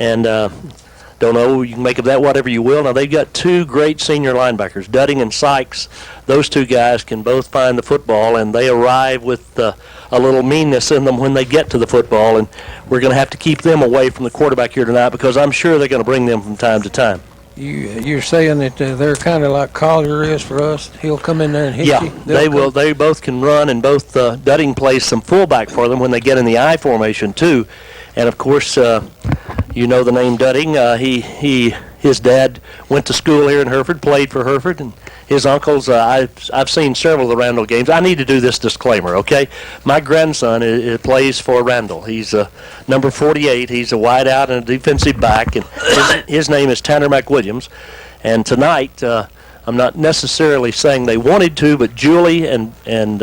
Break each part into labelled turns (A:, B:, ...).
A: And don't know, you can make of that whatever you will. Now, they've got two great senior linebackers, Dudding and Sykes. Those two guys can both find the football, and they arrive with a little meanness in them when they get to the football. And we're going to have to keep them away from the quarterback here tonight because I'm sure they're going to bring them from time to time.
B: You're saying that they're kind of like Collier is for us? He'll come in there and hit you?
A: Yeah, they will. They both can run, and both Dudding plays some fullback for them when they get in the I formation, too. And, of course, you know the name Dudding. His dad went to school here in Hereford, played for Hereford, and his uncles. I've seen several of the Randall games. I need to do this disclaimer, okay? My grandson plays for Randall. He's number 48. He's a wideout and a defensive back, and his name is Tanner McWilliams. And tonight, I'm not necessarily saying they wanted to, but Julie and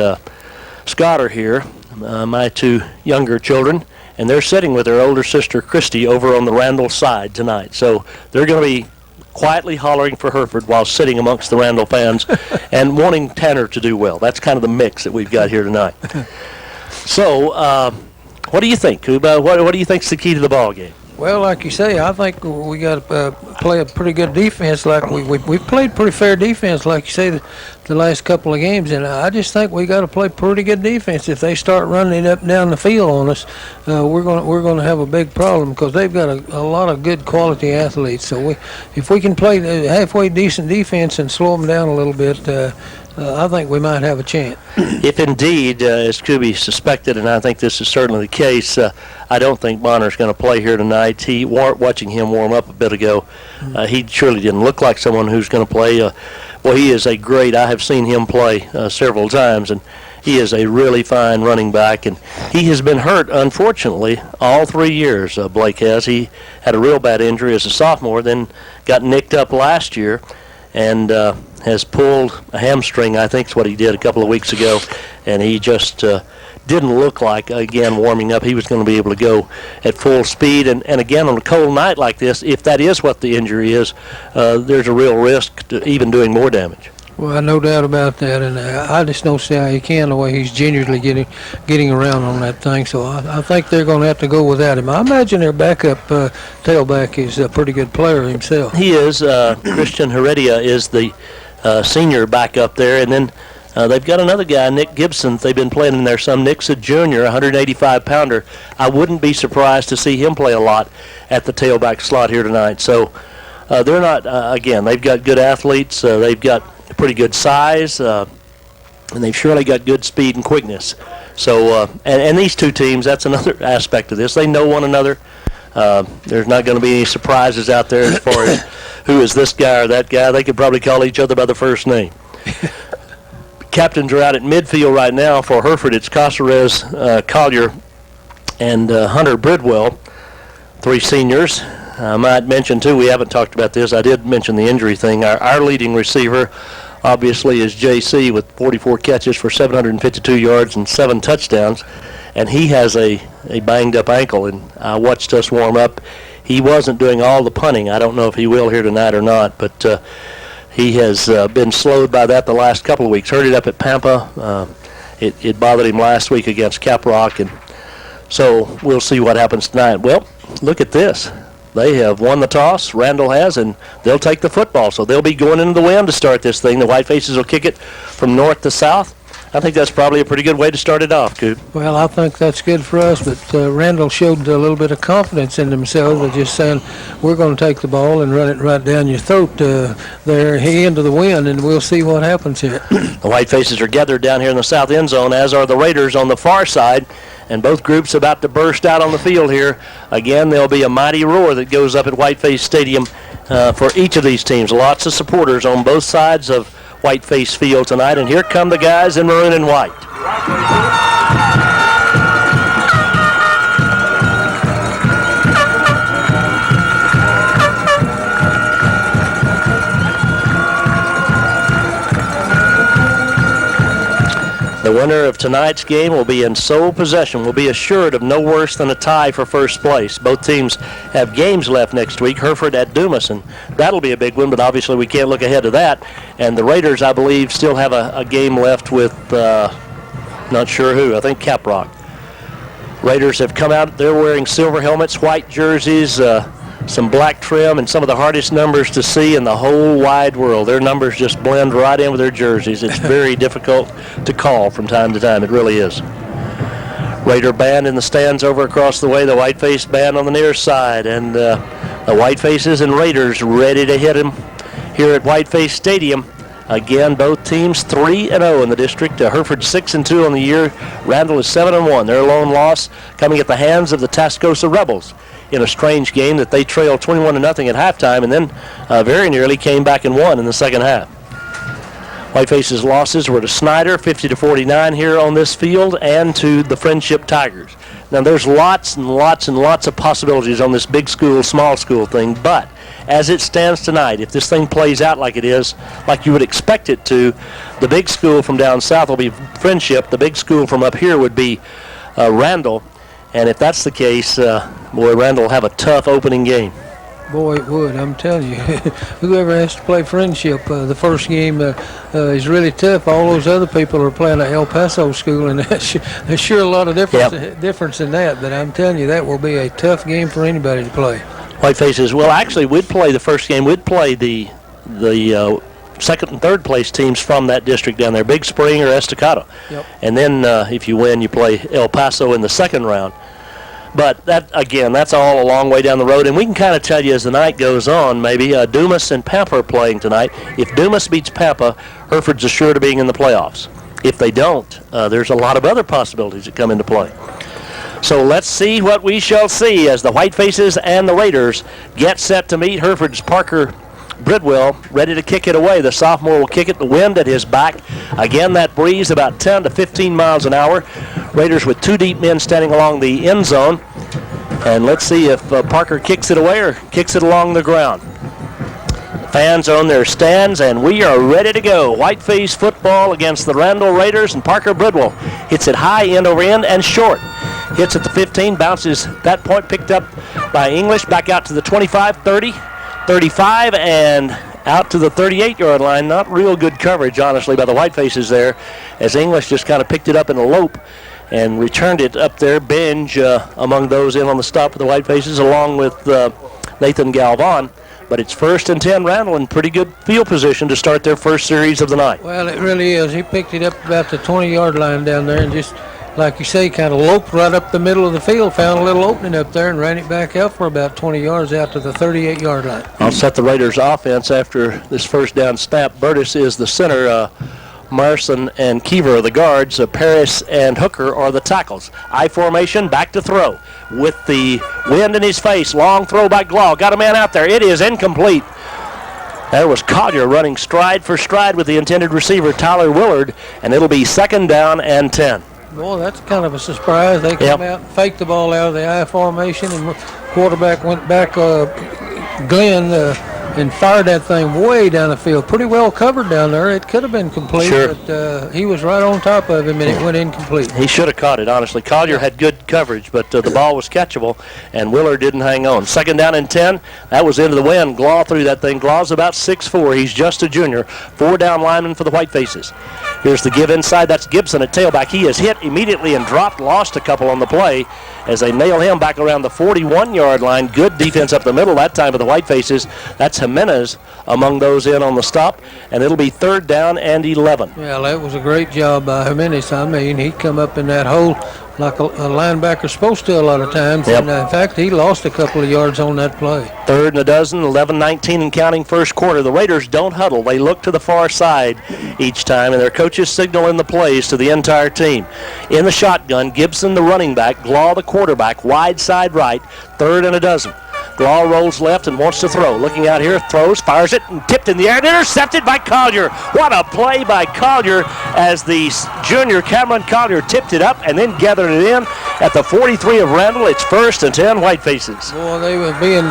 A: Scott are here, my two younger children. And they're sitting with their older sister, Christy, over on the Randall side tonight. So they're going to be quietly hollering for Hereford while sitting amongst the Randall fans and wanting Tanner to do well. That's kind of the mix that we've got here tonight. So what do you think, Kuba? What do you think's the key to the ball game?
B: Well, like you say, I think we got to play a pretty good defense. Like we've played pretty fair defense, like you say, the last couple of games. And I just think we got to play pretty good defense. If they start running it up and down the field on us, we're going to have a big problem because they've got a lot of good quality athletes. So if we can play halfway decent defense and slow them down a little bit, I think we might have a chance.
A: If indeed, as Kubi suspected, and I think this is certainly the case, I don't think Bonner's going to play here tonight. Watching him warm up a bit ago, he surely didn't look like someone who's going to play. Well, he is a great. I have seen him play several times, and he is a really fine running back. And he has been hurt, unfortunately, all 3 years. Blake has. He had a real bad injury as a sophomore, then got nicked up last year, and has pulled a hamstring, I think is what he did a couple of weeks ago, and he just didn't look like, again, warming up, he was going to be able to go at full speed. And again, on a cold night like this, if that is what the injury is, there's a real risk to even doing more damage.
B: Well, no doubt about that, and I just don't see how he can the way he's gingerly getting around on that thing. So I think they're going to have to go without him. I imagine their backup tailback is a pretty good player himself.
A: He is. Christian Heredia is the senior backup there, and then they've got another guy, Nick Gibson. They've been playing in there some. Nick's a junior, 185-pounder. I wouldn't be surprised to see him play a lot at the tailback slot here tonight. So they're not, again, they've got good athletes. They've got pretty good size, and they've surely got good speed and quickness. So, and these two teams, that's another aspect of this. They know one another. There's not going to be any surprises out there as far as who is this guy or that guy. They could probably call each other by the first name. Captains are out at midfield right now for Hereford. It's Caceres, Collier, and Hunter Bridwell, three seniors. I might mention, too, we haven't talked about this. I did mention the injury thing. Our leading receiver, obviously, is J.C. with 44 catches for 752 yards and 7 touchdowns. And he has a banged-up ankle. And I watched us warm up. He wasn't doing all the punting. I don't know if he will here tonight or not. But he has been slowed by that the last couple of weeks. Hurt it up at Pampa. It bothered him last week against Caprock. And so we'll see what happens tonight. Well, look at this. They have won the toss, Randall has, and they'll take the football. So they'll be going into the wind to start this thing. The Whitefaces will kick it from north to south. I think that's probably a pretty good way to start it off, Coop.
B: Well, I think that's good for us, but Randall showed a little bit of confidence in themselves by just saying, we're going to take the ball and run it right down your throat there into the wind, and we'll see what happens here.
A: The Whitefaces are gathered down here in the south end zone, as are the Raiders on the far side. And both groups about to burst out on the field here. Again, there'll be a mighty roar that goes up at Whiteface Stadium for each of these teams. Lots of supporters on both sides of Whiteface Field tonight. And here come the guys in maroon and white. The winner of tonight's game will be in sole possession, will be assured of no worse than a tie for first place. Both teams have games left next week, Hereford at Dumas, and that'll be a big one, but obviously we can't look ahead to that. And the Raiders, I believe, still have a game left with, not sure who, I think Caprock. Raiders have come out, they're wearing silver helmets, white jerseys, some black trim, and some of the hardest numbers to see in the whole wide world. Their numbers just blend right in with their jerseys. It's very difficult to call from time to time. It really is. Raider band in the stands over across the way, the Whiteface band on the near side, and the Whitefaces and Raiders ready to hit him here at Whiteface Stadium. Again, both teams 3-0 in the district. Hereford 6-2 on the year. Randall is 7-1. Their lone loss coming at the hands of the Tascosa Rebels in a strange game that they trailed 21-0 at halftime, and then very nearly came back and won in the second half. Whiteface's losses were to Snyder, 50-49 here on this field, and to the Friendship Tigers. Now, there's lots and lots and lots of possibilities on this big school, small school thing, but as it stands tonight, if this thing plays out like it is, like you would expect it to, the big school from down south will be Friendship. The big school from up here would be Randall. And if that's the case, boy, Randall will have a tough opening game.
B: Boy, it would. I'm telling you. Whoever has to play Friendship, the first game is really tough. All those other people are playing at El Paso school, and there's sure a lot of difference in that. But I'm telling you, that will be a tough game for anybody to play.
A: Whitefaces, well, actually, we'd play the first game. We'd play the second and third place teams from that district down there, Big Spring or Estacado.
B: Yep.
A: And then if you win, you play El Paso in the second round. But that, again, that's all a long way down the road. And we can kind of tell you as the night goes on, maybe Dumas and Pampa are playing tonight. If Dumas beats Pampa, Hereford's assured of being in the playoffs. If they don't, there's a lot of other possibilities that come into play. So let's see what we shall see as the Whitefaces and the Raiders get set to meet Hereford's Parker Bridwell, ready to kick it away. The sophomore will kick it, the wind at his back. Again, that breeze about 10 to 15 miles an hour. Raiders with two deep men standing along the end zone. And let's see if Parker kicks it away or kicks it along the ground. Fans are on their stands, and we are ready to go. Whiteface football against the Randall Raiders, and Parker Bridwell hits it high end over end and short. Hits at the 15, bounces that point, picked up by English, back out to the 25, 30, 35, and out to the 38-yard line. Not real good coverage, honestly, by the Whitefaces there, as English just kind of picked it up in a lope and returned it up there. Binge among those in on the stop for the Whitefaces, along with Nathan Galvan. But it's 1st and 10, Randall in pretty good field position to start their first series of the night.
B: Well, it really is. He picked it up about the 20-yard line down there and just, like you say, kind of loped right up the middle of the field, found a little opening up there and ran it back out for about 20 yards out to the 38-yard line.
A: I'll set the Raiders' offense after this first down snap. Burtis is the center. Marson and Kiever are the guards. Paris and Hooker are the tackles. I formation, back to throw. With the wind in his face, long throw by Glaw. Got a man out there. It is incomplete. There was Collier running stride for stride with the intended receiver, Tyler Willard, and it'll be 2nd down and 10.
B: Boy, that's kind of a surprise. They come out and faked the ball out of the I formation, and quarterback went back, Glenn, and fired that thing way down the field. Pretty well covered down there. It could have been complete,
A: sure,
B: but he was right on top of him, and it went incomplete.
A: He should have caught it, honestly. Collier had good coverage, but the ball was catchable, and Willard didn't hang on. 2nd down and 10. That was into the wind. Glaw threw that thing. Glaw's about 6'4". He's just a junior. 4-down lineman for the Whitefaces. Here's the give inside. That's Gibson at tailback. He is hit immediately and dropped, lost a couple on the play as they nail him back around the 41-yard line. Good defense up the middle that time for the Whitefaces. That's Jimenez among those in on the stop, and it'll be 3rd down and 11.
B: Well, that was a great job by Jimenez. I mean, he come up in that hole like a linebacker's supposed to a lot of times.
A: Yep.
B: And in fact, he lost a couple of yards on that play.
A: 3rd and a dozen, 11-19 and counting first quarter. The Raiders don't huddle. They look to the far side each time, and their coaches signal in the plays to the entire team. In the shotgun, Gibson the running back, Glaw the quarterback, wide side right, 3rd and a dozen. Glaw rolls left and wants to throw. Looking out here, throws, fires it, and tipped in the air, and intercepted by Collier. What a play by Collier as the junior Cameron Collier tipped it up and then gathered it in at the 43 of Randall. It's 1st and 10 Whitefaces.
B: Boy, they were being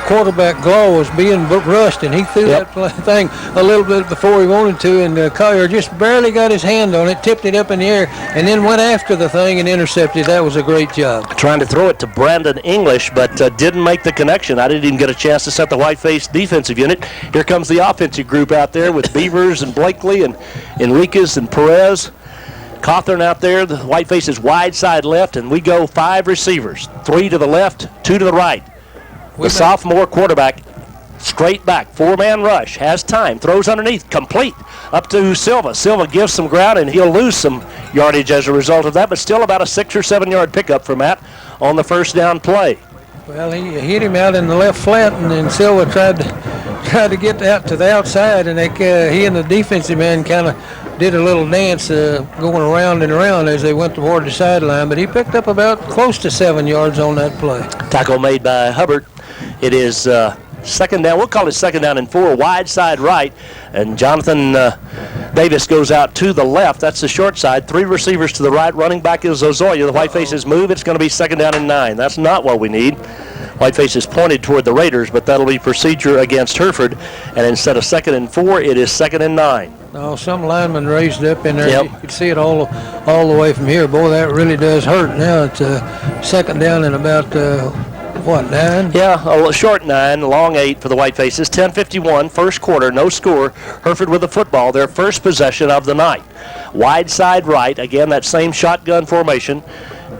B: quarterback Glaw was being rushed, and he threw that thing a little bit before he wanted to, and Collier just barely got his hand on it, tipped it up in the air, and then went after the thing and intercepted. That was a great job.
A: Trying to throw it to Brandon English, but didn't make the connection. I didn't even get a chance to set the Whiteface defensive unit. Here comes the offensive group out there with Beavers and Blakely and Enriquez and Perez. Cawthorn out there. The Whiteface is wide side left, and we go 5 receivers. 3 to the left, 2 to the right. The sophomore quarterback, straight back, four-man rush, has time, throws underneath, complete, up to Silva. Silva gives some ground, and he'll lose some yardage as a result of that, but still about a 6 or 7 yard pickup for Matt on the first down play.
B: Well, he hit him out in the left flat, and then Silva tried to get out to the outside, and he and the defensive man kind of did a little dance going around and around as they went toward the sideline, but he picked up about close to 7 yards on that play.
A: Tackle made by Hubbard. It is second down. We'll call it second down and 4, wide side right, and Jonathan Davis goes out to the left. That's the short side. 3 receivers to the right. Running back is Ozoya. The Whitefaces move. It's going to be second down and 9. That's not what we need. Whitefaces pointed toward the Raiders, but that'll be procedure against Hereford, and instead of second and 4, it is second and 9.
B: Oh, some lineman raised up in there.
A: Yep.
B: You could see it all the way from here. Boy, that really does hurt. Now it's second down and about 9?
A: Yeah, a short 9, long 8 for the Whitefaces. 10:51, first quarter, no score. Hereford with the football, their first possession of the night. Wide side right, again that same shotgun formation.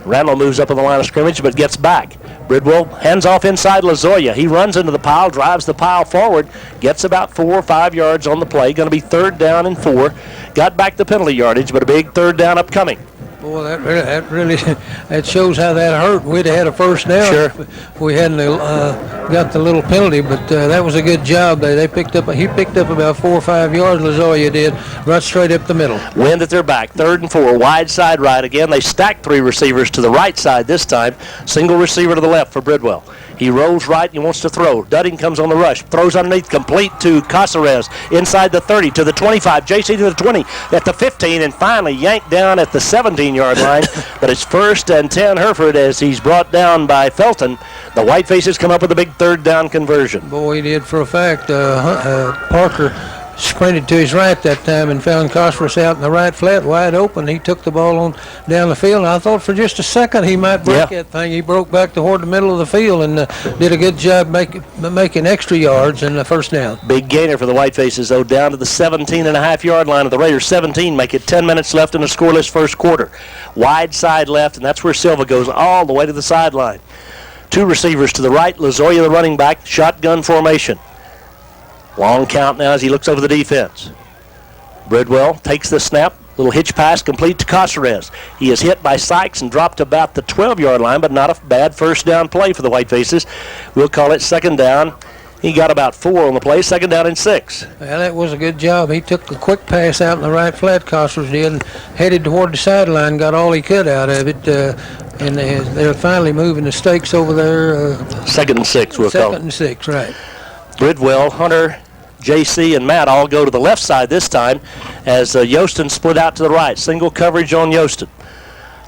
A: Randall moves up on the line of scrimmage, but gets back. Bridwell hands off inside Lozoya. He runs into the pile, drives the pile forward, gets about 4 or 5 yards on the play. Going to be third down and 4. Got back the penalty yardage, but a big third down upcoming.
B: Boy, that really that shows how that hurt. We'd have had a first down.
A: Sure.
B: If we hadn't got the little penalty, but that was a good job. He picked up about 4 or 5 yards. Lozoya did, right straight up the middle.
A: Wind at their back, third and 4, wide side right. Again, they stacked 3 receivers to the right side this time. Single receiver to the left for Bridwell. He rolls right and he wants to throw. Dudding comes on the rush, throws underneath, complete to Caceres, inside the 30, to the 25, JC to the 20, at the 15, and finally yanked down at the 17-yard line. But it's first and 10 Hereford as he's brought down by Felton. The Whitefaces come up with a big third down conversion.
B: Boy, he did for a fact. Parker sprinted to his right that time and found Caceres out in the right flat, wide open. He took the ball on down the field, and I thought for just a second he might break that thing. He broke back toward the middle of the field and did a good job making extra yards in the first down.
A: Big gainer for the Whitefaces, though, down to the 17.5-yard line of the Raiders. 17, make it 10 minutes left in a scoreless first quarter. Wide side left, and that's where Silva goes all the way to the sideline. 2 receivers to the right, Lozoya the running back, shotgun formation. Long count now as he looks over the defense. Bridwell takes the snap. Little hitch pass complete to Caceres. He is hit by Sykes and dropped about the 12-yard line, but not a bad first down play for the Whitefaces. We'll call it second down. He got about 4 on the play, second down and 6.
B: Well, that was a good job. He took a quick pass out in the right flat, Caceres did, and headed toward the sideline, got all he could out of it. And they're finally moving the stakes over there.
A: Second and 6, we'll call it.
B: Second and 6, right.
A: Bridwell, Hunter, JC, and Matt all go to the left side this time as Yostin split out to the right. Single coverage on Yostin.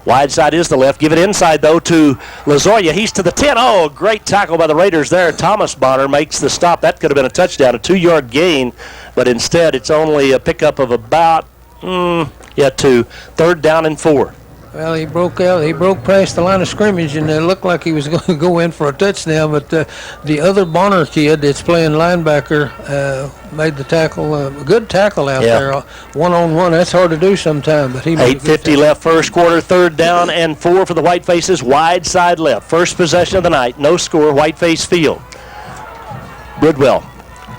A: Wide side is the left. Give it inside, though, to Lozoya. He's to the 10. Oh, great tackle by the Raiders there. Thomas Bonner makes the stop. That could have been a touchdown, a 2-yard gain, but instead it's only a pickup of about, 2. Third down and 4.
B: Well, he broke out. He broke past the line of scrimmage, and it looked like he was going to go in for a touchdown. But the other Bonner kid that's playing linebacker made the tackle, a good tackle out there, one-on-one. That's hard to do sometimes. But he made
A: 8:50 left first quarter, third down and 4 for the Whitefaces, wide side left. First possession of the night, no score, Whiteface field. Bridwell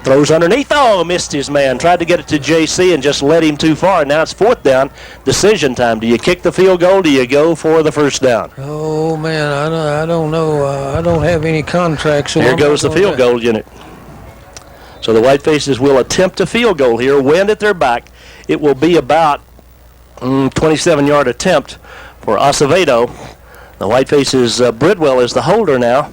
A: throws underneath. Oh, missed his man. Tried to get it to JC and just led him too far. Now it's fourth down. Decision time. Do you kick the field goal? Do you go for the first down?
B: Oh, man, I don't know. I don't have any contracts. So
A: Here goes the field goal unit. So the Whitefaces will attempt a field goal here. Wind at their back. It will be about 27-yard attempt for Acevedo. The Whitefaces, Bridwell is the holder now.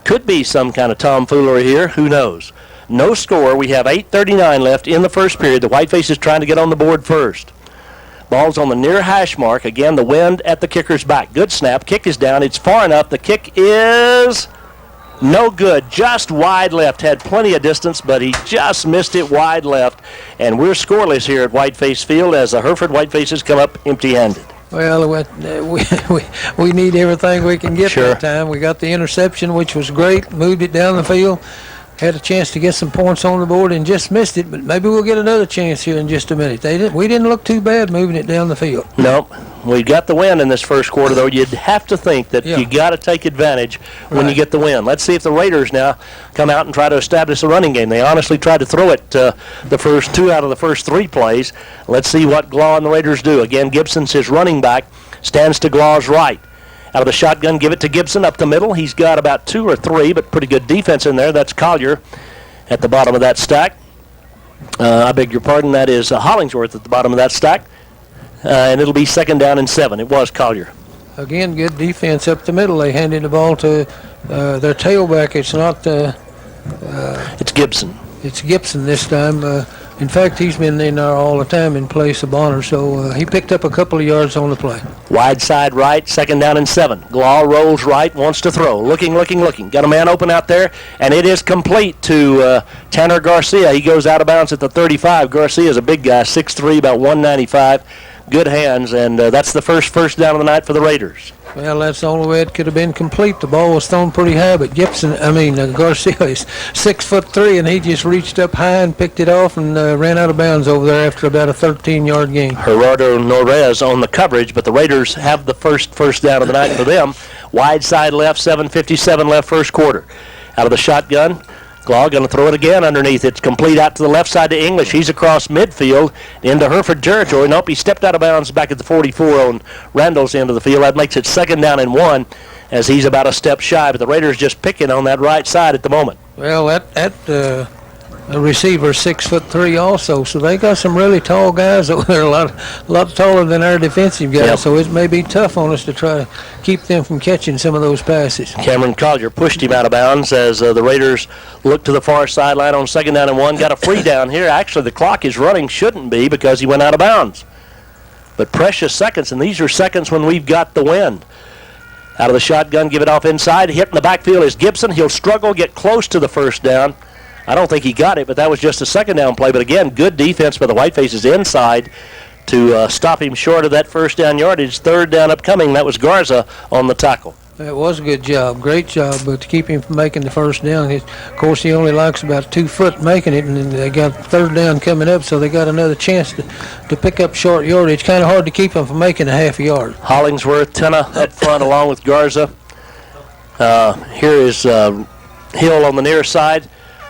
A: Could be some kind of tomfoolery here. Who knows? No score. We have 8:39 left in the first period. The Whitefaces trying to get on the board first. Ball's on the near hash mark. Again, the wind at the kicker's back. Good snap. Kick is down. It's far enough. The kick is no good. Just wide left. Had plenty of distance, but he just missed it wide left. And we're scoreless here at Whiteface Field as the Hereford Whitefaces come up empty-handed.
B: Well, we need everything we can get
A: Sure.
B: that time. We got the interception, which was great. Moved it down the field. Had a chance to get some points on the board and just missed it, but maybe we'll get another chance here in just a minute. We didn't look too bad moving it down the field.
A: Nope. We got the win in this first quarter, though. You'd have to think that you got to take advantage when you get the win. Let's see if the Raiders now come out and try to establish a running game. They honestly tried to throw it the first 2 out of the first 3 plays. Let's see what Glaw and the Raiders do. Again, Gibson's his running back, stands to Glaw's right. Out of the shotgun, give it to Gibson up the middle. He's got about 2 or 3, but pretty good defense in there. That's Collier at the bottom of that stack. I beg your pardon, that is Hollingsworth at the bottom of that stack. And it'll be 2nd down and 7. It was Collier.
B: Again, good defense up the middle. They handed the ball to their tailback. It's not
A: it's Gibson.
B: It's Gibson this time. In fact, he's been in there all the time in place of Bonner, so he picked up a couple of yards on the play.
A: Wide side right, 2nd down and 7. Glaw rolls right, wants to throw. Looking. Got a man open out there, and it is complete to Tanner Garcia. He goes out of bounds at the 35. Garcia's a big guy, 6'3", about 195. Good hands, and that's the first down of the night for the Raiders.
B: Well, that's the only way it could have been complete. The ball was thrown pretty high, but Garcia is 6'3", and he just reached up high and picked it off and ran out of bounds over there after about a 13-yard gain.
A: Gerardo Norez on the coverage, but the Raiders have the first down of the night for them. Wide side left, 7:57 left first quarter. Out of the shotgun, Glaw going to throw it again underneath. It's complete out to the left side to English. He's across midfield into Hereford territory. Nope, he stepped out of bounds back at the 44 on Randall's end of the field. That makes it 2nd down and 1 as he's about a step shy. But the Raiders just picking on that right side at the moment.
B: Well, that receiver 6'3" also, so they got some really tall guys over there, a lot taller than our defensive guys.
A: Yep.
B: So it may be tough on us to try to keep them from catching some of those passes.
A: Cameron Collier pushed him out of bounds as the Raiders look to the far sideline on 2nd down and 1. Got a free down here. Actually, the clock is running. Shouldn't be because he went out of bounds. But precious seconds, and these are seconds when we've got the win. Out of the shotgun, give it off inside. Hit in the backfield is Gibson. He'll struggle, get close to the first down. I don't think he got it, but that was just a 2nd down play. But again, good defense by the Whitefaces inside to stop him short of that first down yardage. 3rd down upcoming. That was Garza on the tackle.
B: That was a good job, great job, but to keep him from making the first down, of course, he only likes about 2 foot making it, and they got 3rd down coming up, so they got another chance to pick up short yardage. Kind of hard to keep him from making a half a yard.
A: Hollingsworth, Tenna up front along with Garza. Here is Hill on the near side.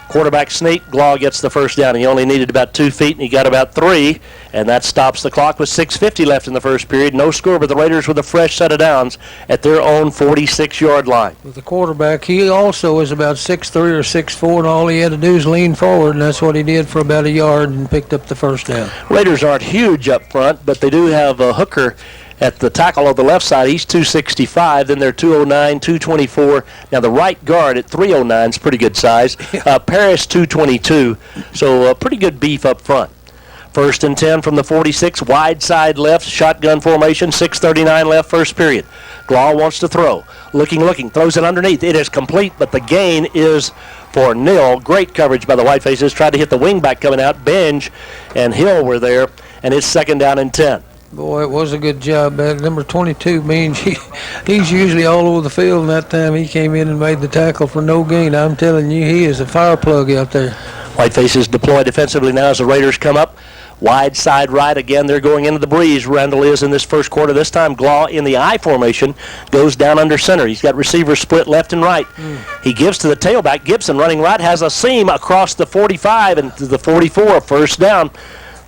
A: Quarterback sneak. Glaw gets the first down. He only needed about 2 feet, and he got about 3, and that stops the clock with 6:50 left in the first period. No score, but the Raiders with a fresh set of downs at their own 46-yard line.
B: With the quarterback, he also is about 6'3" or 6'4", and all he had to do is lean forward, and that's what he did for about a yard and picked up the first down.
A: Raiders aren't huge up front, but they do have a hooker at the tackle on the left side. He's 265. Then they're 209, 224. Now the right guard at 309 is pretty good size. Paris 222. So pretty good beef up front. 1st and 10 from the 46. Wide side left. Shotgun formation. 6:39 left first period. Glaw wants to throw. Looking. Throws it underneath. It is complete, but the gain is for nil. Great coverage by the Whitefaces. Tried to hit the wingback coming out. Benj and Hill were there, and it's 2nd down and 10.
B: Boy, it was a good job. Number 22 means he's usually all over the field, and that time he came in and made the tackle for no gain. I'm telling you, he is a fire plug out there.
A: Whitefaces deploy defensively now as the Raiders come up. Wide side right again. They're going into the breeze. Randall is in this first quarter. This time Glaw in the I formation goes down under center. He's got receivers split left and right. He gives to the tailback. Gibson running right has a seam across the 45 and to the 44. First down.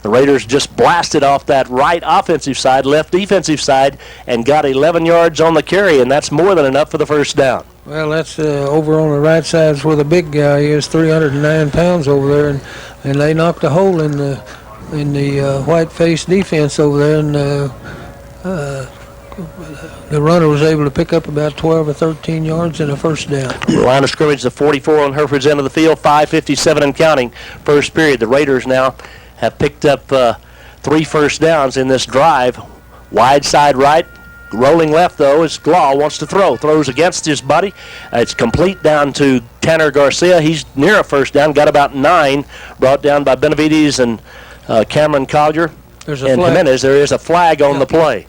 A: The Raiders just blasted off that right offensive side, left defensive side, and got 11 yards on the carry, and that's more than enough for the first down.
B: Well, that's over on the right side where the big guy is, 309 pounds over there, and they knocked a hole in the white-faced defense over there, and the runner was able to pick up about 12 or 13 yards and a first down.
A: Line of scrimmage, the 44 on Hereford's end of the field, 5:57 and counting. First period. The Raiders now have picked up 3 first downs in this drive. Wide side right, rolling left though is Glaw, wants to throw. Throws against his buddy. It's complete down to Tanner Garcia. He's near a first down, got about 9, brought down by Benavides and Cameron Collier and Jimenez. There is a flag on the play.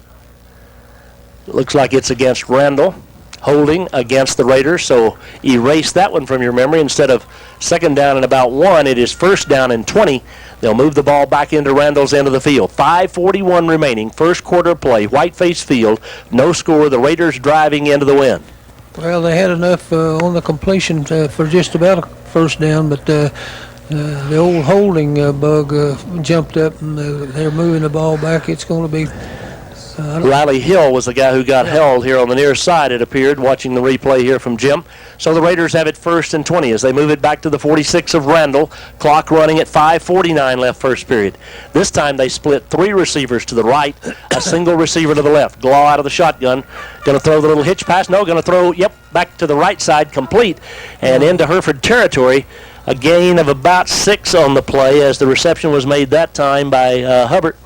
A: It looks like it's against Randall. Holding against the Raiders, so erase that one from your memory. Instead of 2nd down and about 1, it is 1st down and 20. They'll move the ball back into Randall's end of the field. 5:41 remaining, first quarter play, Whiteface Field, no score, the Raiders driving into the win.
B: Well, they had enough on the completion for just about a first down, but the old holding bug jumped up, and they're moving the ball back. It's going to be...
A: Riley Hill was the guy who got held here on the near side, it appeared, watching the replay here from Jim. So the Raiders have it 1st and 20 as they move it back to the 46 of Randall. Clock running at 5:49 left first period. This time they split 3 receivers to the right, a single receiver to the left. Glaw out of the shotgun. Going to throw the little hitch pass. No, going to throw, back to the right side, complete, and into Hereford territory. A gain of about 6 on the play as the reception was made that time by Hubbard.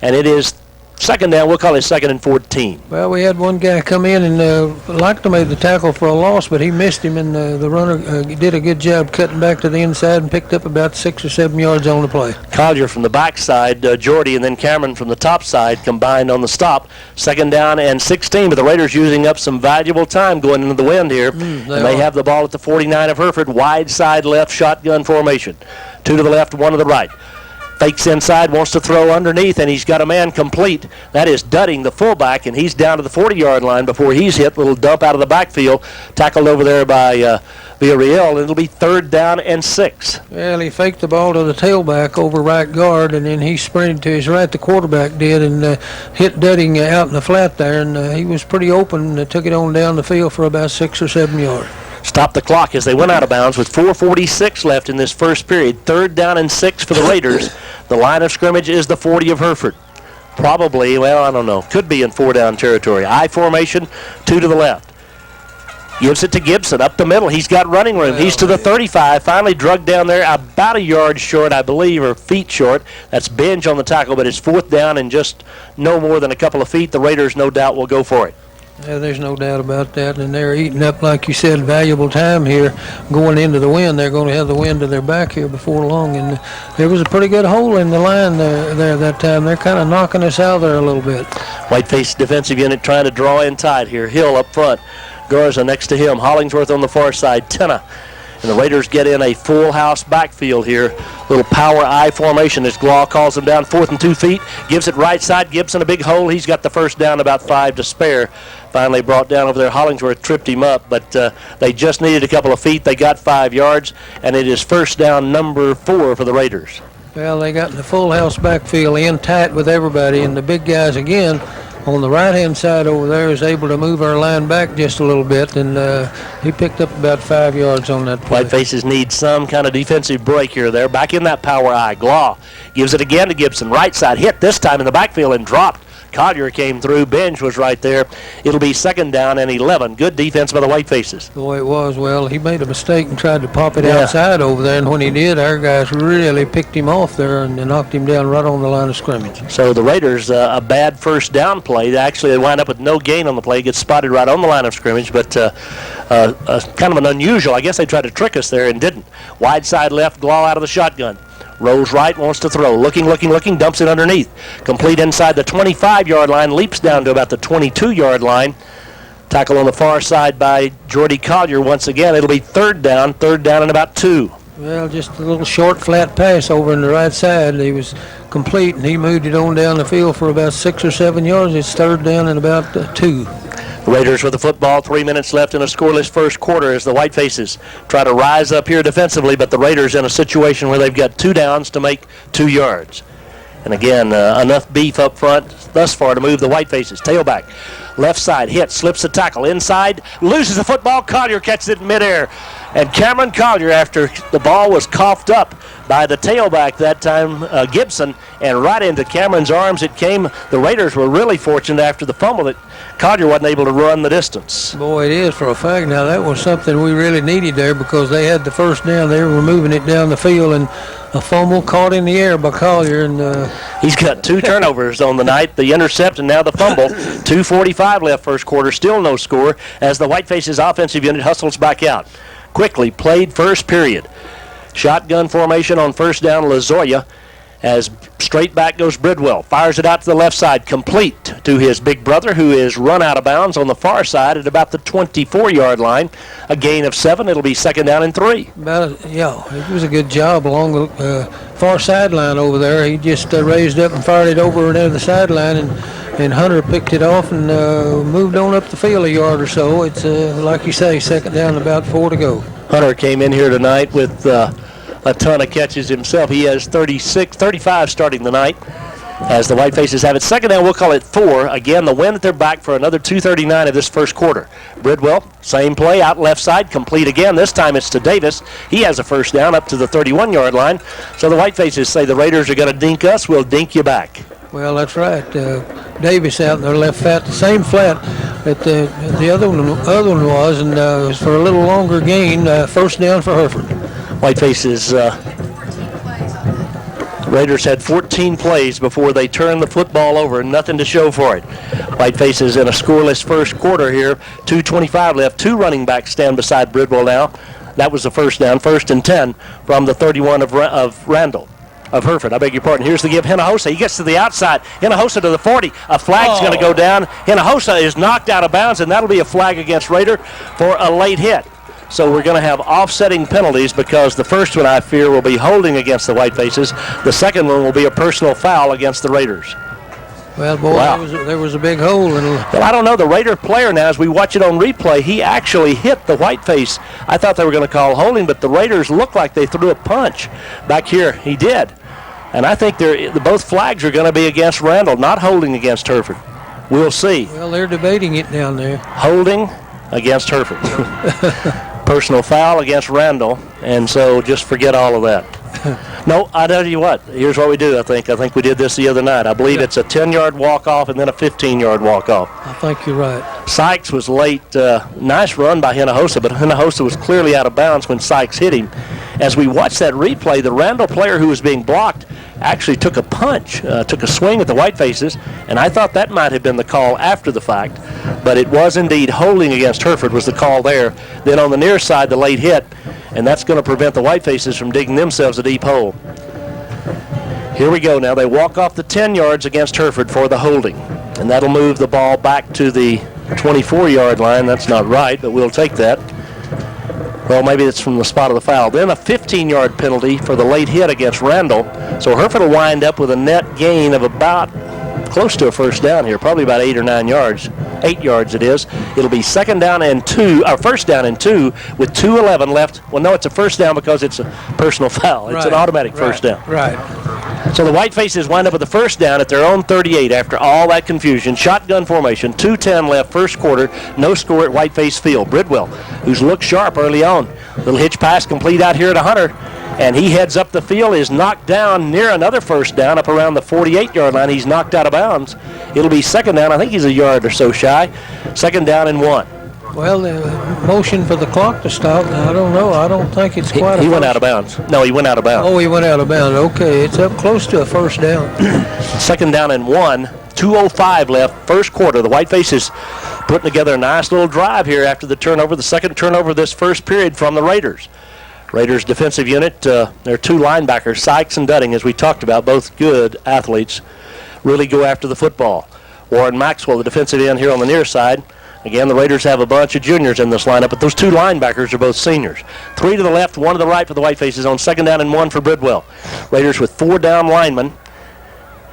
A: And it is second down. We'll call it 2nd and 14.
B: Well, we had one guy come in and like to make the tackle for a loss, but he missed him, and the runner did a good job cutting back to the inside and picked up about 6 or 7 yards on the play.
A: Collier from the backside, Jordy, and then Cameron from the top side combined on the stop. 2nd down and 16, but the Raiders using up some valuable time going into the wind here. They have the ball at the 49 of Hereford, wide side left shotgun formation. 2 to the left, 1 to the right. Fakes inside, wants to throw underneath, and he's got a man complete. That is Dudding, the fullback, and he's down to the 40-yard line before he's hit. Little dump out of the backfield, tackled over there by Villarreal, and it'll be 3rd down and 6.
B: Well, he faked the ball to the tailback over right guard, and then he sprinted to his right, the quarterback did, and hit Dudding out in the flat there, and he was pretty open and took it on down the field for about 6 or 7 yards.
A: Stop the clock as they went out of bounds with 4:46 left in this first period. 3rd down and 6 for the Raiders. The line of scrimmage is the 40 of Hereford. Probably, well, I don't know. Could be in 4-down territory. I formation, 2 to the left. Gives it to Gibson up the middle. He's got running room. He's to the 35. Finally drugged down there about a yard short, I believe, or feet short. That's Binge on the tackle, but it's 4th down and just no more than a couple of feet. The Raiders, no doubt, will go for it.
B: Yeah, there's no doubt about that, and they're eating up, like you said, valuable time here going into the wind. They're going to have the wind to their back here before long, and there was a pretty good hole in the line there that time. They're kind of knocking us out there a little bit.
A: Whiteface defensive unit trying to draw in tight here. Hill up front, Garza next to him, Hollingsworth on the far side, Tenna. And the Raiders get in a full house backfield here. Little power I formation as Glaw calls them down 4th and 2 feet. Gives it right side. Gibson a big hole. He's got the first down, about 5 to spare. Finally brought down over there. Hollingsworth tripped him up, but they just needed a couple of feet. They got 5 yards, and it is first down number 4 for the Raiders.
B: Well, they got in the full house backfield in tight with everybody, and the big guys again on the right-hand side over there is able to move our line back just a little bit, and he picked up about 5 yards on that play.
A: Whitefaces need some kind of defensive break here. They're back in that power I. Glaw gives it again to Gibson. Right side hit this time in the backfield and dropped. Collier came through. Binge was right there. It'll be 2nd down and 11. Good defense by the Whitefaces.
B: The way it was, well, he made a mistake and tried to pop it outside over there, and when he did, our guys really picked him off there and knocked him down right on the line of scrimmage.
A: So the Raiders, a bad first down play. Actually, they wind up with no gain on the play. Gets spotted right on the line of scrimmage, but kind of an unusual. I guess they tried to trick us there and didn't. Wide side left, Glaw out of the shotgun. Rolls right, wants to throw. Looking, dumps it underneath. Complete inside the 25-yard line, leaps down to about the 22-yard line. Tackle on the far side by Jordy Collier once again. It'll be 3rd down and about 2.
B: Well, just a little short, flat pass over on the right side. He was complete, and he moved it on down the field for about 6 or 7 yards. It's 3rd down and about 2.
A: Raiders with the football, 3 minutes left in a scoreless first quarter as the Whitefaces try to rise up here defensively, but the Raiders in a situation where they've got 2 downs to make 2 yards. And again, enough beef up front thus far to move the Whitefaces. Tailback, left side, hit, slips the tackle, inside, loses the football, Collier catches it in midair. And Cameron Collier, after the ball was coughed up by the tailback that time, Gibson, and right into Cameron's arms it came. The Raiders were really fortunate after the fumble that Collier wasn't able to run the distance.
B: Boy, it is for a fact. Now, that was something we really needed there because they had the first down. They were moving it down the field, and a fumble caught in the air by Collier. And
A: he's got 2 turnovers on the night, the intercept and now the fumble. 2:45 left first quarter, still no score as the Whitefaces offensive unit hustles back out. Quickly played first period. Shotgun formation on first down, Lazoya as Straight back goes Bridwell. Fires it out to the left side, complete to his big brother, who is run out of bounds on the far side at about the 24-yard line. A gain of 7. It'll be 2nd down and 3.
B: It was a good job along the far sideline over there. He just raised up and fired it over near the sideline, and Hunter picked it off and moved on up the field a yard or so. It's, like you say, 2nd down and about 4 to go.
A: Hunter came in here tonight with a ton of catches himself. He has 35 starting the night as the Whitefaces have it. 2nd down, we'll call it 4. Again, the wind at their back for another 2:39 of this first quarter. Bridwell, same play, out left side, complete again. This time it's to Davis. He has a 1st down up to the 31-yard line. So the Whitefaces say the Raiders are going to dink us. We'll dink you back.
B: Well, that's right. Davis out in their left flat, the same flat that the other one was, and it was for a little longer gain. 1st down for Hereford.
A: Whitefaces, Raiders had 14 plays before they turned the football over, nothing to show for it. Whitefaces in a scoreless first quarter here, 2:25 left. 2 running backs stand beside Bridwell now. That was the 1st down, 1st and 10 from the 31 of Randall. Of Hereford, I beg your pardon. Here's the give. Hinojosa, he gets to the outside. Hinojosa to the 40. A flag's going to go down. Hinojosa is knocked out of bounds, and that'll be a flag against Raider for a late hit. So we're going to have offsetting penalties because the first one, I fear, will be holding against the Whitefaces. The second one will be a personal foul against the Raiders.
B: Well, boy, wow. there was a big hole.
A: Well, I don't know. The Raider player now, as we watch it on replay, he actually hit the Whiteface. I thought they were going to call holding, but the Raiders looked like they threw a punch back here. He did. And I think both flags are going to be against Randall, not holding against Hereford. We'll see.
B: Well, they're debating it down there.
A: Holding against Hereford. Personal foul against Randall, and so just forget all of that. No, I tell you what, here's what we do, I think we did this the other night. I believe it's a 10-yard walk-off and then a 15-yard walk-off.
B: I think you're right.
A: Sykes was late. Nice run by Hinojosa, but Hinojosa was clearly out of bounds when Sykes hit him. As we watch that replay, the Randall player who was being blocked actually took a punch, took a swing at the Whitefaces, and I thought that might have been the call after the fact, but it was indeed holding against Hereford was the call there. Then on the near side, the late hit, and that's going to prevent the Whitefaces from digging themselves a deep hole. Here we go now. They walk off the 10 yards against Hereford for the holding, and that'll move the ball back to the 24-yard line. That's not right, but we'll take that. Well, maybe it's from the spot of the foul. Then a 15-yard penalty for the late hit against Randall. So Hereford will wind up with a net gain of about close to a 1st down here, probably about 8 or 9 yards. 8 yards it is. It'll be 2nd down and 2, or 1st down and 2 with 2:11 left. Well, no, it's a 1st down because it's a personal foul. It's an automatic 1st down.
B: Right.
A: So the Whitefaces wind up with a 1st down at their own 38 after all that confusion. Shotgun formation, 2:10 left, first quarter, no score at Whiteface Field. Bridwell, who's looked sharp early on. Little hitch pass complete out here to Hunter, and he heads up the field, is knocked down near another 1st down up around the 48-yard line. He's knocked out of bounds. It'll be 2nd down. I think he's a yard or so shy. 2nd down and 1.
B: Well, the motion for the clock to stop, I don't know. I don't think it's quite
A: He went out of bounds. No, he went out of bounds.
B: Oh, he went out of bounds. Okay, it's up close to a 1st down.
A: 2nd down and 1. 2:05 left, first quarter. The Whitefaces putting together a nice little drive here after the turnover, the second turnover this first period from the Raiders. Raiders defensive unit, there are 2 linebackers, Sykes and Dudding, as we talked about, both good athletes, really go after the football. Warren Maxwell, the defensive end here on the near side. Again, the Raiders have a bunch of juniors in this lineup, but those 2 linebackers are both seniors. 3 to the left, 1 to the right for the Whitefaces on 2nd down and 1 for Bridwell. Raiders with 4 down linemen,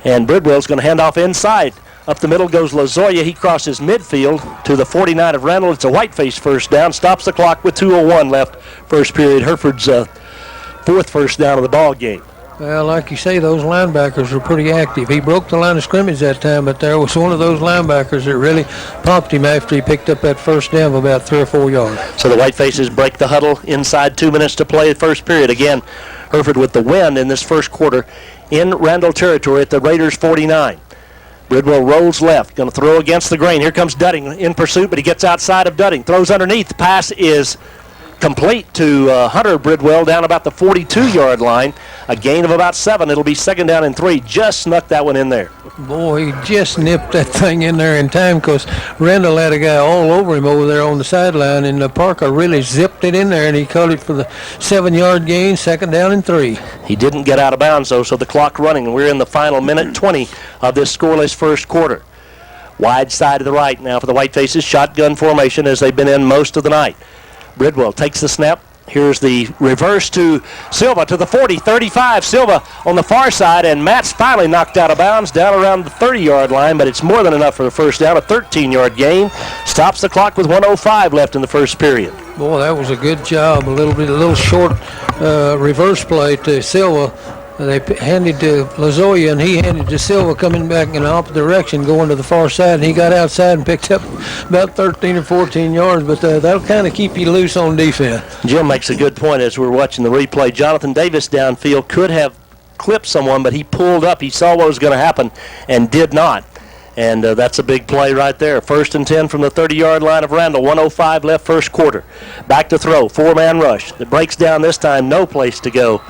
A: and Bridwell's going to hand off inside. Up the middle goes Lozoya. He crosses midfield to the 49 of Randall. It's a Whiteface 1st down. Stops the clock with 2:01 left first period. Hereford's 4th 1st down of the ball game.
B: Well, like you say, those linebackers were pretty active. He broke the line of scrimmage that time, but there was one of those linebackers that really popped him after he picked up that 1st down of about 3 or 4 yards.
A: So the Whitefaces break the huddle inside 2 minutes to play the first period. Again, Hereford with the win in this first quarter in Randall territory at the Raiders 49. Bridwell rolls left, going to throw against the grain. Here comes Dudding in pursuit, but he gets outside of Dudding. Throws underneath. The pass is complete to Hunter Bridwell down about the 42-yard line. A gain of about 7. It'll be 2nd down and 3. Just snuck that one in there.
B: Boy, he just nipped that thing in there in time because Randall had a guy all over him over there on the sideline, and Parker really zipped it in there, and he caught it for the 7-yard gain, 2nd down and 3.
A: He didn't get out of bounds, though, so the clock running. We're in the final minute 20 of this scoreless first quarter. Wide side to the right now for the Whitefaces. Shotgun formation as they've been in most of the night. Bridwell takes the snap. Here's the reverse to Silva to the 40, 35. Silva on the far side, and Matt's finally knocked out of bounds down around the 30-yard line, but it's more than enough for the first down. A 13-yard gain. Stops the clock with 1:05 left in the first period.
B: Boy, that was a good job. A little short reverse play to Silva. They handed to Lazoya, and he handed to Silva coming back in the opposite direction, going to the far side, and he got outside and picked up about 13 or 14 yards, but that'll kind of keep you loose on defense.
A: Jim makes a good point as we're watching the replay. Jonathan Davis downfield could have clipped someone, but he pulled up. He saw what was going to happen and did not. And that's a big play right there. 1st and 10 from the 30-yard line of Randall. 1:05 left first quarter. Back to throw. 4-man rush. It breaks down this time. No place to go.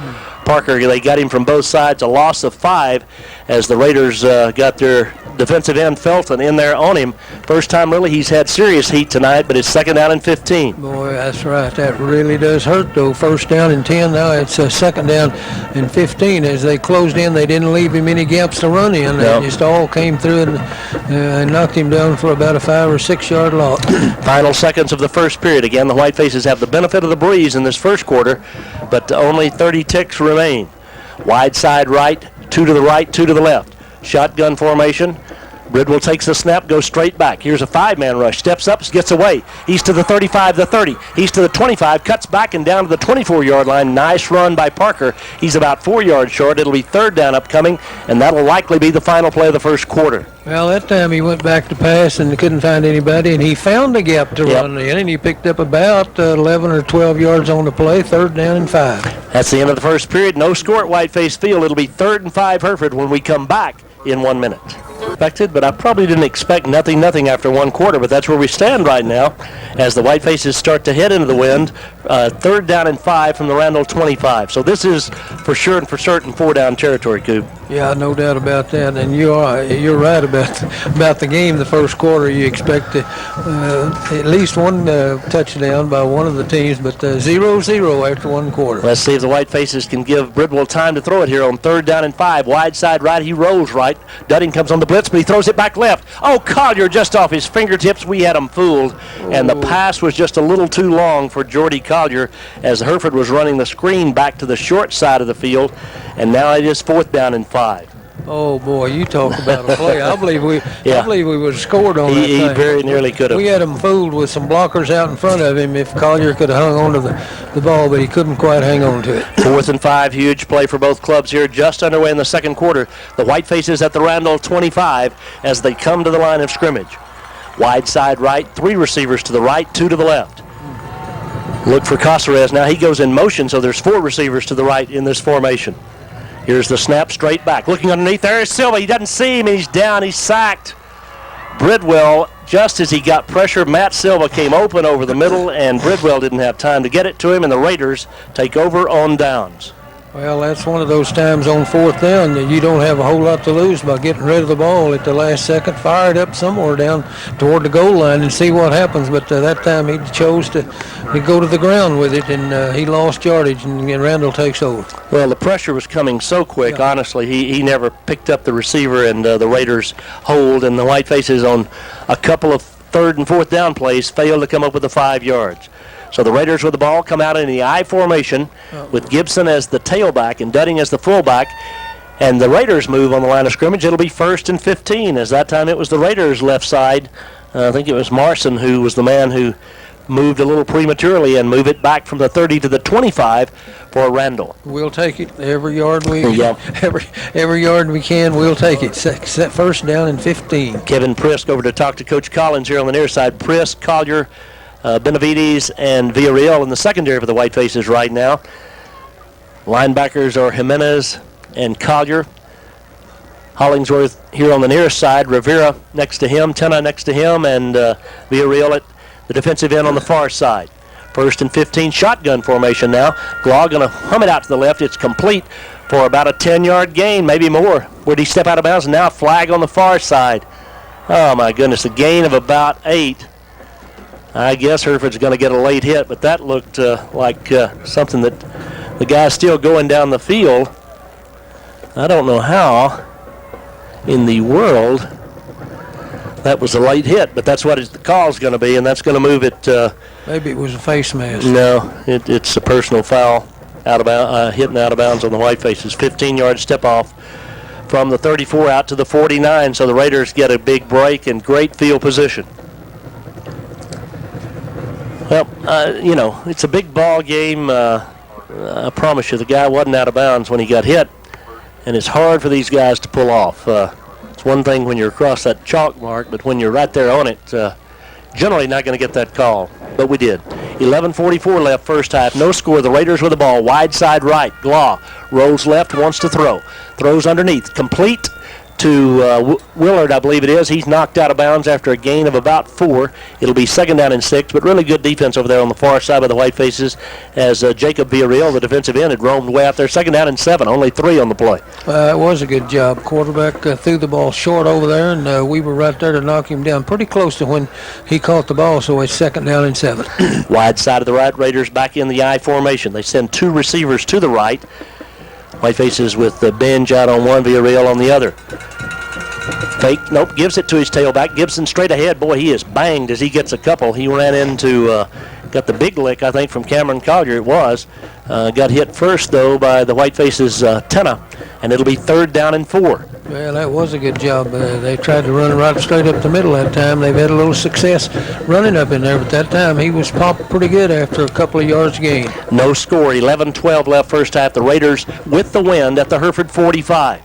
A: Parker, they got him from both sides. A loss of 5 as the Raiders got their defensive end Felton in there on him. First time really he's had serious heat tonight, but it's 2nd down and 15.
B: Boy, that's right. That really does hurt, though. 1st down and 10. Now it's 2nd down and 15. As they closed in, they didn't leave him any gaps to run in.
A: No.
B: They just all came through and knocked him down for about a 5 or 6 yard loss.
A: Final seconds of the first period. Again, the Whitefaces have the benefit of the breeze in this first quarter, but only 30 ticks remain. Wide side right, 2 to the right, 2 to the left. Shotgun formation. Bridwell takes the snap, goes straight back. Here's a 5-man rush. Steps up, gets away. He's to the 35, the 30. He's to the 25, cuts back and down to the 24-yard line. Nice run by Parker. He's about 4 yards short. It'll be 3rd down upcoming, and that'll likely be the final play of the first quarter.
B: Well, that time he went back to pass and couldn't find anybody, and he found a gap to run in, and he picked up about 11 or 12 yards on the play, 3rd down and 5.
A: That's the end of the first period. No score at Whiteface Field. It'll be 3rd and 5 Hereford when we come back in 1 minute. Expected, but I probably didn't expect nothing after 1 quarter, but that's where we stand right now as the Whitefaces start to head into the wind. 3rd down and 5 from the Randall 25. So this is for sure and for certain 4-down territory, Coop.
B: Yeah, no doubt about that. And you're right about the game. The first quarter, you expect at least one touchdown by one of the teams, but 0-0 after 1 quarter.
A: Let's see if the Whitefaces can give Bridwell time to throw it here on 3rd down and 5. Wide side right, he rolls right. Dudding comes on the blitz, but he throws it back left. Oh, Collier just off his fingertips. We had him fooled, and the pass was just a little too long for Jordy Collier as Hereford was running the screen back to the short side of the field, and now it is 4th down and 5.
B: Oh boy, you talk about a play! I believe we would have scored on that
A: He
B: thing.
A: very nearly could have.
B: We had him fooled with some blockers out in front of him. If Collier could have hung on to the ball, but he couldn't quite hang on to it.
A: 4th and 5, huge play for both clubs here, just underway in the second quarter. The Whitefaces at the Randall 25 as they come to the line of scrimmage. Wide side right, 3 receivers to the right, 2 to the left. Look for Caceres now. He goes in motion, so there's 4 receivers to the right in this formation. Here's the snap straight back. Looking underneath, there is Silva. He doesn't see him, and he's down. He's sacked. Bridwell, just as he got pressure, Matt Silva came open over the middle, and Bridwell didn't have time to get it to him, and the Raiders take over on downs.
B: Well, that's one of those times on 4th down that you don't have a whole lot to lose by getting rid of the ball at the last second. Fire it up somewhere down toward the goal line and see what happens. But that time he chose to go to the ground with it, and he lost yardage, and Randall takes over.
A: Well, the pressure was coming so quick, honestly. He never picked up the receiver, and the Raiders hold, and the Whitefaces on a couple of 3rd and 4th down plays failed to come up with the 5 yards. So the Raiders with the ball come out in the I formation with Gibson as the tailback and Dudding as the fullback. And the Raiders move on the line of scrimmage. It'll be 1st and 15, as that time it was the Raiders' left side. I think it was Marson who was the man who moved a little prematurely and move it back from the 30 to the 25 for Randall.
B: We'll take it every yard every yard we can. We'll take it. Set 1st down and 15.
A: Kevin Prisk over to talk to Coach Collins here on the near side. Prisk, Collier, Benavides, and Villarreal in the secondary for the Whitefaces right now. Linebackers are Jimenez and Collier. Hollingsworth here on the near side. Rivera next to him. Tenna next to him, and Villarreal at the defensive end on the far side. First and 15, shotgun formation now. Glaw going to hum it out to the left. It's complete for about a 10-yard gain, maybe more. Where'd he step out of bounds? Now flag on the far side. Oh, my goodness, a gain of about 8. I guess Hereford's going to get a late hit, but that looked like something that the guy's still going down the field. I don't know how in the world that was a late hit, but that's what the call's going to be, and that's going to move it.
B: Maybe it was a face mask.
A: No, it's a personal foul, hitting out of bounds on the Whitefaces. 15-yard step off from the 34 out to the 49, so the Raiders get a big break and great field position. Well, it's a big ball game. I promise you, the guy wasn't out of bounds when he got hit, and it's hard for these guys to pull off. It's one thing when you're across that chalk mark, but when you're right there on it, generally not going to get that call, but we did. 11:44 left first half, no score. The Raiders with the ball, wide side right. Glaw rolls left, wants to throw. Throws underneath, complete to Willard, I believe it is. He's knocked out of bounds after a gain of about 4. It'll be second down and 6, but really good defense over there on the far side by the Whitefaces as Jacob Villarreal, the defensive end, had roamed way out there. Second down and 7, only 3 on the play.
B: It was a good job. Quarterback threw the ball short over there, and we were right there to knock him down pretty close to when he caught the ball, so it's second down and 7.
A: Wide side of the right, Raiders back in the I formation. They send 2 receivers to the right. Whitefaces with Benj out on one, Villarreal on the other. Fake, nope, gives it to his tailback. Gibson straight ahead. Boy, he is banged as he gets a couple. He ran into, got the big lick, I think, from Cameron Collier, it was. Got hit first, though, by the Whitefaces' Tenna, and it'll be third down and 4.
B: Well, that was a good job. They tried to run right straight up the middle that time. They've had a little success running up in there, but that time he was popped pretty good after a couple of yards gain.
A: No score, 11-12 left first half. The Raiders with the wind at the Hereford 45.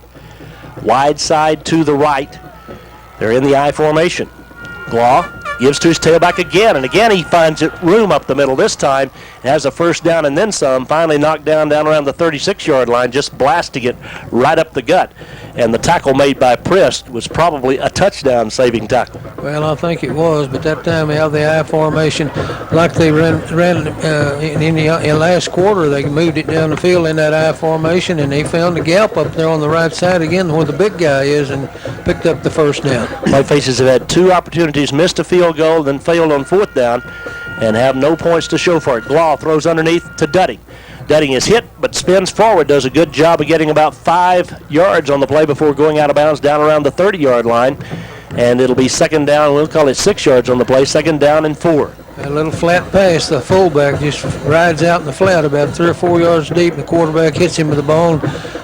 A: Wide side to the right. They're in the I formation. Glaw gives to his tailback again, and again he finds it room up the middle. This time has a first down and then some. Finally knocked down around the 36-yard line, just blasting it right up the gut. And the tackle made by Prisk was probably a touchdown-saving tackle.
B: Well, I think it was, but that time out of the I formation, like they ran in the last quarter, they moved it down the field in that I formation, and they found the gap up there on the right side again where the big guy is and picked up the first down.
A: Whitefaces have had 2 opportunities, missed a field goal, then failed on 4th down, and have no points to show for it. Glaw throws underneath to Dutting. Dutting is hit, but spins forward, does a good job of getting about 5 yards on the play before going out of bounds down around the 30-yard line. And it'll be second down, we'll call it 6 yards on the play, second down and 4.
B: A little flat pass, the fullback just rides out in the flat about 3 or 4 yards deep. The quarterback hits him with the ball and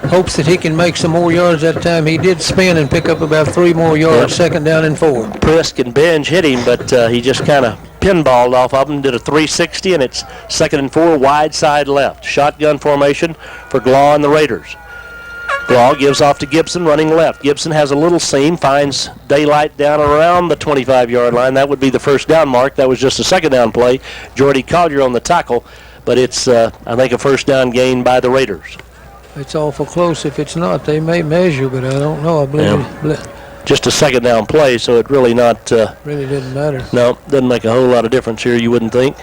B: hopes that he can make some more yards that time. He did spin and pick up about 3 more yards, second down and 4.
A: Prisk and Benj hit him, but he just kind of pinballed off of him, did a 360, and it's second and 4, wide side left. Shotgun formation for Glaw and the Raiders. Glaw gives off to Gibson, running left. Gibson has a little seam, finds daylight down around the 25-yard line. That would be the first down mark. That was just a second down play. Jordy Collier on the tackle, but it's, I think, a first down gain by the Raiders.
B: It's awful close. If it's not, they may measure, but I don't know. I believe
A: just a second down play, so it really not...
B: really didn't matter.
A: No, doesn't make a whole lot of difference here, you wouldn't think.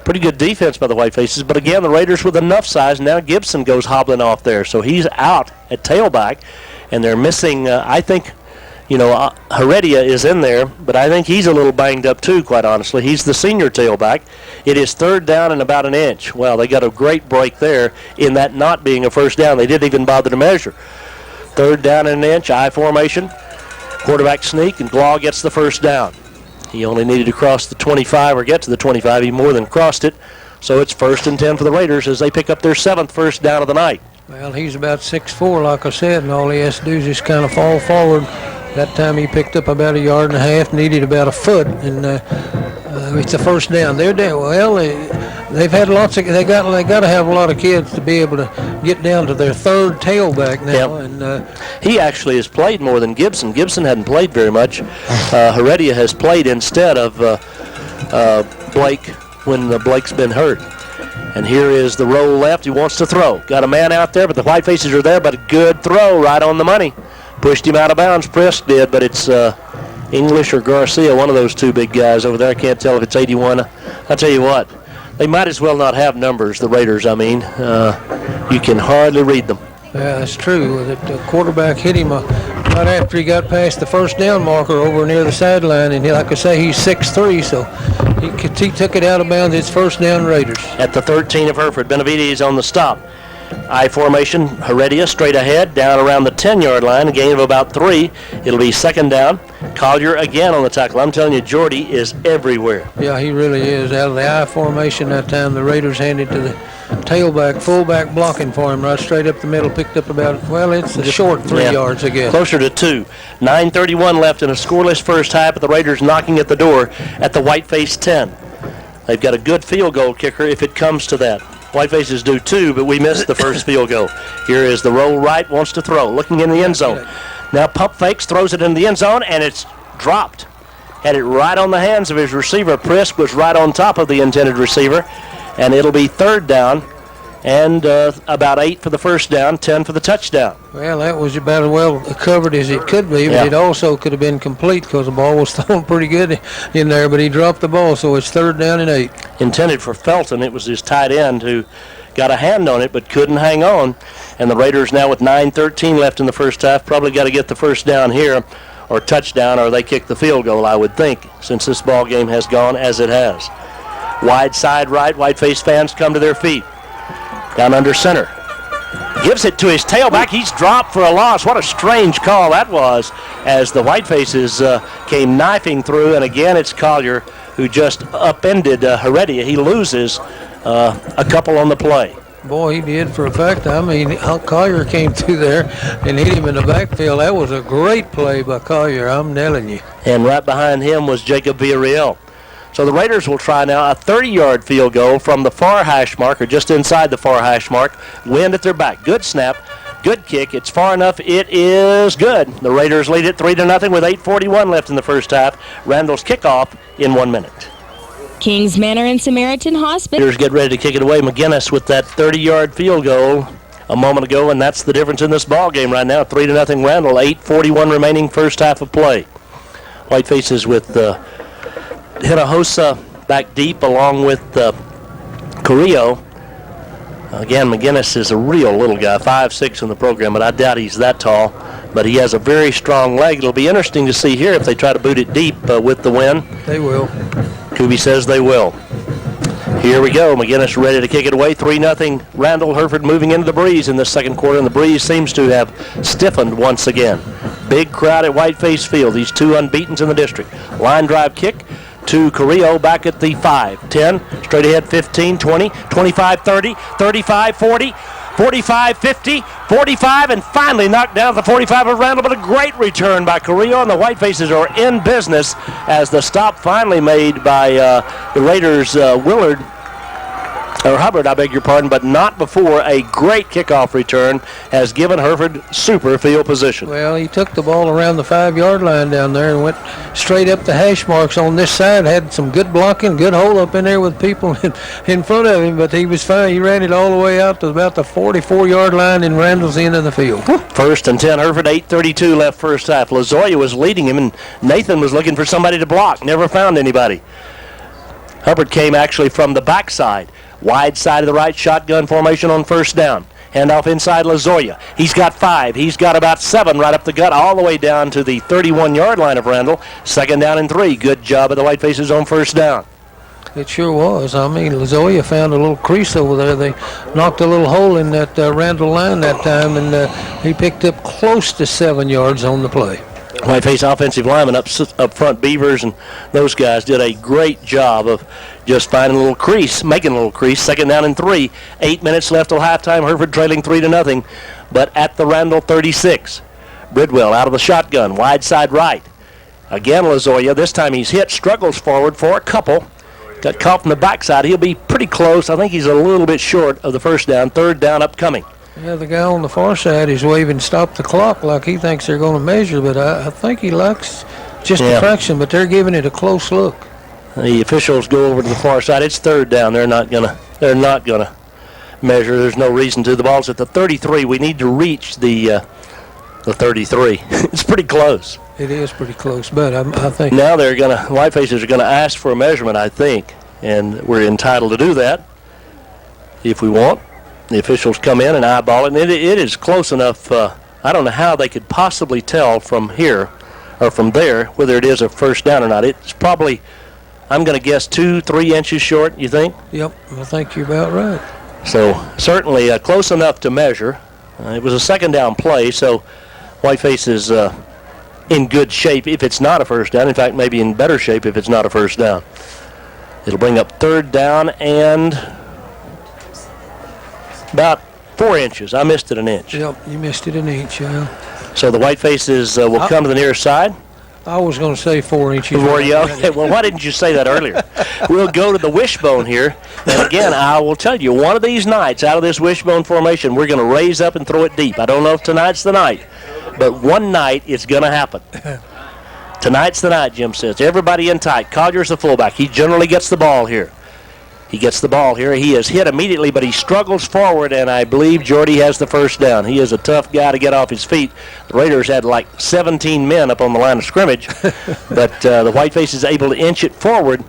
A: Pretty good defense by the Whitefaces, but again, the Raiders with enough size. Now Gibson goes hobbling off there, so he's out at tailback, and they're missing, I think, Heredia is in there, but I think he's a little banged up too, quite honestly. He's the senior tailback. It is third down and about an inch. Well, they got a great break there in that not being a first down. They didn't even bother to measure. Third down and an inch, I formation. Quarterback sneak, and Glaw gets the first down. He only needed to cross the 25 or get to the 25. He more than crossed it. So it's first and 10 for the Raiders as they pick up their 7th first down of the night.
B: Well, he's about 6'4", like I said, and all he has to do is just kind of fall forward. That time he picked up about 1.5 yards, needed about a foot, and it's a first down. They're down. Well, they've had lots of. They got to have a lot of kids to be able to get down to their third tailback now.
A: Yep.
B: And
A: he actually has played more than Gibson. Gibson hadn't played very much. Heredia has played instead of Blake when Blake's been hurt. And here is the roll left. He wants to throw. Got a man out there, but the Whitefaces are there. But a good throw right on the money. Pushed him out of bounds. Prisk did, but it's English or Garcia, one of those two big guys over there. I can't tell if it's 81. I'll tell you what, They might as well not have numbers, the Raiders, I mean. You can hardly read them.
B: Yeah, that's true. The quarterback hit him right after he got past the first down marker over near the sideline, and like I say, he's 6'3", so he took it out of bounds. It's first down Raiders.
A: At the 13 of Hereford, Benavides on the stop. I formation, Heredia straight ahead, down around the 10-yard line, a gain of about 3. It'll be second down. Collier again on the tackle. I'm telling you, Jordy is everywhere.
B: Yeah, he really is. Out of the I formation that time, the Raiders handed to the tailback, fullback blocking for him right straight up the middle, picked up about, well, it's a short 3 yards, I guess.
A: Closer to 2. 9:31 left in a scoreless first half, but the Raiders knocking at the door at the Whiteface 10. They've got a good field goal kicker if it comes to that. Whitefaces do too, but we missed the first field goal. Here is the roll right, wants to throw, looking in the end zone. Now pump fakes, throws it in the end zone, and it's dropped. Had it right on the hands of his receiver. Prisk was right on top of the intended receiver, and it'll be third down, and about 8 for the first down, 10 for the touchdown.
B: Well, that was about as well covered as it could be, but it also could have been complete because the ball was thrown pretty good in there, but he dropped the ball, so it's third down and 8.
A: Intended for Felton. It was his tight end who got a hand on it but couldn't hang on, and the Raiders now with 9:13 left in the first half probably got to get the first down here or touchdown, or they kick the field goal, I would think, since this ball game has gone as it has. Wide side right, Whiteface fans come to their feet. Down under center. Gives it to his tailback. He's dropped for a loss. What a strange call that was as the Whitefaces came knifing through. And again, it's Collier who just upended Heredia. He loses a couple on the play.
B: Boy, he did for a fact. I mean, Collier came through there and hit him in the backfield. That was a great play by Collier, I'm telling you.
A: And right behind him was Jacob Villarreal. So the Raiders will try now a 30-yard field goal from the far hash mark, or just inside the far hash mark. Wind at their back. Good snap. Good kick. It's far enough. It is good. The Raiders lead it 3-0 with 8:41 left in the first half. Randall's kickoff in 1 minute.
C: Kings Manor and Samaritan Hospital.
A: Raiders get ready to kick it away. McGinnis with that 30-yard field goal a moment ago, and that's the difference in this ball game right now. 3-0 Randall. 8:41 remaining first half of play. Whitefaces with Hinojosa back deep along with Carrillo. Again, McGinnis is a real little guy, 5'6" in the program, but I doubt he's that tall. But he has a very strong leg. It'll be interesting to see here if they try to boot it deep with the win.
B: They will.
A: Kuby says they will. Here we go. McGinnis ready to kick it away. 3-0 Randall. Hereford moving into the breeze in the second quarter, and the breeze seems to have stiffened once again. Big crowd at Whiteface Field. These two unbeatens in the district. Line drive kick to Carrillo back at the 5, 10, straight ahead 15, 20, 25, 30, 35, 40, 45, 50, 45, and finally knocked down at the 45 of Randall, but a great return by Carrillo, and the Whitefaces are in business as the stop finally made by the Raiders' Hubbard, I beg your pardon, but not before a great kickoff return has given Hereford super field position.
B: Well, he took the ball around the 5-yard line down there and went straight up the hash marks on this side. Had some good blocking, good hold up in there with people in front of him, but he was fine. He ran it all the way out to about the 44-yard line in Randall's end of the field.
A: First and 10, Hereford, 8:32 left first half. Lazoya was leading him, and Nathan was looking for somebody to block. Never found anybody. Hubbard came actually from the backside. Wide side of the right, shotgun formation on first down. Handoff inside Lazoya. He's got 5. He's got about 7 right up the gut, all the way down to the 31-yard line of Randall. Second down and 3. Good job of the Whitefaces on first down.
B: It sure was. I mean, Lazoya found a little crease over there. They knocked a little hole in that Randall line that time, and he picked up close to 7 yards on the play.
A: Whiteface offensive linemen up front, Beavers and those guys did a great job of just finding a little crease, making a little crease. Second down and 3. 8 minutes left till halftime. Hereford trailing 3-0, but at the Randall 36. Bridwell out of the shotgun, wide side right. Again, Lazoya. This time he's hit, struggles forward for a couple. Got caught from the backside. He'll be pretty close. I think he's a little bit short of the first down. Third down upcoming.
B: Yeah, the guy on the far side is waving stop the clock like he thinks they're going to measure, but I think he likes just a fraction, but they're giving it a close look.
A: The officials go over to the far side. It's third down. They're not gonna measure. There's no reason to. The ball's at the 33. We need to reach the 33. It's pretty close.
B: It is pretty close, but I think
A: now Whitefaces are gonna ask for a measurement, I think, and we're entitled to do that if we want. The officials come in and eyeball it, and it is close enough. I don't know how they could possibly tell from here or from there whether it is a first down or not. It's probably, I'm going to guess, 2-3 inches short, you think?
B: Yep, I think you're about right.
A: So certainly close enough to measure. It was a second down play, so Whiteface is in good shape if it's not a first down. In fact, maybe in better shape if it's not a first down. It'll bring up third down and about 4 inches. I missed it an inch.
B: Yep, you missed it an inch, yeah.
A: So the Whitefaces will come to the near side.
B: I was going to say 4 inches.
A: Were you? Okay, well, why didn't you say that earlier? We'll go to the wishbone here. And again, I will tell you, one of these nights out of this wishbone formation, we're going to raise up and throw it deep. I don't know if tonight's the night, but one night it's going to happen. Tonight's the night, Jim says. Everybody in tight. Collier's the fullback. He generally gets the ball here. He is hit immediately, but he struggles forward, and I believe Jordy has the first down. He is a tough guy to get off his feet. The Raiders had like 17 men up on the line of scrimmage, but the Whiteface is able to inch it forward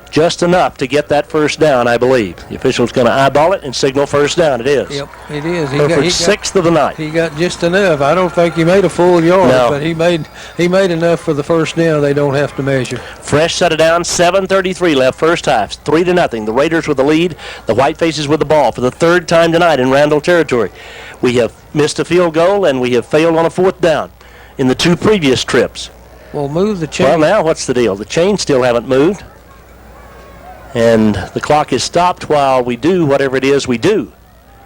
A: just enough to get that first down, I believe. The official's going to eyeball it and signal first down. It is.
B: Yep, it is.
A: Hereford's sixth of the night.
B: He got just enough. I don't think he made a full yard, but he made enough for the first down. They don't have to measure.
A: Fresh set of down, 7:33 left, first half, 3-0. The Raiders with the lead, the Whitefaces with the ball for the third time tonight in Randall territory. We have missed a field goal, and we have failed on a fourth down in the two previous trips.
B: Well, move the chain.
A: Well, now what's the deal? The chains still haven't moved. And the clock is stopped while we do whatever it is we do.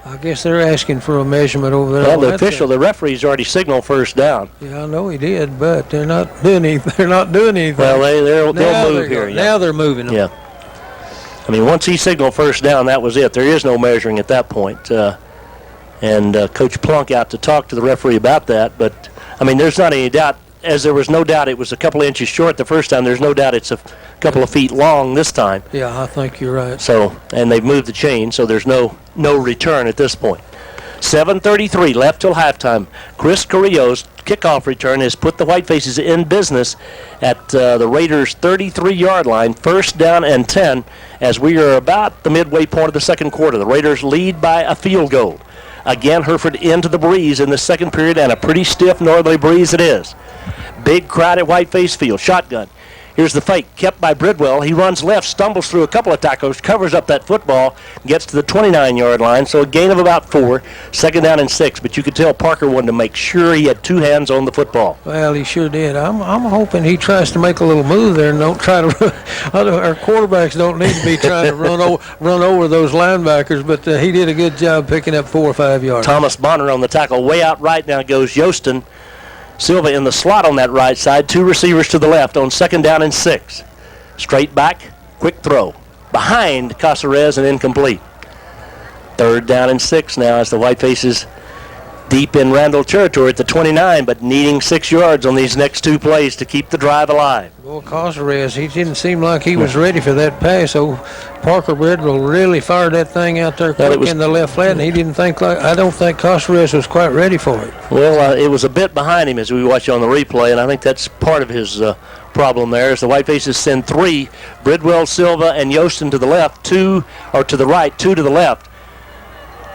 B: I guess they're asking for a measurement over there.
A: Well, the referee's already signaled first down.
B: Yeah, I know he did, but they're not doing anything. They're not doing anything.
A: Well, they'll move here.
B: Now they're moving them.
A: Yeah. I mean, once he signaled first down, that was it. There is no measuring at that point. And Coach Plunk out to talk to the referee about that. But, I mean, there's not any doubt. As there was no doubt it was a couple inches short the first time, there's no doubt it's a couple of feet long this time.
B: Yeah, I think you're right.
A: So, and they've moved the chain, so there's no return at this point. 7:33 left till halftime. Chris Carrillo's kickoff return has put the Whitefaces in business at the Raiders' 33-yard line, first down and 10, as we are about the midway point of the second quarter. The Raiders lead by a field goal. Again, Hereford into the breeze in the second period, and a pretty stiff northerly breeze it is. Big crowd at Whiteface Field. Shotgun. Here's the fake, kept by Bridwell. He runs left, stumbles through a couple of tackles, covers up that football, gets to the 29-yard line, so a gain of about 4, second down and 6. But you could tell Parker wanted to make sure he had two hands on the football.
B: Well, he sure did. I'm hoping he tries to make a little move there and don't try to run. Our quarterbacks don't need to be trying to run over those linebackers, but he did a good job picking up 4 or 5 yards.
A: Thomas Bonner on the tackle. Way out right now goes Yostin. Silva in the slot on that right side. Two receivers to the left on second down and 6. Straight back, quick throw. Behind Casares and incomplete. Third down and 6 now as the Whitefaces deep in Randall territory at the 29, but needing 6 yards on these next two plays to keep the drive alive.
B: Well, Casares, he didn't seem like he was ready for that pass. So Parker Bridwell really fired that thing out there quick in the left flat, and I don't think Casares was quite ready for it.
A: Well, it was a bit behind him as we watch on the replay, and I think that's part of his problem there. As the Whitefaces send 3, Bridwell, Silva, and Yostin to the left, 2 to the right, 2 to the left.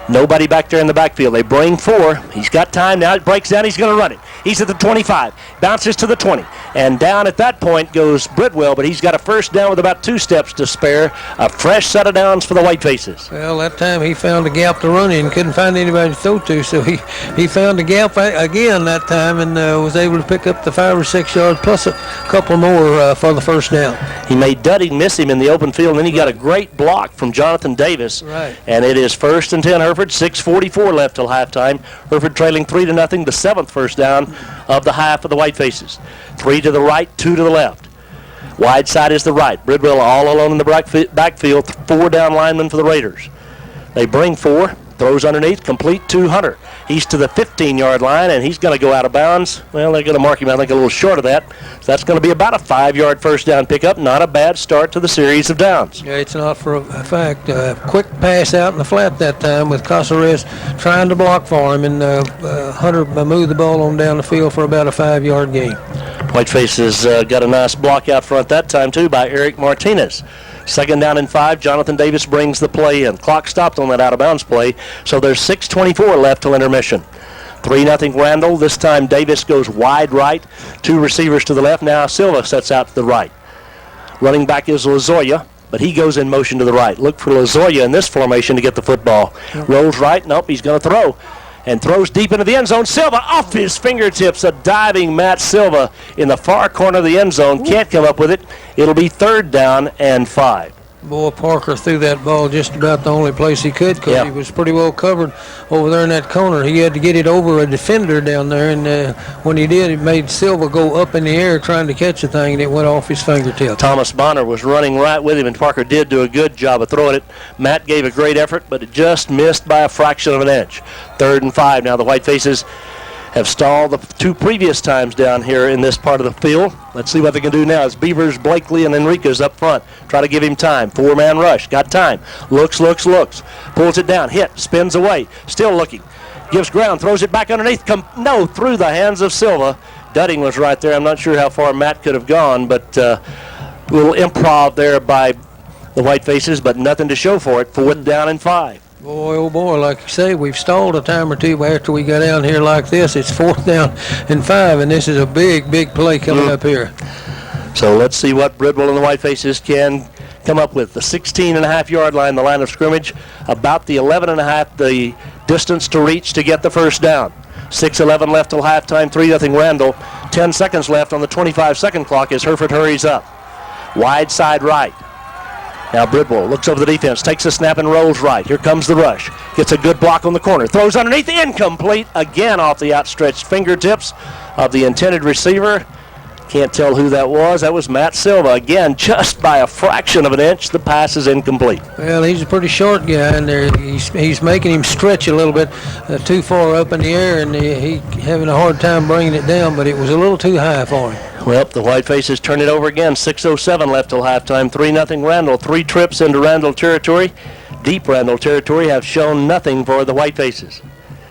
A: Nobody back there in the backfield. They bring 4. He's got time now. It breaks down. He's going to run it. He's at the 25. Bounces to the 20. And down at that point goes Bridwell, but he's got a first down with about 2 steps to spare. A fresh set of downs for the Whitefaces.
B: Well, that time he found a gap to run in. Couldn't find anybody to throw to, so he found a gap again that time and was able to pick up the 5 or 6 yards plus a couple more for the first down.
A: He made Duddy miss him in the open field, and then he got a great block from Jonathan Davis.
B: Right.
A: And it is first and 10 Hereford, 6:44 left till halftime. Hereford trailing 3-0, the 7th first down of the half of the Whitefaces. 3 to the right, 2 to the left. Wide side is the right. Bridwell all alone in the backfield, 4 down linemen for the Raiders. They bring 4, throws underneath, complete to Hunter. He's to the 15-yard line, and he's going to go out of bounds. Well, they're going to mark him, I think, a little short of that. So that's going to be about a 5-yard first down pickup. Not a bad start to the series of downs.
B: Yeah, it's not for a fact. Quick pass out in the flat that time with Casares trying to block for him, and Hunter moved the ball on down the field for about a 5-yard gain.
A: Whiteface has got a nice block out front that time, too, by Eric Martinez. Second down and 5. Jonathan Davis brings the play in. Clock stopped on that out-of-bounds play, so there's 6:24 left till intermission. 3-0 Randall. This time Davis goes wide right. 2 receivers to the left. Now Silva sets out to the right. Running back is Lozoya, but he goes in motion to the right. Look for Lozoya in this formation to get the football. Rolls right. Nope, he's going to throw. And throws deep into the end zone. Silva off his fingertips. A diving Matt Silva in the far corner of the end zone. Can't come up with it. It'll be 3rd down and 5.
B: Boy, Parker threw that ball just about the only place he could because he was pretty well covered over there in that corner. He had to get it over a defender down there, and when he did, it made Silva go up in the air trying to catch the thing, and it went off his fingertip.
A: Thomas Bonner was running right with him, and Parker did do a good job of throwing it. Matt gave a great effort, but it just missed by a fraction of an inch. 3rd and 5. Now the Whitefaces have stalled the 2 previous times down here in this part of the field. Let's see what they can do now. It's Beavers, Blakely, and Enriquez up front. Try to give him time. 4-man rush. Got time. Looks. Pulls it down. Hit. Spins away. Still looking. Gives ground. Throws it back underneath. Through the hands of Silva. Dudding was right there. I'm not sure how far Matt could have gone, but a little improv there by the Whitefaces, but nothing to show for it. 4th down and 5.
B: Boy, oh boy, like you say, we've stalled a time or two after we got down here like this. It's 4th down and 5, and this is a big play coming up here.
A: So let's see what Bridwell and the Whitefaces can come up with. The 16.5-yard line, the line of scrimmage, about the 11.5, the distance to reach to get the first down. 6:11 left till halftime, 3-0 Randall. 10 seconds left on the 25-second clock as Hereford hurries up. Wide side right. Now Bridwell looks over the defense, takes a snap and rolls right. Here comes the rush. Gets a good block on the corner. Throws underneath, incomplete. Again off the outstretched fingertips of the intended receiver. Can't tell who that was. That was Matt Silva. Again, just by a fraction of an inch, the pass is incomplete.
B: Well, he's a pretty short guy, and he's making him stretch a little bit too far up in the air, and he having a hard time bringing it down, but it was a little too high for him.
A: Well, the Whitefaces turn it over again. 6:07 left till halftime. 3-0 Randall. 3 trips into Randall territory. Deep Randall territory have shown nothing for the Whitefaces.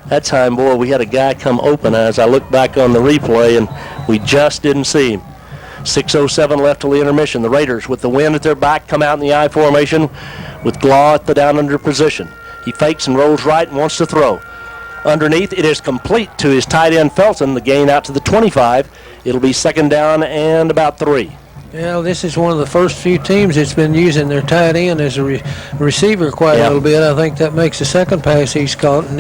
A: That time, boy, we had a guy come open as I look back on the replay, and we just didn't see him. 6:07 left till the intermission. The Raiders, with the wind at their back, come out in the I formation with Glaw at the down under position. He fakes and rolls right and wants to throw. Underneath, it is complete to his tight end Felton. The gain out to the 25. It'll be 2nd down and about 3.
B: Well, this is one of the first few teams that's been using their tight end as a receiver quite a little bit. I think that makes the second pass he's caught, and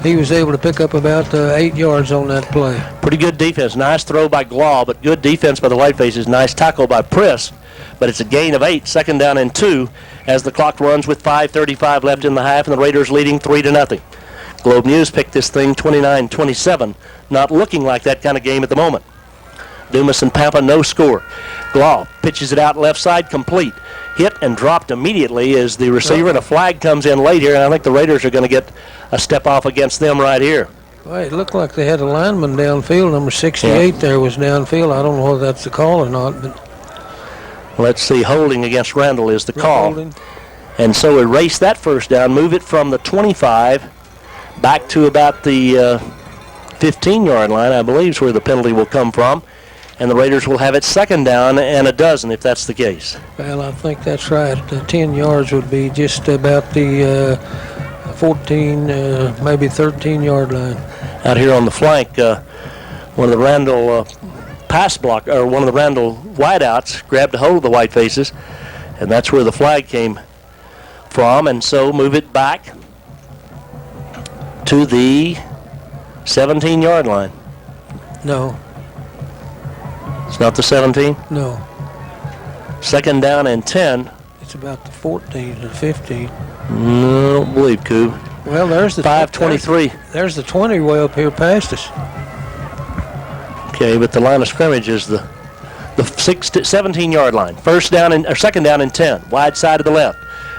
B: he was able to pick up about 8 yards on that play.
A: Pretty good defense. Nice throw by Glaw, but good defense by the Whitefaces. Nice tackle by Priss, but it's a gain of 8, 2nd down and 2 as the clock runs with 5:35 left in the half, and the Raiders leading 3-0. Globe News picked this thing 29-27. Not looking like that kind of game at the moment. Dumas and Pampa, no score. Glaw pitches it out left side, complete. Hit and dropped immediately as the receiver, and a flag comes in late here, and I think the Raiders are going to get a step off against them right here.
B: Well, it looked like they had a lineman downfield. Number 68 there was downfield. I don't know whether that's the call or not, but
A: let's see. Holding against Randall is the call.
B: Holding.
A: And so erase that first down, move it from the 25 back to about the 15-yard line, I believe is where the penalty will come from. And the Raiders will have it 2nd down and a dozen if that's the case.
B: Well, I think that's right. 10 yards would be just about the 14, maybe 13-yard line.
A: Out here on the flank, one of the Randall pass block, or one of the Randall wideouts grabbed a hold of the Whitefaces, and that's where the flag came from. And so move it back to the 17-yard line.
B: No.
A: It's not the 17?
B: No.
A: 2nd down and 10.
B: It's about the 14 or 15.
A: No, I don't believe, Coob.
B: Well, there's the
A: 5:23.
B: There's the 20 way up here past us.
A: Okay, but the line of scrimmage is the 17-yard line. 2nd down and 10. Wide side of the left.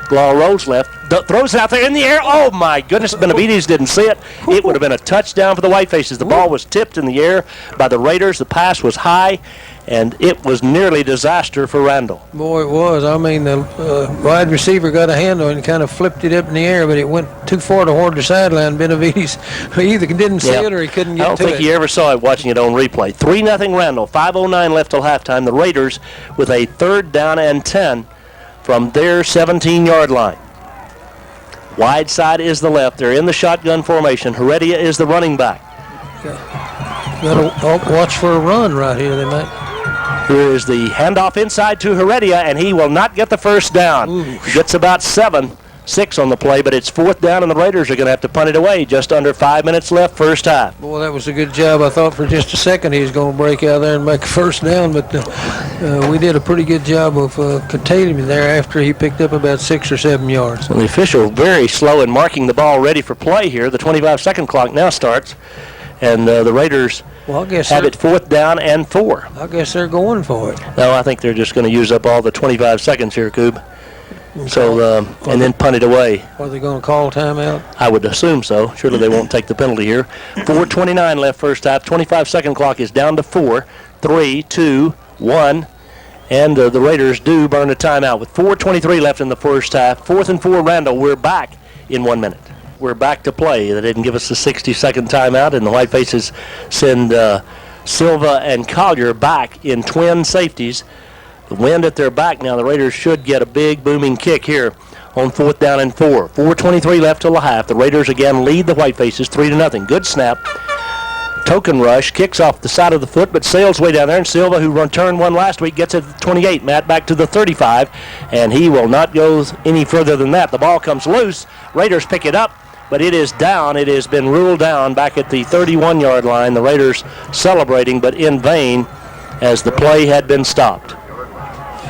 A: Glaw rolls left, throws it out there in the air. Oh, my goodness, Benavides didn't see it. It would have been a touchdown for the Whitefaces. The ball was tipped in the air by the Raiders. The pass was high, and it was nearly disaster for Randall.
B: Boy, it was. I mean, the wide receiver got a hand on it and kind of flipped it up in the air, but it went too far toward the sideline. Benavides either didn't see it or he couldn't get to it.
A: I don't think he ever saw it watching it on replay. 3-0 Randall. 5:09 left till halftime. The Raiders with a 3rd down and 10 from their 17-yard line. Wide side is the left. They're in the shotgun formation. Heredia is the running back.
B: Got to watch for a run right here. They might.
A: Here is the handoff inside to Heredia, and he will not get the first down.
B: Ooh.
A: Gets about 6 on the play, but it's 4th down, and the Raiders are going to have to punt it away. Just under 5 minutes left, first half.
B: Boy, that was a good job. I thought for just a second he was going to break out there and make a first down, but we did a pretty good job of containing him there after he picked up about 6 or 7 yards.
A: Well, the official very slow in marking the ball ready for play here. The 25-second clock now starts, and the Raiders have it 4th down and 4.
B: I guess they're going for it.
A: No, I think they're just going to use up all the 25 seconds here, Coob. So, and then punt it away.
B: Are they going to call timeout?
A: I would assume so. Surely they won't take the penalty here. 4:29 left first half. 25-second clock is down to 4. 3, 2, 1. And the Raiders do burn a timeout with 4:23 left in the first half. 4th and 4, Randall. We're back in 1 minute. We're back to play. They didn't give us a 60-second timeout, and the Whitefaces send Silva and Collier back in twin safeties. The wind at their back now. The Raiders should get a big booming kick here on 4th down and 4. 4:23 left till the half. The Raiders again lead the Whitefaces 3-0. Good snap. Token rush. Kicks off the side of the foot, but sails way down there. And Silva, who returned one last week, gets it at the 28. Matt back to the 35, and he will not go any further than that. The ball comes loose. Raiders pick it up, but it is down. It has been ruled down back at the 31-yard line. The Raiders celebrating, but in vain, as the play had been stopped.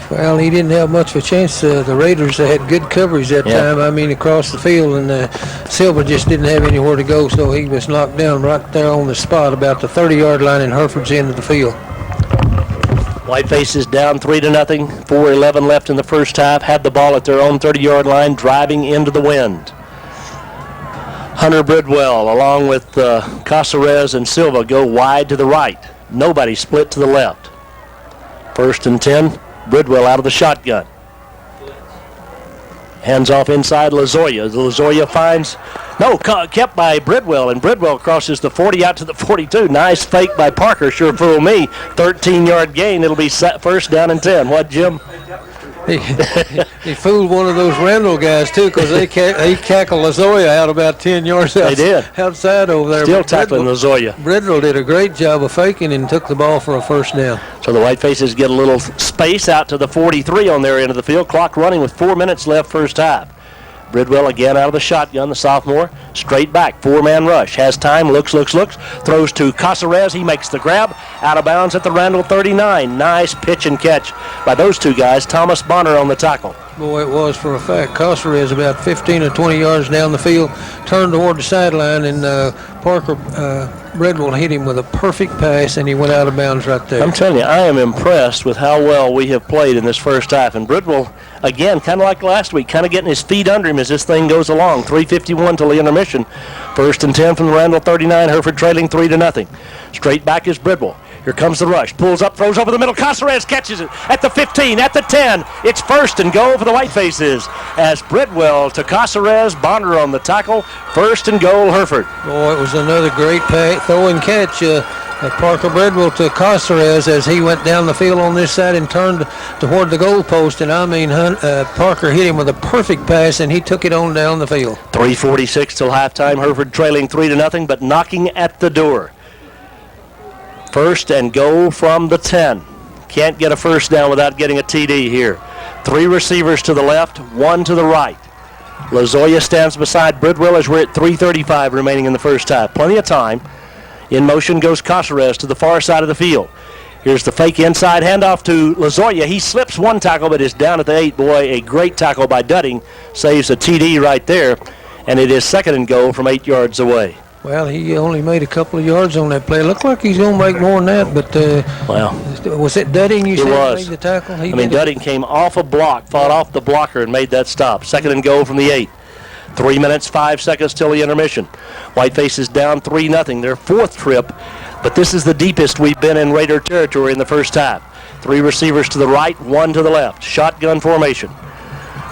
B: Well, he didn't have much of a chance. The Raiders had good coverage that time. I mean, across the field, and Silva just didn't have anywhere to go, so he was knocked down right there on the spot about the 30-yard line in Hereford's end of the field.
A: Whitefaces down 3-0. 4:11 left in the first half. Had the ball at their own 30-yard line, driving into the wind. Hunter Bridwell, along with Caceres and Silva, go wide to the right. Nobody split to the left. 1st and 10. Bridwell out of the shotgun. Hands off inside Lozoya. Lozoya finds, kept by Bridwell, and Bridwell crosses the 40 out to the 42. Nice fake by Parker, sure fooled me. 13-yard gain. It'll be 1st down and 10. What, Jim?
B: He fooled one of those Randall guys, too, because he cackled Lozoya out about 10 yards outside over there.
A: Still tackling Lozoya.
B: Bridwell did a great job of faking and took the ball for a 1st down.
A: So the Whitefaces get a little space out to the 43 on their end of the field. Clock running with 4 minutes left first half. Bridwell again out of the shotgun, the sophomore. Straight back, 4-man rush. Has time, looks. Throws to Caceres. He makes the grab. Out of bounds at the Randall 39. Nice pitch and catch by those two guys. Thomas Bonner on the tackle.
B: Boy, it was for a fact. Caceres about 15 or 20 yards down the field, turned toward the sideline, and Parker Bridwell hit him with a perfect pass, and he went out of bounds right there.
A: I'm telling you, I am impressed with how well we have played in this first half. And Bridwell, again, kind of like last week, kind of getting his feet under him as this thing goes along. 3:51 till the intermission. 1st and 10 from the Randall 39. Hereford trailing 3-0. Straight back is Bridwell. Here comes the rush. Pulls up, throws over the middle. Caceres catches it at the 15, at the 10. It's 1st and goal for the Whitefaces as Bridwell to Caceres. Bonner on the tackle. 1st and goal, Hereford.
B: Boy, it was another great throw and catch. Parker Bridwell to Caceres as he went down the field on this side and turned toward the goal post. And I mean, Parker hit him with a perfect pass, and he took it on down the field.
A: 3:46 till halftime. Hereford trailing 3-0, but knocking at the door. 1st and goal from the 10. Can't get a 1st down without getting a TD here. 3 receivers to the left, 1 to the right. Lozoya stands beside Bridwell as we're at 3:35 remaining in the first half. Plenty of time. In motion goes Caceres to the far side of the field. Here's the fake inside handoff to Lozoya. He slips one tackle but is down at the 8. Boy, a great tackle by Dudding. Saves a TD right there. And it is 2nd and goal from 8 yards away.
B: Well, he only made a couple of yards on that play. Looked like he's going to make more than that, but was it Dudding you said made the tackle?
A: Dudding came off a block, fought off the blocker, and made that stop. 2nd and goal from the 8. 3 minutes, 5 seconds till the intermission. Whitefaces down 3-0, their 4th trip, but this is the deepest we've been in Raider territory in the first half. 3 receivers to the right, 1 to the left. Shotgun formation.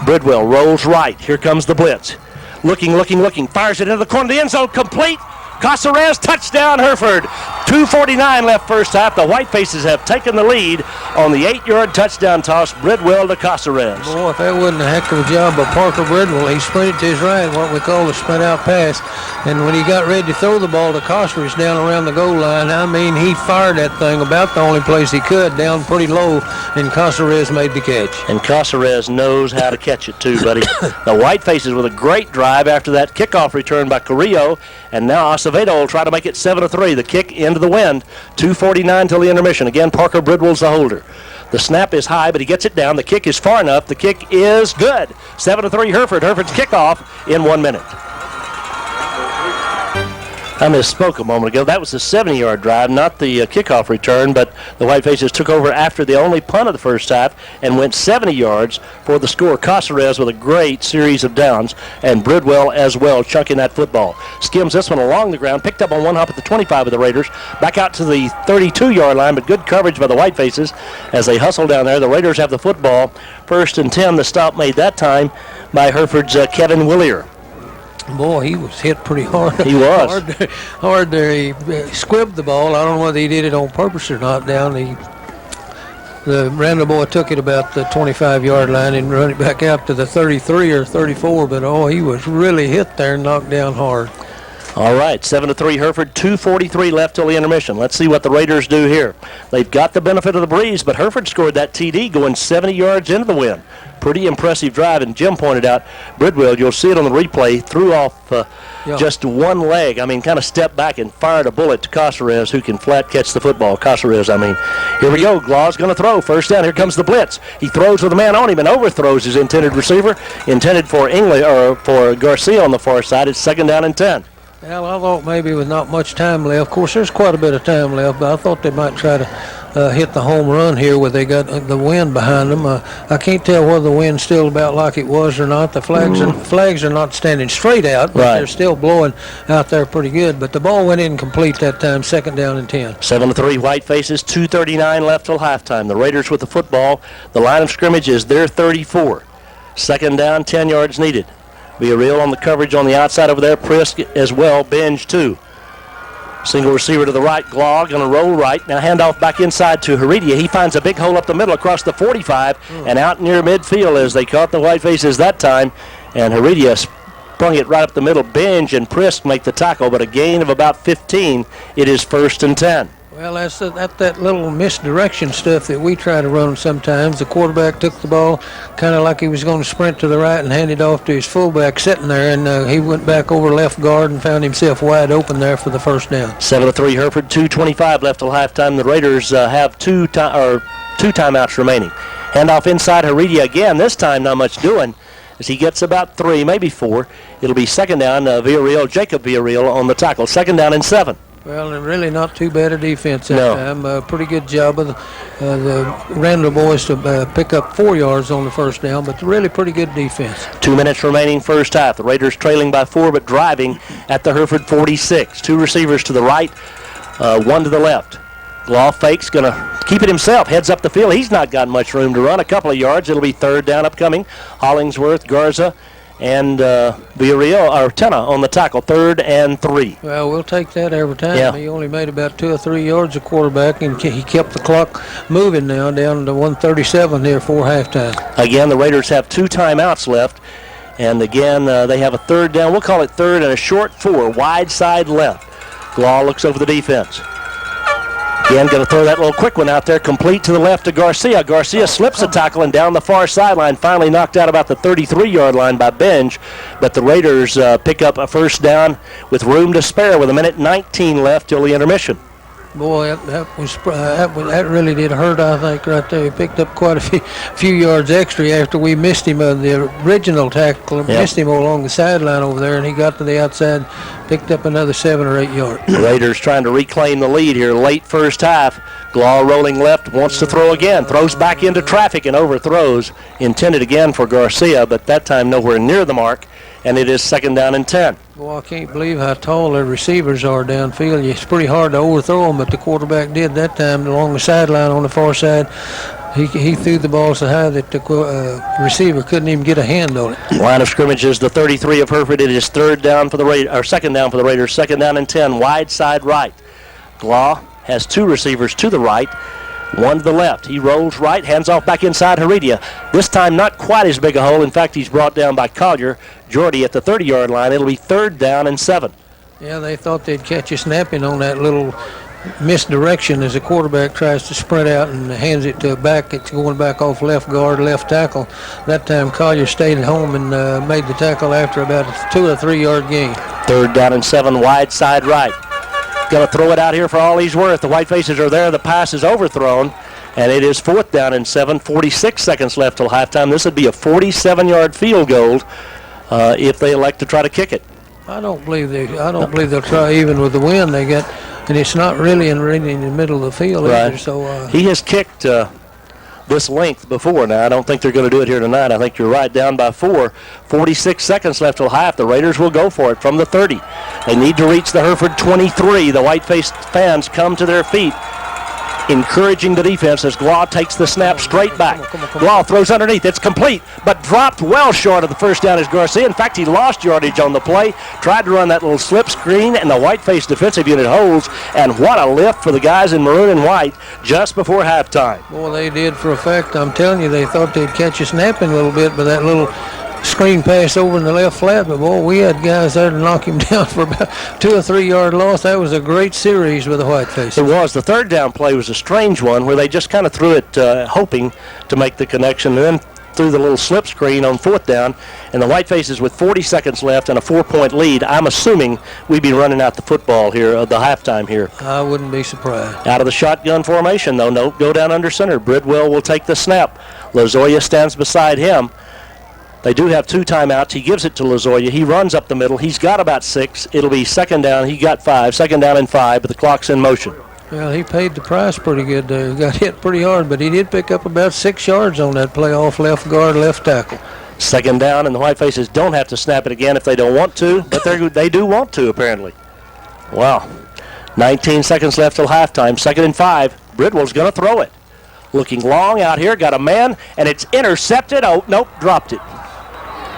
A: Bridwell rolls right. Here comes the blitz. Looking, fires it into the corner of the end zone, complete. Caceres, touchdown, Hereford. 2:49 left first half. The Whitefaces have taken the lead on the 8-yard touchdown toss. Bridwell to Casares.
B: Boy, if that wasn't a heck of a job by Parker Bridwell, he sprinted to his right, what we call a sprint out pass. And when he got ready to throw the ball to Casares down around the goal line, I mean, he fired that thing about the only place he could, down pretty low, and Casares made the catch.
A: And Casares knows how to catch it too, buddy. The Whitefaces with a great drive after that kickoff return by Carrillo, and now Acevedo will try to make it 7-3. The kick into the wind. 2:49 till the intermission. Again, Parker Bridwell's the holder. The snap is high, but he gets it down. The kick is far enough. The kick is good. 7-3 Hereford. Hereford's kickoff in 1 minute. I misspoke a moment ago. That was the 70-yard drive, not the kickoff return, but the Whitefaces took over after the only punt of the first half and went 70 yards for the score. Casares with a great series of downs, and Bridwell as well, chunking that football. Skims this one along the ground, picked up on one hop at the 25 of the Raiders, back out to the 32-yard line, but good coverage by the Whitefaces as they hustle down there. The Raiders have the football. 1st and 10, the stop made that time by Hereford's Kevin Willier.
B: Boy, he was hit pretty hard.
A: He was.
B: hard there. He squibbed the ball. I don't know whether he did it on purpose or not down. The Randall boy took it about the 25-yard line and run it back out to the 33 or 34, but, he was really hit there and knocked down hard.
A: All right, 7-3 Hereford, 2:43 left till the intermission. Let's see what the Raiders do here. They've got the benefit of the breeze, but Hereford scored that TD going 70 yards into the wind. Pretty impressive drive, and Jim pointed out, Bridwell, you'll see it on the replay, threw off just one leg. I mean, kind of stepped back and fired a bullet to Casares, who can flat catch the football. Casares, I mean. Here we go. Glau's going to throw. First down. Here comes the blitz. He throws with a man on him and overthrows his intended receiver. Intended for for Garcia on the far side. It's 2nd down and 10.
B: Well, I thought maybe with not much time left. Of course, there's quite a bit of time left, but I thought they might try to hit the home run here where they got the wind behind them. I can't tell whether the wind's still about like it was or not. The flags are not standing straight out, but they're still blowing out there pretty good. But the ball went incomplete that time, 2nd down and 10.
A: 7-3 Whitefaces, 2:39 left till halftime. The Raiders with the football. The line of scrimmage is their 34. 2nd down, 10 yards needed. Villarreal on the coverage on the outside over there. Prisk as well. Binge too. Single receiver to the right. Glau going to roll right. Now handoff back inside to Heredia. He finds a big hole up the middle across the 45 and out near midfield as they caught the Whitefaces that time. And Heredia sprung it right up the middle. Binge and Prisk make the tackle, but a gain of about 15. It is 1st and 10.
B: Well, that's that little misdirection stuff that we try to run sometimes. The quarterback took the ball kind of like he was going to sprint to the right and hand it off to his fullback sitting there, and he went back over left guard and found himself wide open there for the 1st down.
A: 7-3 Hereford, 2:25 left till halftime. The Raiders have two timeouts remaining. Handoff inside Heredia again. This time not much doing as he gets about 3, maybe 4. It'll be 2nd down. Jacob Villarreal on the tackle. 2nd down and 7.
B: Well, and really not too bad a defense that time. Pretty good job of the Randall boys to pick up 4 yards on the 1st down, but really pretty good defense.
A: 2 minutes remaining first half. The Raiders trailing by 4, but driving at the Hereford 46. 2 receivers to the right, 1 to the left. Glau fakes, going to keep it himself. Heads up the field. He's not got much room to run. A couple of yards. It'll be 3rd down upcoming. Hollingsworth, Garza, and Villarreal, or Tenna on the tackle, 3rd and 3.
B: Well, we'll take that every time.
A: Yeah.
B: He only made about 2 or 3 yards of quarterback, and he kept the clock moving now down to 1:37 there for halftime.
A: Again, the Raiders have 2 timeouts left, and again, they have a 3rd down. We'll call it 3rd and a short 4, wide side left. Glau looks over the defense. Again, going to throw that little quick one out there, complete to the left to Garcia. Garcia slips a tackle and down the far sideline, finally knocked out about the 33-yard line by Binge. But the Raiders pick up a 1st down with room to spare with 1:19 left till the intermission.
B: Boy, that really did hurt, I think, right there. He picked up quite a few yards extra after we missed him. The original tackle missed him along the sideline over there, and he got to the outside, picked up another 7 or 8 yards.
A: The Raiders trying to reclaim the lead here late first half. Glau rolling left, wants to throw again, throws back into traffic and overthrows. Intended again for Garcia, but that time nowhere near the mark, and it is 2nd down and 10.
B: Well, I can't believe how tall their receivers are downfield. It's pretty hard to overthrow them, but the quarterback did that time along the sideline on the far side. He threw the ball so high that the receiver couldn't even get a hand on it.
A: Line of scrimmage is the 33 of Hereford. It is 3rd down for the Raiders, or 2nd down for the Raiders. 2nd down and 10, wide side right. Glaw has two receivers to the right, one to the left. He rolls right, hands off back inside Heredia. This time not quite as big a hole. In fact, he's brought down by Collier. Jordy at the 30-yard line. It'll be 3rd down and 7.
B: Yeah, they thought they'd catch you snapping on that little misdirection as the quarterback tries to sprint out and hands it to a back. It's going back off left guard, left tackle. That time Collier stayed at home and made the tackle after about a 2 or 3 yard gain.
A: 3rd down and 7, wide side right. Going to throw it out here for all he's worth. The Whitefaces are there. The pass is overthrown, and it is 4th down and 7. 46 seconds left till halftime. This would be a 47-yard field goal if they elect to try to kick it.
B: I don't believe they'll try even with the wind they got, and it's not really in the middle of the field either. So
A: he has kicked this length before. Now, I don't think they're going to do it here tonight. I think you're right, down by 4. 46 seconds left till half. The Raiders will go for it from the 30. They need to reach the Hereford 23. The white-faced fans come to their feet, encouraging the defense as Glaw takes the snap straight back. Glaw throws underneath. It's complete, but dropped well short of the first down as Garcia. In fact, he lost yardage on the play, tried to run that little slip screen, and the white-faced defensive unit holds, and what a lift for the guys in maroon and white just before halftime.
B: Boy, they did for a fact. I'm telling you, they thought they'd catch you snapping a little bit by that little screen pass over in the left flat, but boy, we had guys there to knock him down for about 2 or 3 yard loss. That was a great series with the Whitefaces.
A: It was. The 3rd down play was a strange one where they just kind of threw it hoping to make the connection, and then threw the little slip screen on 4th down, and the Whitefaces with 40 seconds left and a 4-point lead. I'm assuming we'd be running out the football here, the halftime here.
B: I wouldn't be surprised.
A: Out of the shotgun formation, though. No, go down under center. Bridwell will take the snap. Lozoya stands beside him. They do have 2 timeouts. He gives it to Lozoya. He runs up the middle. He's got about 6. It'll be 2nd down. He got 5. 2nd down and 5, but the clock's in motion.
B: Well, he paid the price pretty good there. He got hit pretty hard, but he did pick up about 6 yards on that play off left guard, left tackle.
A: 2nd down, and the Whitefaces don't have to snap it again if they don't want to, but they do want to, apparently. Wow. 19 seconds left till halftime. 2nd and 5. Bridwell's going to throw it. Looking long out here. Got a man, and it's intercepted. Oh, nope, dropped it.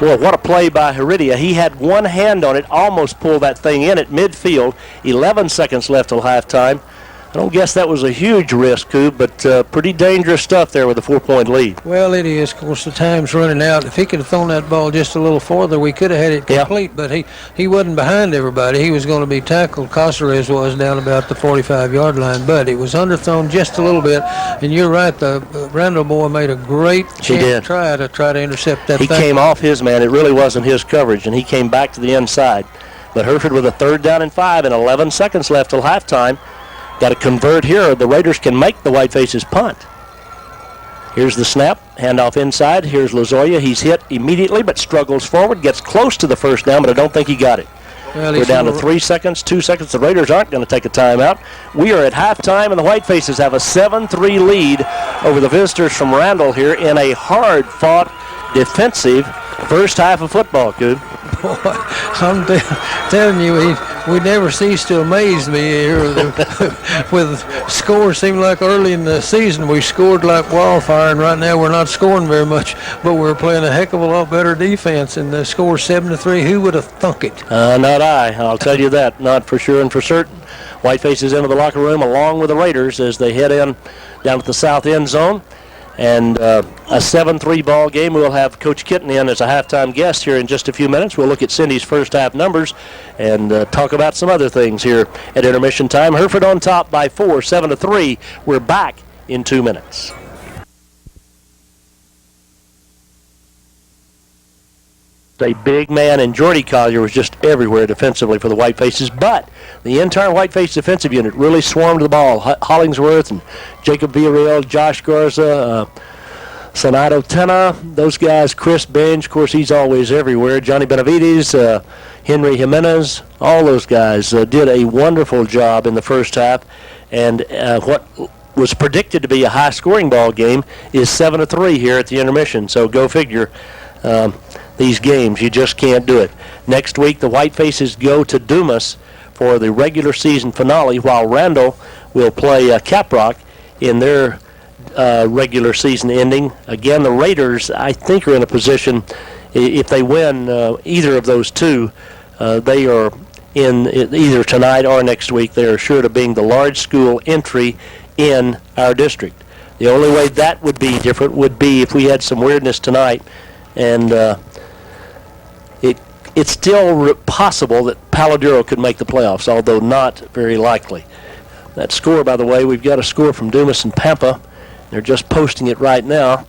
A: Boy, what a play by Heredia. He had one hand on it, almost pulled that thing in at midfield. 11 seconds left till halftime. I don't guess that was a huge risk, Coob, but pretty dangerous stuff there with a 4-point lead.
B: Well, it is. Of course, the time's running out. If he could have thrown that ball just a little farther, we could have had it complete, but he wasn't behind everybody. He was going to be tackled. Caceres was down about the 45-yard line, but it was underthrown just a little bit. And you're right, the Randall boy made a great try to intercept that thing.
A: He came off his man. It really wasn't his coverage, and he came back to the inside. But Hereford with a 3rd down and 5 and 11 seconds left till halftime. Got to convert here. The Raiders can make the Whitefaces punt. Here's the snap. Handoff inside. Here's Lozoya. He's hit immediately but struggles forward. Gets close to the 1st down, but I don't think he got it. Well, we're down to 3 seconds, 2 seconds. The Raiders aren't going to take a timeout. We are at halftime, and the Whitefaces have a 7-3 lead over the visitors from Randall here in a hard-fought defensive first half of football, Coop.
B: Boy, I'm telling you, we never cease to amaze me here with scores. Seemed like early in the season we scored like wildfire, and right now we're not scoring very much, but we're playing a heck of a lot better defense, and the score 7-3. Who would have thunk it?
A: Not I. I'll tell you that. Not for sure and for certain. Whitefaces into the locker room along with the Raiders as they head in down at the south end zone. And a 7-3 ball game. We'll have Coach Kitten in as a halftime guest here in just a few minutes. We'll look at Cindy's first half numbers and talk about some other things here at intermission time. Hereford on top by 4, 7-3. We're back in 2 minutes. A big man, and Jordy Collier was just everywhere defensively for the Whitefaces, but the entire Whiteface defensive unit really swarmed the ball. Hollingsworth and Jacob Villarreal, Josh Garza, Sonato Tena, those guys, Chris Benj, of course, he's always everywhere, Johnny Benavides, Henry Jimenez, all those guys did a wonderful job in the first half, and what was predicted to be a high-scoring ball game is 7-3 here at the intermission, so go figure. These games, you just can't do it. Next week, the Whitefaces go to Dumas for the regular season finale, while Randall will play Caprock in their regular season ending. Again, the Raiders, I think, are in a position, if they win either of those two, they are in either tonight or next week. They are assured of being the large school entry in our district. The only way that would be different would be if we had some weirdness tonight, and it's still possible that Paladuro could make the playoffs, although not very likely. That score, by the way, we've got a score from Dumas and Pampa. They're just posting it right now.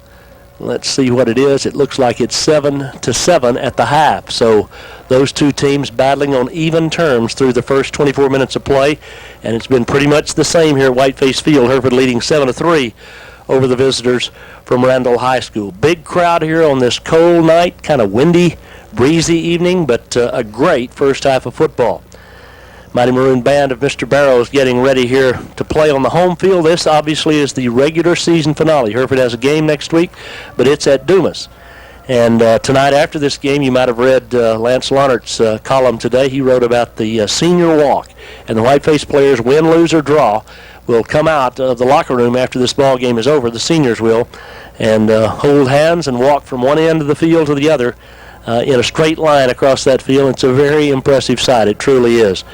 A: Let's see what it is. It looks like it's 7-7 at the half. So those two teams battling on even terms through the first 24 minutes of play, and it's been pretty much the same here at Whiteface Field. Hereford leading 7-3 over the visitors from Randall High School. Big crowd here on this cold night, kind of windy, breezy evening, but a great first half of football. Mighty Maroon Band of Mr. Barrows getting ready here to play on the home field. This obviously is the regular season finale. Hereford has a game next week, but it's at Dumas. And tonight after this game, you might have read Lance Lonnert's column today. He wrote about the senior walk. And the Whiteface players, win, lose, or draw, will come out of the locker room after this ball game is over. The seniors will. And hold hands and walk from one end of the field to the other in a straight line across that field. It's a very impressive sight. It truly is.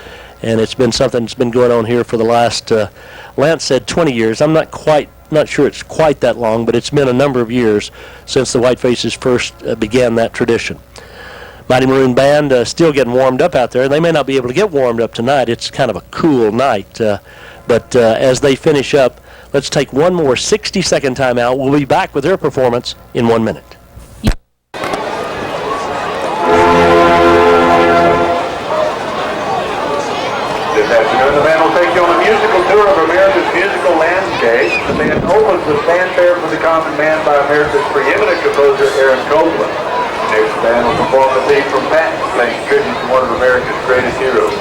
A: And it's been something that's been going on here for the last, Lance said 20 years. I'm not sure it's quite that long, but it's been a number of years since the Whitefaces first began that tradition. Mighty Maroon Band still getting warmed up out there. They may not be able to get warmed up tonight. It's kind of a cool night. But as they finish up, let's take one more 60-second timeout. We'll be back with their performance in 1 minute.
D: This afternoon, the band will take you on a musical tour of America's musical landscape. The band opens with Fanfare for the Common Man by America's preeminent composer, Aaron Copland. Next, the band will perform the theme from Patton, playing tribute to one of America's greatest heroes.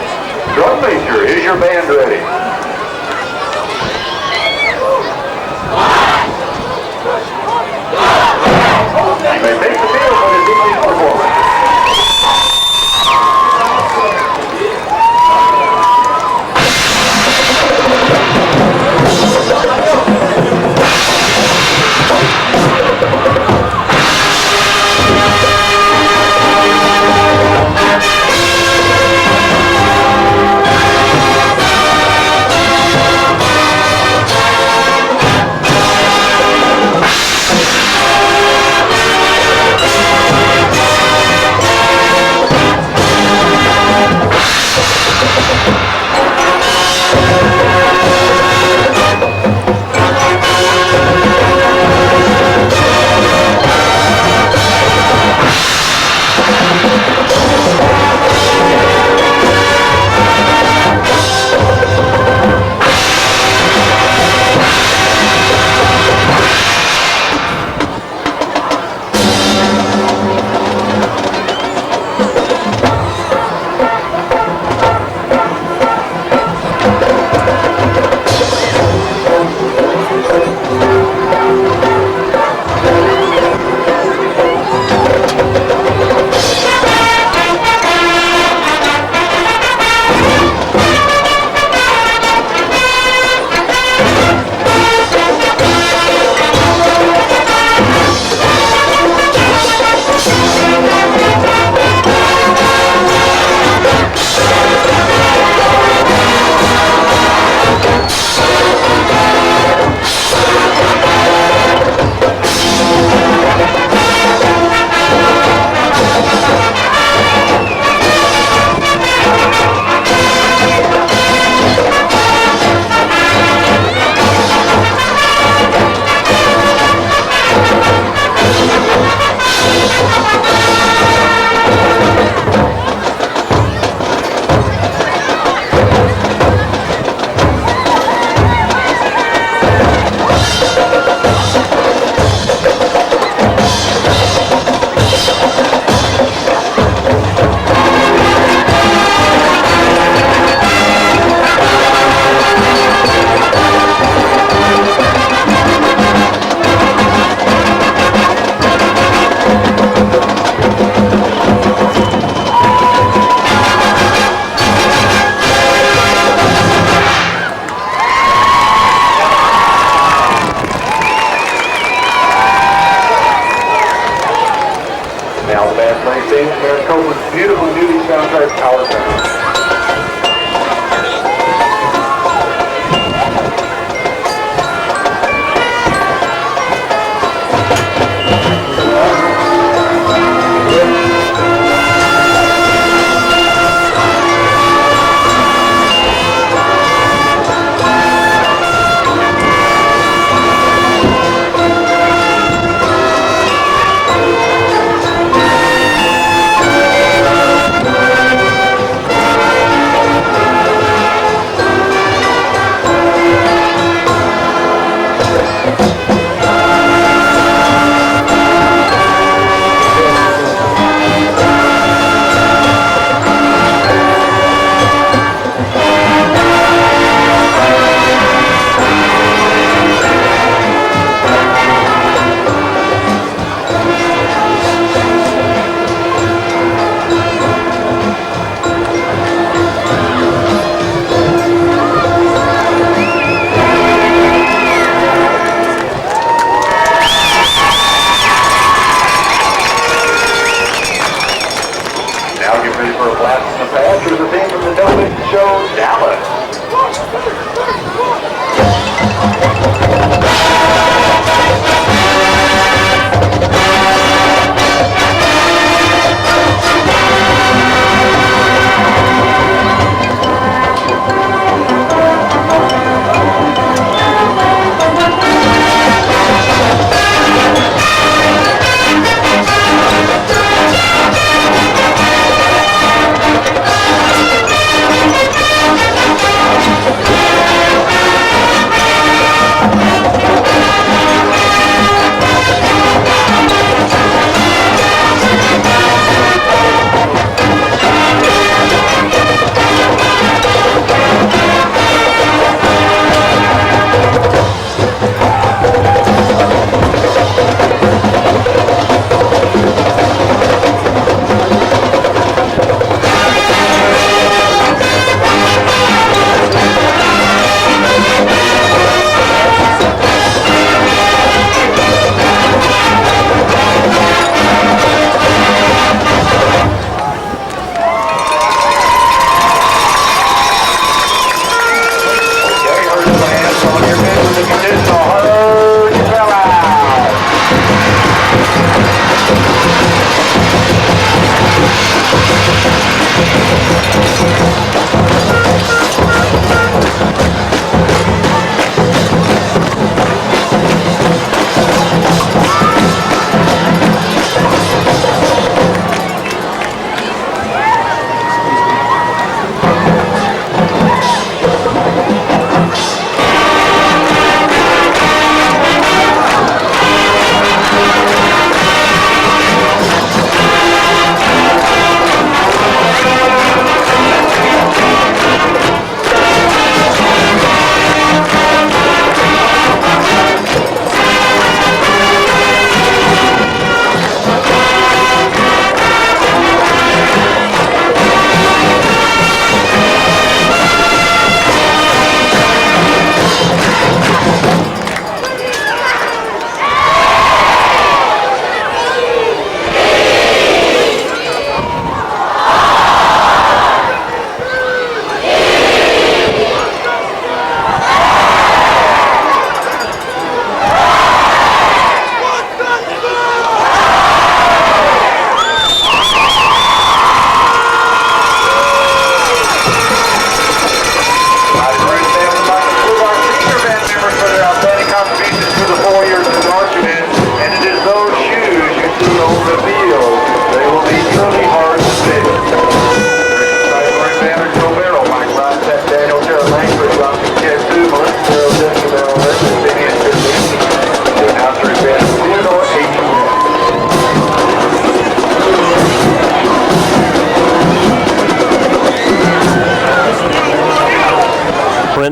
D: Drum major, is your band ready? You may take the field for this evening's performance.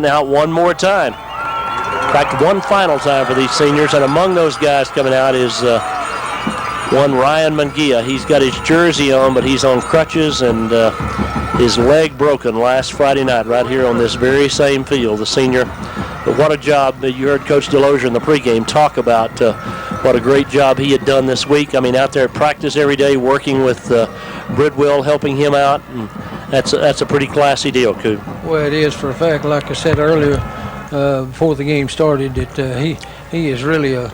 A: it out one more time. In fact, one final time for these seniors, and among those guys coming out is one Ryan Mungia. He's got his jersey on, but he's on crutches and his leg broken last Friday night right here on this very same field, the senior. But what a job. You heard Coach Delosier in the pregame talk about what a great job he had done this week. I mean, out there at practice every day, working with Bridwell, helping him out. And that's a pretty classy deal, Coop.
B: Well, it is for a fact. Like I said earlier, before the game started, that he is really a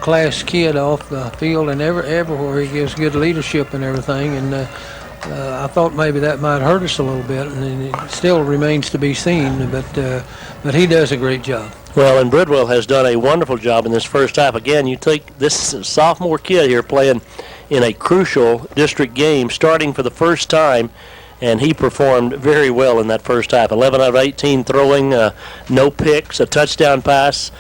B: class kid off the field, and everywhere he gives good leadership and everything. And I thought maybe that might hurt us a little bit, and it still remains to be seen. But he does a great job.
A: Well, and Bridwell has done a wonderful job in this first half. Again, you take this sophomore kid here playing in a crucial district game, starting for the first time, and he performed very well in that first half. 11 out of 18 throwing, no picks, a touchdown pass.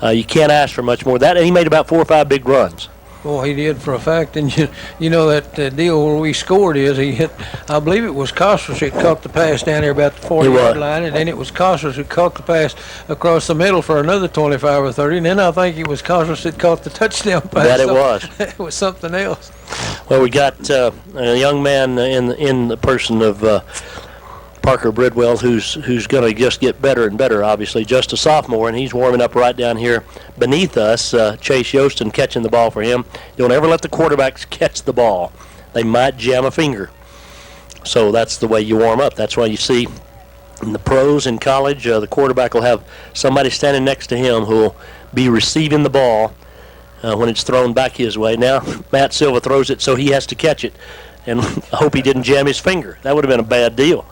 A: You can't ask for much more than that, and he made about 4 or 5 big runs.
B: Well, he did for a fact, and you know that deal where we scored is he hit, I believe it was Costas that caught the pass down there about the 40-yard line, and then it was Costas who caught the pass across the middle for another 25 or 30, and then I think it was Costas that caught the touchdown pass.
A: That it was.
B: It was something else.
A: Well, we got a young man in the person of Parker Bridwell, who's going to just get better and better, obviously, just a sophomore, and he's warming up right down here beneath us. Chase Yostin catching the ball for him. Don't ever let the quarterbacks catch the ball. They might jam a finger. So that's the way you warm up. That's why you see in the pros in college, the quarterback will have somebody standing next to him who will be receiving the ball when it's thrown back his way. Now, Matt Silva throws it so he has to catch it, and I hope he didn't jam his finger. That would have been a bad deal.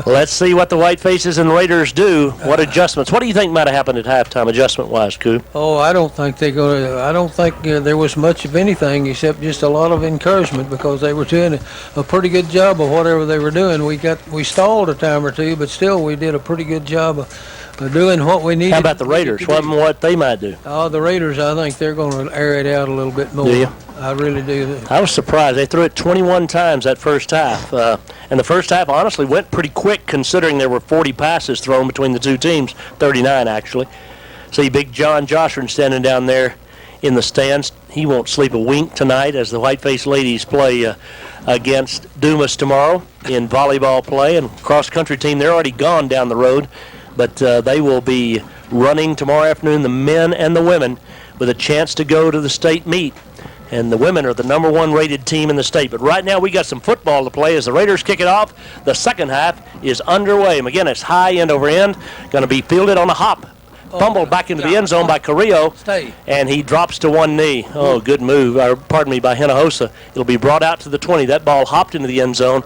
A: Let's see what the Whitefaces and Raiders do. What adjustments? What do you think might have happened at halftime, adjustment-wise, Coop?
B: Oh, I don't think there was much of anything except just a lot of encouragement, because they were doing a pretty good job of whatever they were doing. We stalled a time or two, but still we did a pretty good job of doing what we needed.
A: How about the Raiders? What they might do?
B: Oh, the Raiders, I think they're going to air it out a little bit more.
A: Do you?
B: I really do.
A: I was surprised. They threw it 21 times that first half. And the first half, honestly, went pretty quick considering there were 40 passes thrown between the two teams, 39 actually. See Big John Joshua standing down there in the stands. He won't sleep a wink tonight as the Whiteface ladies play against Dumas tomorrow in volleyball play. And cross-country team, they're already gone down the road, but they will be running tomorrow afternoon, the men and the women, with a chance to go to the state meet. And the women are the #1 rated team in the state. But right now we got some football to play as the Raiders kick it off. The second half is underway. And again, it's high end over end. Going to be fielded on a hop. Fumbled back into the end zone by Carrillo. And he drops to one knee. Oh, good move. By Hinojosa. It'll be brought out to the 20. That ball hopped into the end zone.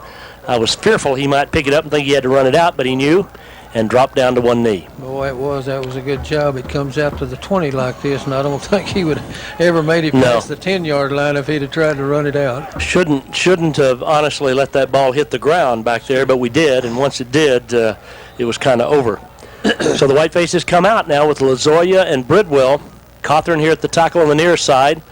A: I was fearful he might pick it up and think he had to run it out, but he knew and dropped down to one knee.
B: Boy, that was a good job. It comes out to the 20 like this, and I don't think he would ever made it past the 10-yard line if he'd have tried to run it out.
A: Shouldn't have honestly let that ball hit the ground back there, but we did, and once it did, it was kind of over. So the Whitefaces come out now with Lazoya and Bridwell. Cawthorn here at the tackle on the near side.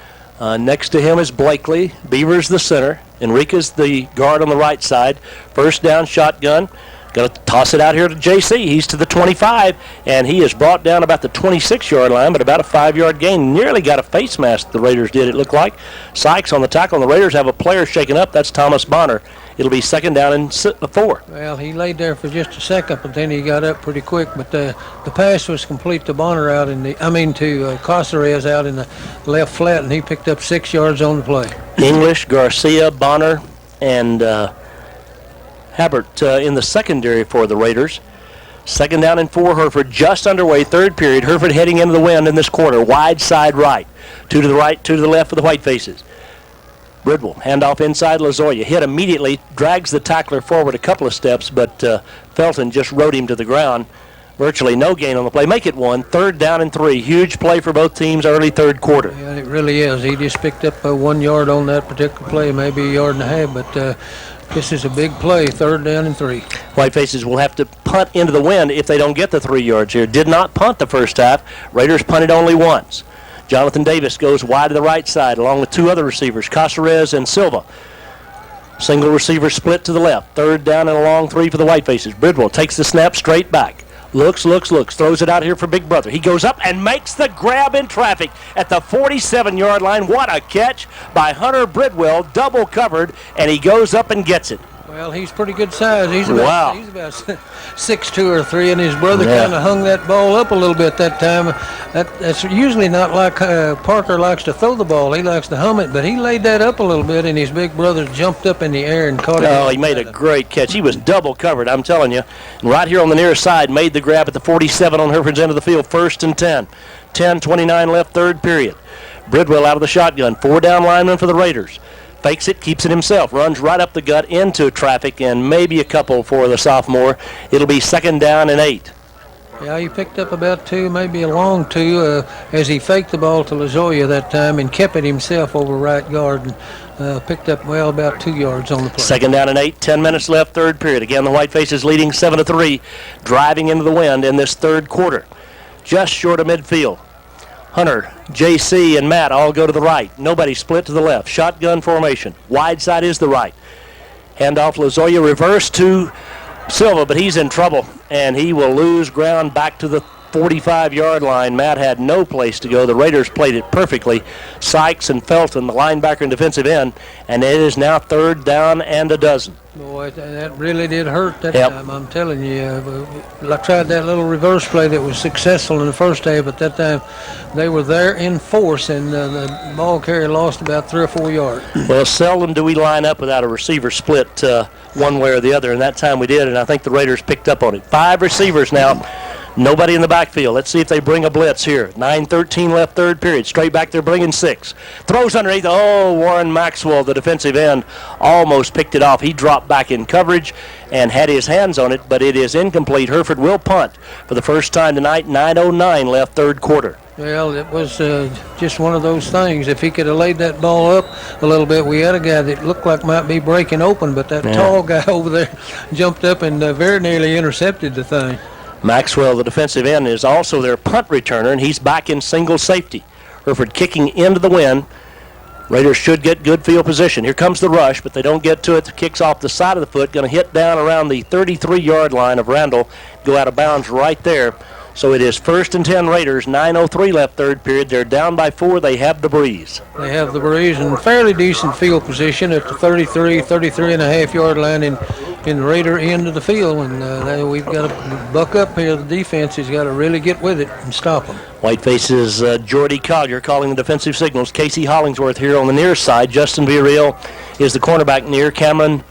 A: Next to him is Blakely. Beaver's the center. Enrique's the guard on the right side. First down shotgun. Going to toss it out here to JC. He's to the 25, and he is brought down about the 26-yard line, but about a 5-yard gain. Nearly got a face mask, the Raiders did, it looked like. Sykes on the tackle, and the Raiders have a player shaken up. That's Thomas Bonner. It'll be second down and 4.
B: Well, he laid there for just a second, but then he got up pretty quick. But the pass was complete to Bonner to Casares out in the left flat, and he picked up 6 yards on the play.
A: English, Garcia, Bonner, and Habert in the secondary for the Raiders. Second down and 4, Hereford just underway, third period. Hereford heading into the wind in this quarter, wide side right. 2 to the right, 2 to the left for the Whitefaces. Bridwell, handoff inside Lazoya. Hit immediately, drags the tackler forward a couple of steps, but Felton just rode him to the ground. Virtually no gain on the play. Make it 1, third down and 3. Huge play for both teams early third quarter.
B: Yeah, it really is. He just picked up 1 yard on that particular play, maybe a yard and a half, but this is a big play, third down and 3.
A: Whitefaces will have to punt into the wind if they don't get the 3 yards here. Did not punt the first half. Raiders punted only once. Jonathan Davis goes wide to the right side along with 2 other receivers, Casares and Silva. Single receiver split to the left. Third down and a long 3 for the Whitefaces. Bridwell takes the snap straight back. Looks, throws it out here for Big Brother. He goes up and makes the grab in traffic at the 47-yard line. What a catch by Hunter Bridwell, double covered, and he goes up and gets it.
B: Well, he's pretty good size. He's about 6'2" or 3", and his brother kind of hung that ball up a little bit that time. That's usually not like Parker likes to throw the ball. He likes to hum it, but he laid that up a little bit, and his big brother jumped up in the air and caught it.
A: Oh, he made a great catch. He was double covered, I'm telling you. And right here on the near side, made the grab at the 47 on Hereford's end of the field, 1st and 10. 10:29 left, third period. Bridwell out of the shotgun, 4 down linemen for the Raiders. Fakes it, keeps it himself, runs right up the gut into traffic, and maybe a couple for the sophomore. It'll be 2nd down and 8.
B: Yeah, he picked up about 2, maybe a long 2, as he faked the ball to Lazoya that time and kept it himself over right guard and picked up, about 2 yards on the play.
A: 2nd down and 8, 10 minutes left, third period. Again, the Whitefaces leading 7-3, driving into the wind in this third quarter. Just short of midfield. Hunter, JC, and Matt all go to the right. Nobody split to the left. Shotgun formation. Wide side is the right. Handoff Lazoya, reverse to Silva, but he's in trouble, and he will lose ground back to the 45-yard line. Matt had no place to go. The Raiders played it perfectly. Sykes and Felton, the linebacker and defensive end, and it is now 3rd down and a dozen.
B: Boy, that really did hurt that time, I'm telling you. I tried that little reverse play that was successful in the first half, but that time they were there in force, and the ball carrier lost about 3 or 4 yards.
A: Well, seldom do we line up without a receiver split one way or the other, and that time we did, and I think the Raiders picked up on it. 5 receivers now. Nobody in the backfield. Let's see if they bring a blitz here. 9:13 left, third period. Straight back, they're bringing 6. Throws underneath. Oh, Warren Maxwell, the defensive end, almost picked it off. He dropped back in coverage and had his hands on it, but it is incomplete. Hereford will punt for the first time tonight. 9:09 left, third quarter.
B: Well, it was just one of those things. If he could have laid that ball up a little bit, we had a guy that looked like might be breaking open, but that tall guy over there jumped up and very nearly intercepted the thing.
A: Maxwell, the defensive end, is also their punt returner, and he's back in single safety. Hereford kicking into the wind. Raiders should get good field position. Here comes the rush, but they don't get to it. The kick's off the side of the foot, going to hit down around the 33-yard line of Randall, go out of bounds right there. So it is 1st and 10 Raiders, 9:03 left, third period. They're down by 4. They have the breeze.
B: They have the breeze and fairly decent field position at the 33.5-yard line in the Raider end of the field. And we've got to buck up here. The defense has got to really get with it and stop them.
A: Whiteface's Jordy Collier calling the defensive signals. Casey Hollingsworth here on the near side. Justin Villarreal is the cornerback near. Cameron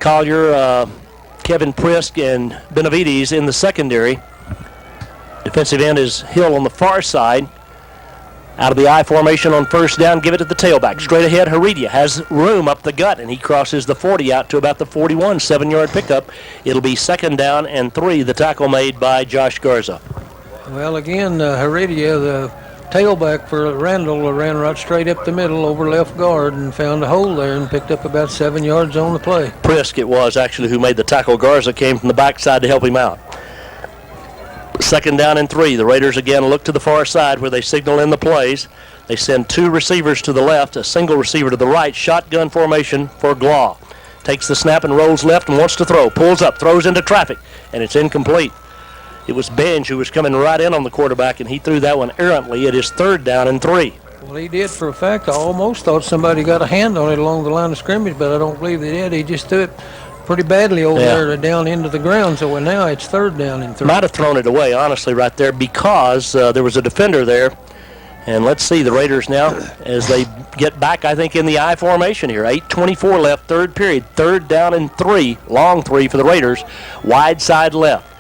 A: Collier, Kevin Prisk, and Benavides in the secondary. Defensive end is Hill on the far side. Out of the I formation on first down, give it to the tailback. Straight ahead, Heredia has room up the gut, and he crosses the 40 out to about the 41, 7-yard pickup. It'll be 2nd down and 3, the tackle made by Josh Garza.
B: Well, again, Heredia, the tailback for Randall, ran right straight up the middle over left guard and found a hole there and picked up about 7 yards on the play.
A: Prisk, it was actually who made the tackle. Garza came from the backside to help him out. 2nd down and 3. The Raiders again look to the far side where they signal in the plays. They send 2 receivers to the left, a single receiver to the right. Shotgun formation for Glaw. Takes the snap and rolls left and wants to throw. Pulls up, throws into traffic, and it's incomplete. It was Benj who was coming right in on the quarterback, and he threw that one errantly. It is 3rd down and 3.
B: Well, he did for a fact. I almost thought somebody got a hand on it along the line of scrimmage, but I don't believe they did. He just threw it pretty badly over there down into the ground, so now it's 3rd down and 3.
A: Might have thrown it away, honestly, right there, because there was a defender there. And let's see the Raiders now as they get back, I think, in the I formation here. 8:24 left, third period. 3rd down and 3, long 3 for the Raiders. Wide side left.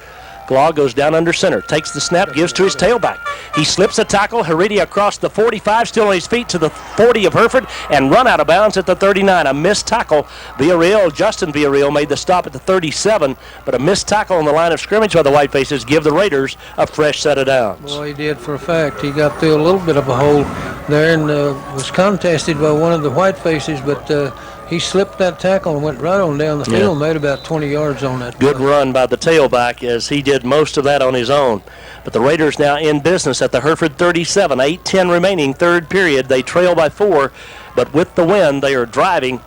A: Glaw goes down under center, takes the snap, gives to his tailback. He slips a tackle. Heredia across the 45, still on his feet to the 40 of Hereford, and run out of bounds at the 39. A missed tackle. Justin Villarreal made the stop at the 37, but a missed tackle on the line of scrimmage by the Whitefaces give the Raiders a fresh set of downs.
B: Well, he did for a fact. He got through a little bit of a hole there and was contested by one of the Whitefaces, but he slipped that tackle and went right on down the field, made about 20 yards on that.
A: Good run by the tailback as he did most of that on his own. But the Raiders now in business at the Hereford 37, 8:10 remaining, third period. They trail by 4, but with the win, they are driving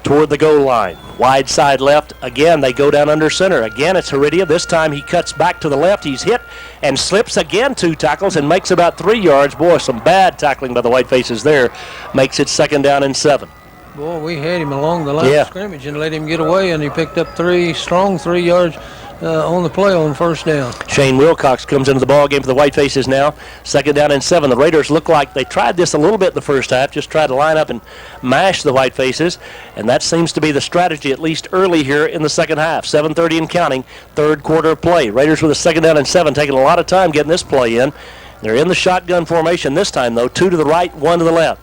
A: toward the goal line. Wide side left. Again, they go down under center. Again, it's Heredia. This time he cuts back to the left. He's hit and slips again 2 tackles and makes about 3 yards. Boy, some bad tackling by the Whitefaces there. Makes it 2nd down and 7.
B: Boy, we had him along the line of scrimmage and let him get away, and he picked up 3 yards on the play on 1st down.
A: Shane Wilcox comes into the ball game for the Whitefaces now. 2nd down and 7. The Raiders look like they tried this a little bit in the first half, just tried to line up and mash the Whitefaces, and that seems to be the strategy, at least early here in the second half. 7:30 and counting, 3rd quarter of play. Raiders with a 2nd down and 7, taking a lot of time getting this play in. They're in the shotgun formation this time, though. 2 to the right, 1 to the left.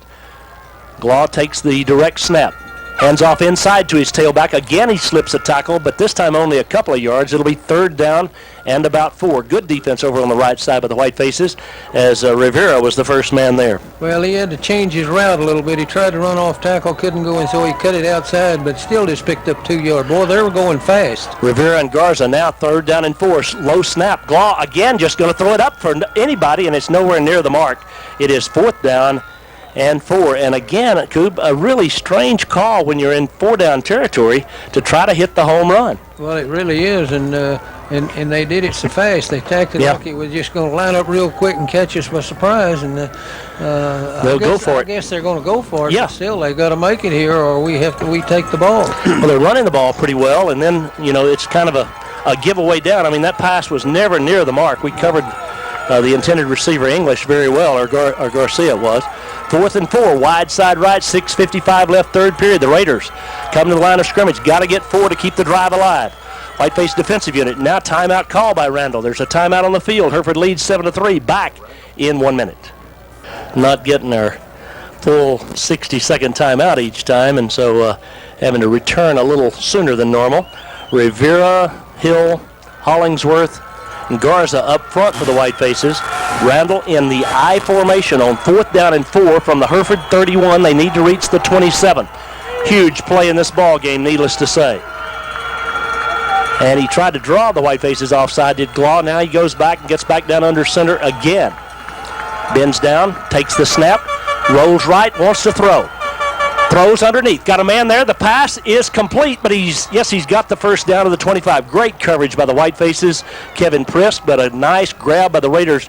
A: Glaw takes the direct snap. Hands off inside to his tailback. Again, he slips a tackle, but this time only a couple of yards. It'll be 3rd down and about 4. Good defense over on the right side by the Whitefaces, as Rivera was the first man there.
B: Well, he had to change his route a little bit. He tried to run off tackle, couldn't go in, so he cut it outside, but still just picked up 2 yards. Boy, they were going fast.
A: Rivera and Garza now 3rd down and 4. Low snap. Glaw again just going to throw it up for anybody, and it's nowhere near the mark. It is 4th down and 4. And again, Coob, a really strange call when you're in 4-down territory to try to hit the home run.
B: Well, it really is, and they did it so fast. They tacked it like it was just going to line up real quick and catch us by surprise, and
A: they'll go for it.
B: I guess they're going to go for it. Yeah. But still, they got to make it here, or we take the ball.
A: Well, they're running the ball pretty well, and then it's kind of a giveaway down. I mean, that pass was never near the mark. We covered the intended receiver English very well, or Garcia was. 4th and 4, wide side right, 6:55 left, 3rd period. The Raiders come to the line of scrimmage. Got to get 4 to keep the drive alive. Whiteface defensive unit. Now timeout call by Randall. There's a timeout on the field. Hereford leads 7-3. Back in 1 minute. Not getting their full 60-second timeout each time, and so having to return a little sooner than normal. Rivera, Hill, Hollingsworth, and Garza up front for the Whitefaces. Randall in the I formation on 4th down and 4 from the Hereford 31. They need to reach the 27. Huge play in this ball game, needless to say. And he tried to draw the Whitefaces offside, did Glaw. Now he goes back and gets back down under center again. Bends down, takes the snap, rolls right, wants to throw. Throws underneath. Got a man there. The pass is complete, but he's got the 1st down to the 25. Great coverage by the Whitefaces. Kevin Prisk, but a nice grab by the Raiders,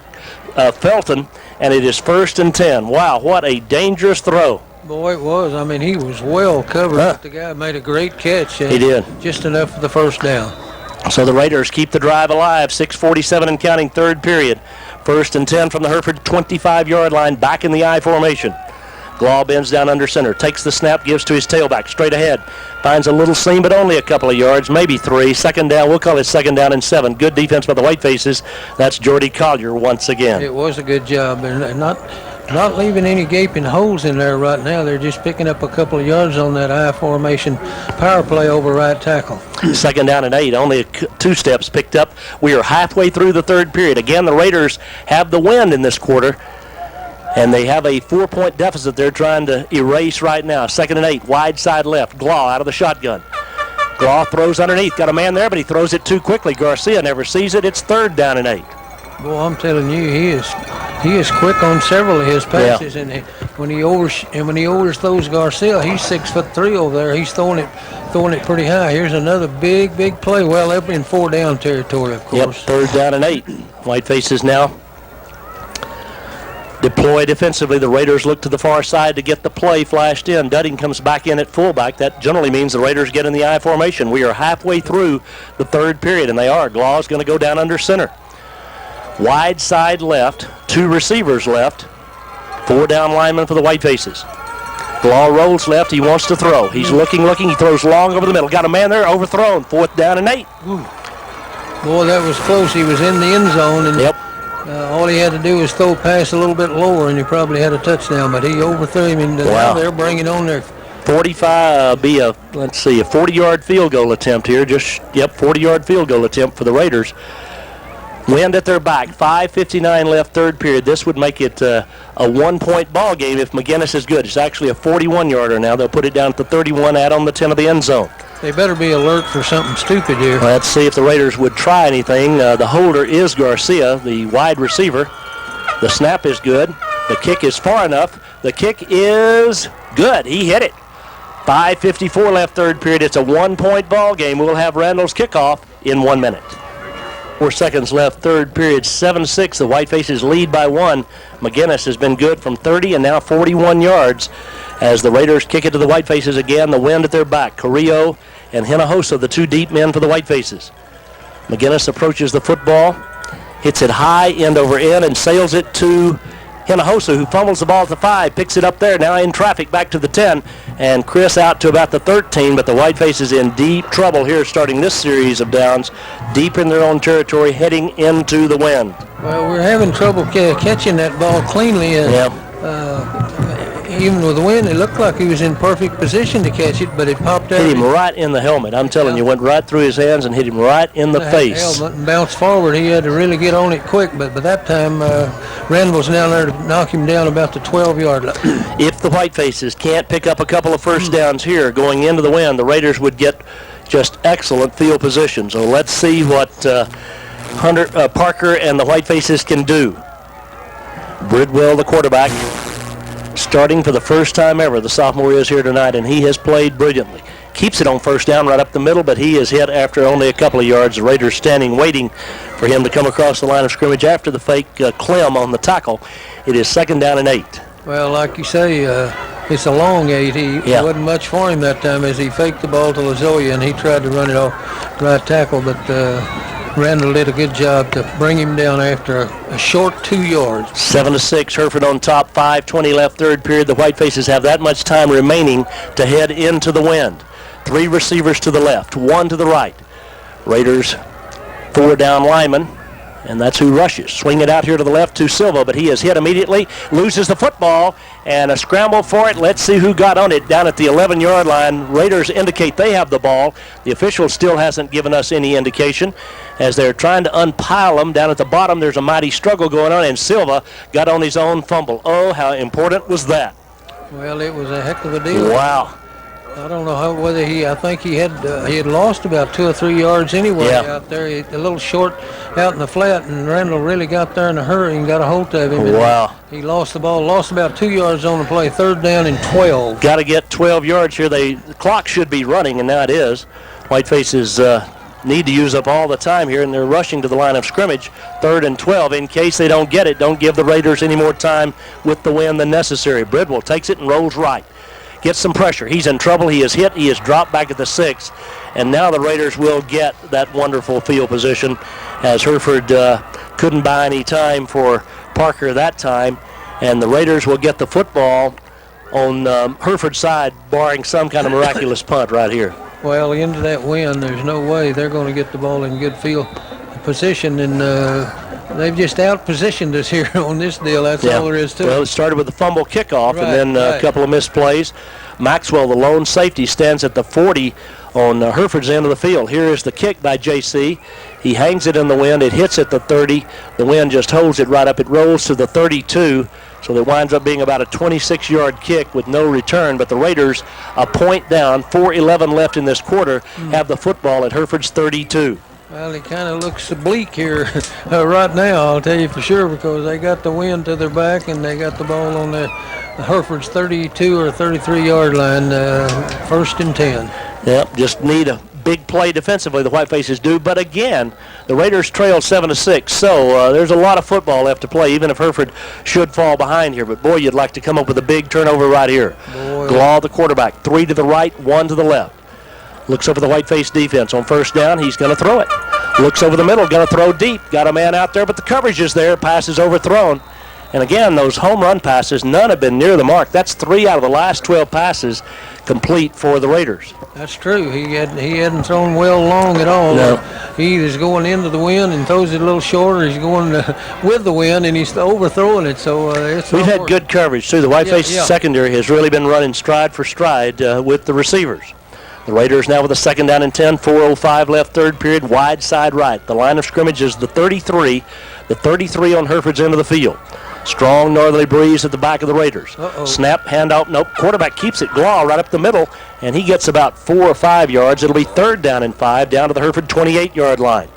A: Felton, and it is 1st and 10. Wow, what a dangerous throw.
B: Boy, it was. I mean, he was well covered. The guy made a great catch.
A: He did.
B: Just enough for the 1st down.
A: So the Raiders keep the drive alive. 6:47 and counting, 3rd period. 1st and 10 from the Hereford 25-yard line, back in the I formation. Glaw bends down under center, takes the snap, gives to his tailback, straight ahead. Finds a little seam, but only a couple of yards, maybe 3. 2nd down, we'll call it 2nd down and 7. Good defense by the Whitefaces. That's Jordy Collier once again.
B: It was a good job. They're not leaving any gaping holes in there right now. They're just picking up a couple of yards on that I formation power play over right tackle.
A: 2nd down and 8, only 2 steps picked up. We are halfway through the 3rd period. Again, the Raiders have the wind in this quarter. And they have a 4-point deficit they're trying to erase right now. 2nd and 8, wide side left. Glaw out of the shotgun. Glaw throws underneath. Got a man there, but he throws it too quickly. Garcia never sees it. It's 3rd down and 8.
B: Boy, I'm telling you, he is quick on several of his passes. And when he overthrows Garcia, he's 6'3" over there. He's throwing it pretty high. Here's another big play. Well, they're in 4-down territory, of course.
A: Yep, 3rd down and 8. Whitefaces now deploy defensively. The Raiders look to the far side to get the play flashed in. Dudding comes back in at fullback. That generally means the Raiders get in the I formation. We are halfway through the 3rd period, and they are. Glaw is going to go down under center. Wide side left, 2 receivers left, 4 down linemen for the Whitefaces. Glaw rolls left. He wants to throw. He's looking. He throws long over the middle. Got a man there, overthrown. 4th down and 8.
B: Boy, that was close. He was in the end zone. And
A: yep.
B: All he had to do was throw a pass a little bit lower, and he probably had a touchdown, but he overthrew him, and now they're bringing on their
A: 45, be a 40-yard field goal attempt here. 40-yard field goal attempt for the Raiders. Wind at their back, 5:59 left, 3rd period. This would make it a 1-point ball game if McGinnis is good. It's actually a 41-yarder now. They'll put it down at the 31, add on the 10 of the end zone.
B: They better be alert for something stupid here.
A: Let's see if the Raiders would try anything. The holder is Garcia, the wide receiver. The snap is good. The kick is far enough. The kick is good. He hit it. 5:54 left third period. It's a 1-point ball game. We'll have Randall's kickoff in 1 minute. 4 seconds left third period. 7-6. The Whitefaces lead by 1. McGinnis has been good from 30 and now 41 yards as the Raiders kick it to the Whitefaces again. The wind at their back. Carrillo and Hinojosa, the 2 deep men for the Whitefaces. McGinnis approaches the football, hits it high end over end and sails it to Hinojosa, who fumbles the ball at the 5, picks it up there, now in traffic back to the 10, and Chris out to about the 13, but the Whitefaces in deep trouble here starting this series of downs, deep in their own territory, heading into the wind.
B: Well, we're having trouble catching that ball cleanly. Even with the wind, it looked like he was in perfect position to catch it, but it popped out.
A: Hit him right in the helmet. I'm telling you, went right through his hands and hit him right in the face.
B: Helmet and bounced forward. He had to really get on it quick, but by that time, Randall was down there to knock him down about the 12-yard line.
A: If the Whitefaces can't pick up a couple of first downs here going into the wind, the Raiders would get just excellent field position. So let's see what Parker and the Whitefaces can do. Bridwell, the quarterback, starting for the first time ever. The sophomore is here tonight, and he has played brilliantly. Keeps it on first down right up the middle, but he is hit after only a couple of yards. The Raiders standing waiting for him to come across the line of scrimmage after the fake Clem on the tackle. It is 2nd down and 8.
B: Well, like you say, it's a long 8. It wasn't much for him that time as he faked the ball to Lazoya, and he tried to run it off right tackle, but Randall did a good job to bring him down after a short 2 yards.
A: 7-6, Hereford on top, 5:20 left third period. The Whitefaces have that much time remaining to head into the wind. 3 receivers to the left, 1 to the right. Raiders, 4 down linemen, and that's who rushes. Swing it out here to the left to Silva, but he is hit immediately, loses the football, and a scramble for it. Let's see who got on it down at the 11-yard line. Raiders indicate they have the ball. The official still hasn't given us any indication as they're trying to unpile them. Down at the bottom, there's a mighty struggle going on, and Silva got on his own fumble. Oh, how important was that?
B: Well, it was a heck of a deal.
A: Wow.
B: I don't know whether I think he had lost about 2 or 3 yards anyway out there. A little short out in the flat, and Randall really got there in a hurry and got a hold of him.
A: Wow.
B: He lost the ball, lost about 2 yards on the play, 3rd down and 12.
A: Got to get 12 yards here. The clock should be running, and now it is. Whitefaces need to use up all the time here, and they're rushing to the line of scrimmage, 3rd and 12. In case they don't get it, don't give the Raiders any more time with the wind than necessary. Bridwell takes it and rolls right. Gets some pressure. He's in trouble. He is hit. He is dropped back at the 6. And now the Raiders will get that wonderful field position as Hereford couldn't buy any time for Parker that time. And the Raiders will get the football on Hereford's side, barring some kind of miraculous punt right here.
B: Well, into that wind, there's no way they're going to get the ball in good field position. And they've just out-positioned us here on this deal. That's all there is to it.
A: Well, it started with a fumble kickoff and then a couple of missed plays. Maxwell, the lone safety, stands at the 40 on Hereford's end of the field. Here is the kick by J.C. He hangs it in the wind. It hits at the 30. The wind just holds it right up. It rolls to the 32. So it winds up being about a 26-yard kick with no return. But the Raiders, a point down, 4:11 left in this quarter, have the football at Hereford's 32.
B: Well, it kind of looks bleak here right now, I'll tell you for sure, because they got the wind to their back and they got the ball on the Hereford's 32 or 33-yard line, 1st and 10.
A: Yep, just need a big play defensively, the Whitefaces do. But again, the Raiders trail 7-6, so there's a lot of football left to play, even if Hereford should fall behind here. But, boy, you'd like to come up with a big turnover right here. Glaw, the quarterback, 3 to the right, 1 to the left. Looks over the Whiteface defense. On 1st down, he's going to throw it. Looks over the middle, going to throw deep. Got a man out there, but the coverage is there. Pass is overthrown. And again, those home run passes, none have been near the mark. That's 3 out of the last 12 passes complete for the Raiders.
B: That's true. He hadn't thrown well long at all.
A: No.
B: He is going into the wind and throws it a little shorter. He's going with the wind, and he's overthrowing it. So
A: we've had good coverage, too. The Whiteface secondary has really been running stride for stride with the receivers. The Raiders now with a 2nd down and 10, 4:05 left third period, wide side right. The line of scrimmage is the 33 on Hereford's end of the field. Strong northerly breeze at the back of the Raiders. Snap, handout, nope. Quarterback keeps it, Glaw, right up the middle, and he gets about 4 or 5 yards. It'll be 3rd down and 5, down to the Hereford 28-yard line.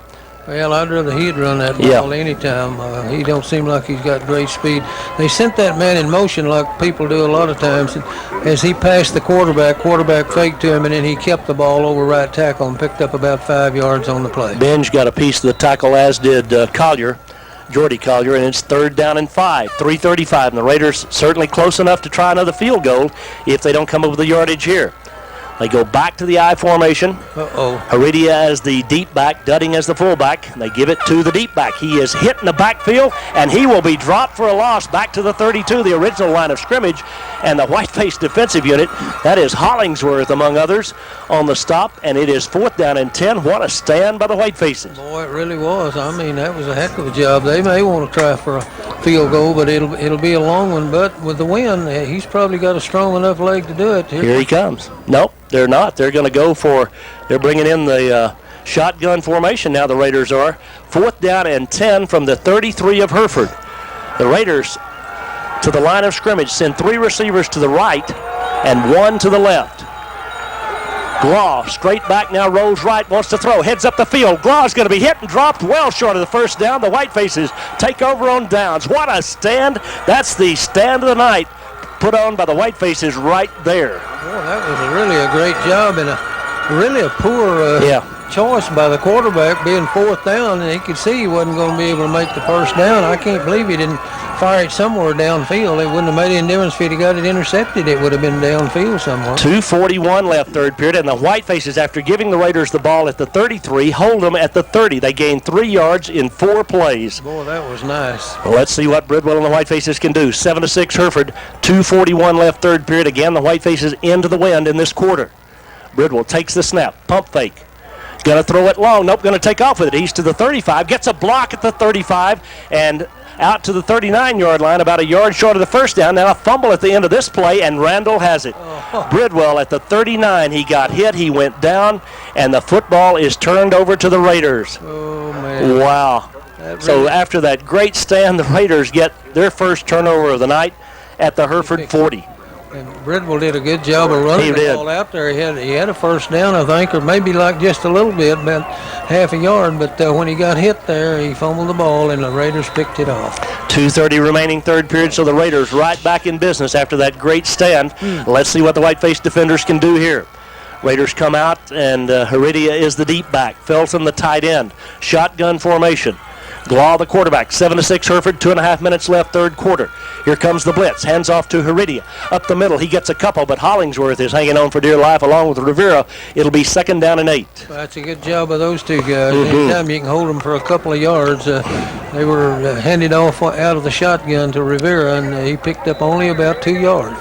B: Well, I'd rather he'd run that ball anytime. He don't seem like he's got great speed. They sent that man in motion like people do a lot of times. And as he passed the quarterback faked to him, and then he kept the ball over right tackle and picked up about 5 yards on the play.
A: Benj got a piece of the tackle, as did Jordy Collier, and it's 3rd down and 5, 3:35. And the Raiders certainly close enough to try another field goal if they don't come up with the yardage here. They go back to the I formation. Heredia as the deep back, Dudding as the fullback. They give it to the deep back. He is hit in the backfield, and he will be dropped for a loss back to the 32, the original line of scrimmage. And the white-faced defensive unit, that is Hollingsworth, among others, on the stop. And it is 4th down and 10. What a stand by the white-faces.
B: Boy, it really was. I mean, that was a heck of a job. They may want to try for a field goal, but it'll be a long one. But with the wind, he's probably got a strong enough leg to do it.
A: Here he comes. Nope. They're not. They're going to go for, they're bringing in the shotgun formation now, the Raiders are. 4th down and 10 from the 33 of Hereford. The Raiders to the line of scrimmage send 3 receivers to the right and 1 to the left. Glaw straight back now, rolls right, wants to throw, heads up the field. Glaw's going to be hit and dropped well short of the first down. The Whitefaces take over on downs. What a stand. That's the stand of the night put on by the Whitefaces right there.
B: Boy, that was really a great job and really a poor choice by the quarterback, being 4th down, and he could see he wasn't going to be able to make the first down. I can't believe he didn't fire it somewhere downfield. It wouldn't have made any difference if he'd got it intercepted. It would have been downfield somewhere.
A: 2:41 left, 3rd period, and the Whitefaces, after giving the Raiders the ball at the 33, hold them at the 30. They gained 3 yards in 4 plays.
B: Boy, that was nice.
A: Well, let's see what Bridwell and the Whitefaces can do. 7-6 Hereford, 2:41 left, 3rd period. Again, the Whitefaces into the wind in this quarter. Bridwell takes the snap, pump fake. Going to throw it long. Nope, going to take off with it. He's to the 35, gets a block at the 35, and out to the 39-yard line, about a yard short of the first down. Now a fumble at the end of this play, and Randall has it. Bridwell at the 39, he got hit, he went down, and the football is turned over to the Raiders.
B: Oh, man.
A: Wow. So after that great stand, the Raiders get their first turnover of the night at the Hereford 40.
B: And Bridwell did a good job of running the ball out there. He had a first down, I think, or maybe like just a little bit, about half a yard. But when he got hit there, he fumbled the ball, and the Raiders picked it off.
A: 2:30 remaining, 3rd period, so the Raiders right back in business after that great stand. Let's see what the white-faced defenders can do here. Raiders come out, and Heredia is the deep back. Felton the tight end. Shotgun formation. Glaw the quarterback. 7-6 Hereford, 2.5 minutes left, 3rd quarter. Here comes the blitz. Hands off to Heredia. Up the middle, he gets a couple, but Hollingsworth is hanging on for dear life along with Rivera. It'll be 2nd down and 8.
B: Well, that's a good job of those two guys. Anytime you can hold them for a couple of yards. They were handed off out of the shotgun to Rivera, and he picked up only about 2 yards.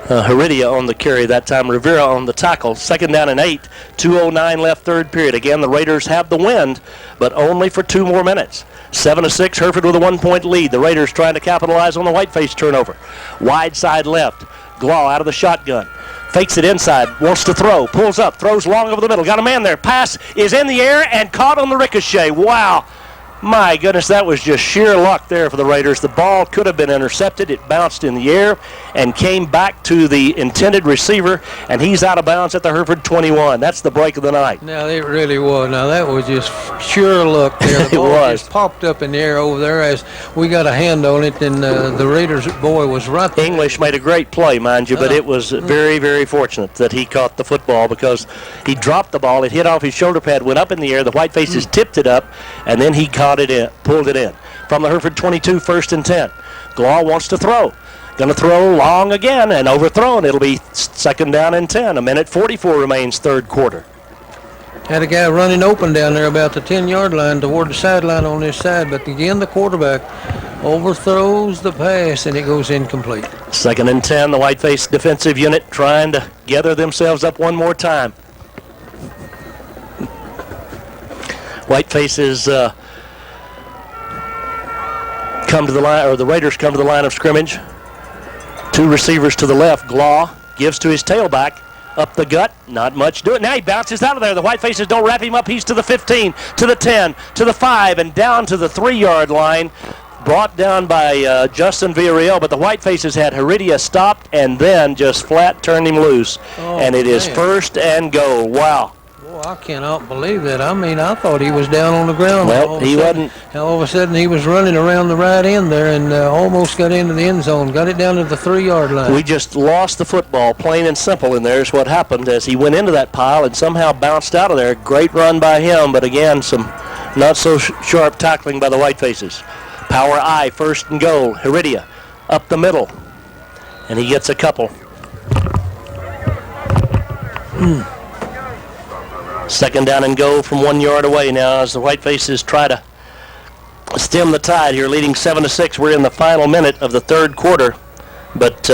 A: Heredia on the carry that time, Rivera on the tackle. 2nd down and 8, 2:09 left, 3rd period. Again, the Raiders have the wind, but only for 2 more minutes. 7-6, Hereford with a 1-point lead. The Raiders trying to capitalize on the whiteface turnover. Wide side left, Glaw out of the shotgun. Fakes it inside, wants to throw, pulls up, throws long over the middle. Got a man there, pass is in the air and caught on the ricochet. Wow. My goodness, that was just sheer luck there for the Raiders. The ball could have been intercepted. It bounced in the air and came back to the intended receiver, and he's out of bounds at the Hereford 21. That's the break of the night.
B: Now, it really was. Now, that was just sheer luck there. The ball just popped up in the air over there as we got a hand on it, and the Raiders boy was right there.
A: English made a great play, mind you, but it was very, very fortunate that he caught the football because he dropped the ball. It hit off his shoulder pad, went up in the air. The Whitefaces tipped it up, and then he caught it in, pulled it in. From the Hereford 22, 1st and 10. Glaw wants to throw. Going to throw long again and overthrown. It'll be 2nd down and 10. 1:44 remains, 3rd quarter.
B: Had a guy running open down there about the 10-yard line toward the sideline on this side, but again the quarterback overthrows the pass and it goes incomplete.
A: 2nd and 10. The whiteface defensive unit trying to gather themselves up one more time. Whitefaces come to the line, or the Raiders come to the line of scrimmage. 2 receivers to the left. Glaw gives to his tailback. Up the gut, not much doing. Now he bounces out of there. The Whitefaces don't wrap him up. He's to the 15, to the 10, to the 5, and down to the 3-yard line. Brought down by Justin Villarreal, but the Whitefaces had Heredia stopped and then just flat turned him loose. And it is 1st and goal. Wow.
B: Boy, Oh, I cannot believe that. I mean, I thought he was down on the ground.
A: Well, he wasn't.
B: All of a sudden, he was running around the right end there and almost got into the end zone. Got it down to the 3-yard line.
A: We just lost the football, plain and simple, and there's what happened as he went into that pile and somehow bounced out of there. Great run by him, but again, some not so sharp tackling by the Whitefaces. Power I, 1st and goal. Heredia up the middle, and he gets a couple. 2nd down and goal from 1 yard away now as the Whitefaces try to stem the tide here, leading 7-6. We're in the final minute of the 3rd quarter, but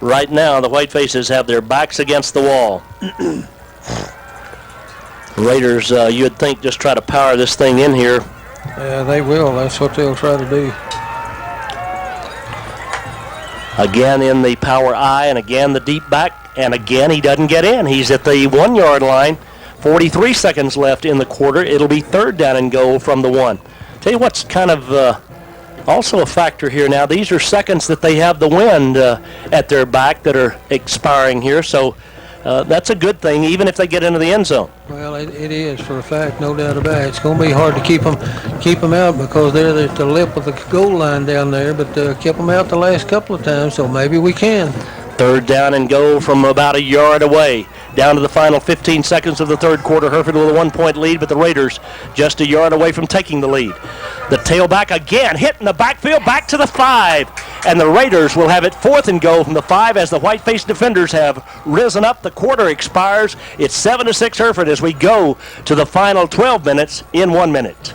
A: right now the Whitefaces have their backs against the wall. Raiders, you'd think, just try to power this thing in here.
B: Yeah, they will. That's what they'll try to do.
A: Again in the power I, and again the deep back, and again he doesn't get in. He's at the 1 yard line. 43 seconds left in the quarter. It'll be 3rd down and goal from the 1. Tell you what's kind of also a factor here now. These are seconds that they have the wind at their back that are expiring here. So that's a good thing, even if they get into the end zone.
B: Well, it is for a fact, no doubt about it. It's going to be hard to keep them out because they're at the lip of the goal line down there. But kept them out the last couple of times, so maybe we can.
A: 3rd down and goal from about a yard away. Down to the final 15 seconds of the 3rd quarter. Hereford with a 1-point lead, but the Raiders just a yard away from taking the lead. The tailback again, hit in the backfield, back to the 5. And the Raiders will have it 4th and goal from the 5 as the white-faced defenders have risen up. The quarter expires. It's 7-6 Hereford as we go to the final 12 minutes in 1 minute.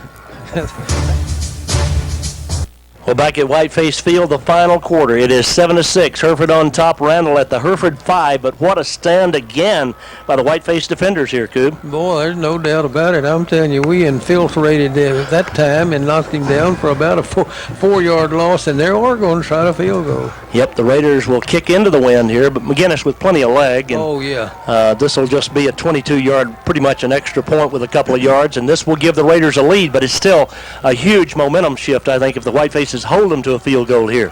A: Well, back at Whiteface Field, the final quarter. It is 7-6. Hereford on top. Randall at the Hereford 5. But what a stand again by the Whiteface defenders here, Coob.
B: Boy, there's no doubt about it. I'm telling you, we infiltrated that time and knocked him down for about a 4-yard loss, and they are going to try to field goal.
A: Yep, the Raiders will kick into the wind here, but McGinnis with plenty of leg. And,
B: oh, yeah.
A: This will just be a 22-yard, pretty much an extra point with a couple of yards, and this will give the Raiders a lead, but it's still a huge momentum shift, I think, if the Whitefaces hold them to a field goal here.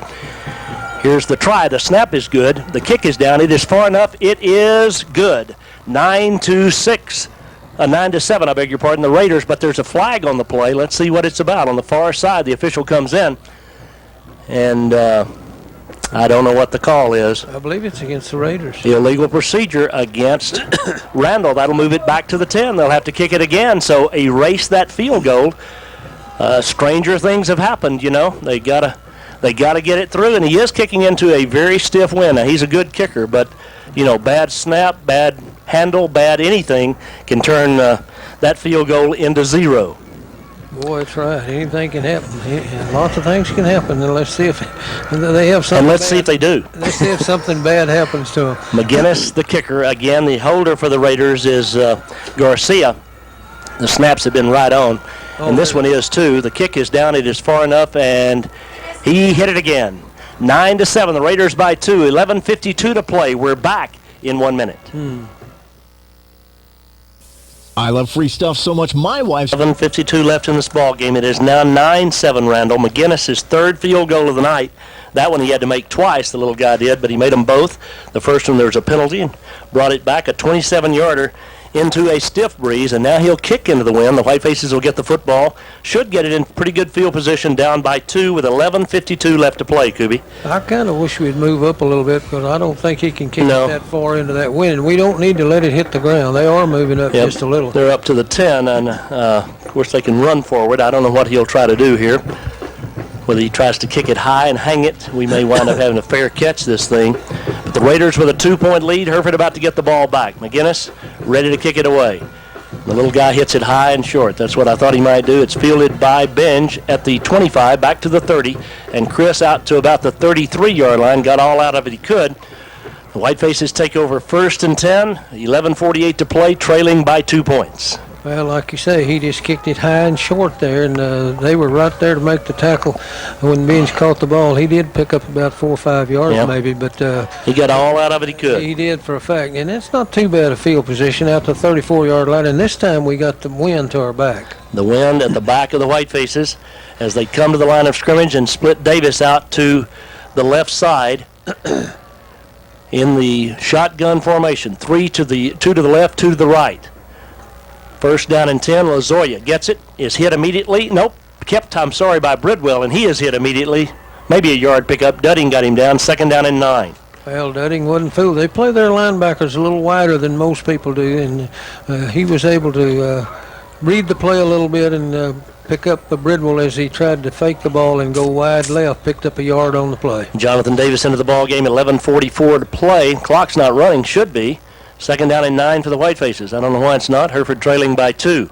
A: Here's the try. The snap is good. The kick is down. It is far enough. It is good. 9-7, I beg your pardon, the Raiders, but there's a flag on the play. Let's see what it's about. On the far side, the official comes in, and I don't know what the call is.
B: I believe it's against the Raiders.
A: Illegal procedure against Randall. That'll move it back to the 10. They'll have to kick it again, so erase that field goal. Stranger things have happened, you know. They gotta get it through, and he is kicking into a very stiff wind. Now, he's a good kicker, but, you know, bad snap, bad handle, bad anything can turn that field goal into 0.
B: Boy, that's right. Anything can happen. Lots of things can happen, and let's see if they have something.
A: And let's see if they do.
B: Let's see if something bad happens to them.
A: McGinnis, the kicker. Again, the holder for the Raiders is Garcia. The snaps have been right on. And this one is too. The kick is down. It is far enough, and he hit it again. 9-7. The Raiders by 2. 11:52 to play. We're back in 1 minute.
E: I love free stuff so much. My wife's
A: 11:52 left in this ball game. It is now 9-7. Randall McGinnis' 3rd field goal of the night. That one he had to make twice. The little guy did, but he made them both. The first one there was a penalty and brought it back, a 27-yarder. Into a stiff breeze, and now he'll kick into the wind. The Whitefaces will get the football. Should get it in pretty good field position, down by 2 with 11:52 left to play, Kuby.
B: I kind of wish we'd move up a little bit because I don't think he can kick it that far into that wind. We don't need to let it hit the ground. They are moving up just a little.
A: They're up to the 10, and of course they can run forward. I don't know what he'll try to do here. Whether he tries to kick it high and hang it, we may wind up having a fair catch this thing. But the Raiders with a 2-point lead. Hereford about to get the ball back. McGinnis ready to kick it away. The little guy hits it high and short. That's what I thought he might do. It's fielded by Benj at the 25, back to the 30, and Chris out to about the 33-yard line. Got all out of it he could. The Whitefaces take over 1st and 10. 11:48 to play, trailing by 2 points.
B: Well, like you say, he just kicked it high and short there, and they were right there to make the tackle when Benj caught the ball. He did pick up about 4 or 5 yards maybe, but
A: he got all out of it he could.
B: He did for a fact, and it's not too bad a field position out to the 34-yard line, and this time we got the wind to our back.
A: The wind at the back of the Whitefaces as they come to the line of scrimmage and split Davis out to the left side in the shotgun formation. 2 to the left, 2 to the right. First down and 10. Lozoya gets it, is hit immediately. Nope, kept, by Bridwell, and he is hit immediately. Maybe a yard pickup. Dudding got him down. Second down and 9.
B: Well, Dudding wasn't fooled. They play their linebackers a little wider than most people do, and he was able to read the play a little bit and pick up the Bridwell as he tried to fake the ball and go wide left, picked up a yard on the play.
A: Jonathan Davis into the ball game, 11:44 to play. Clock's not running, should be. Second down and 9 for the Whitefaces. I don't know why it's not. Hereford trailing by 2.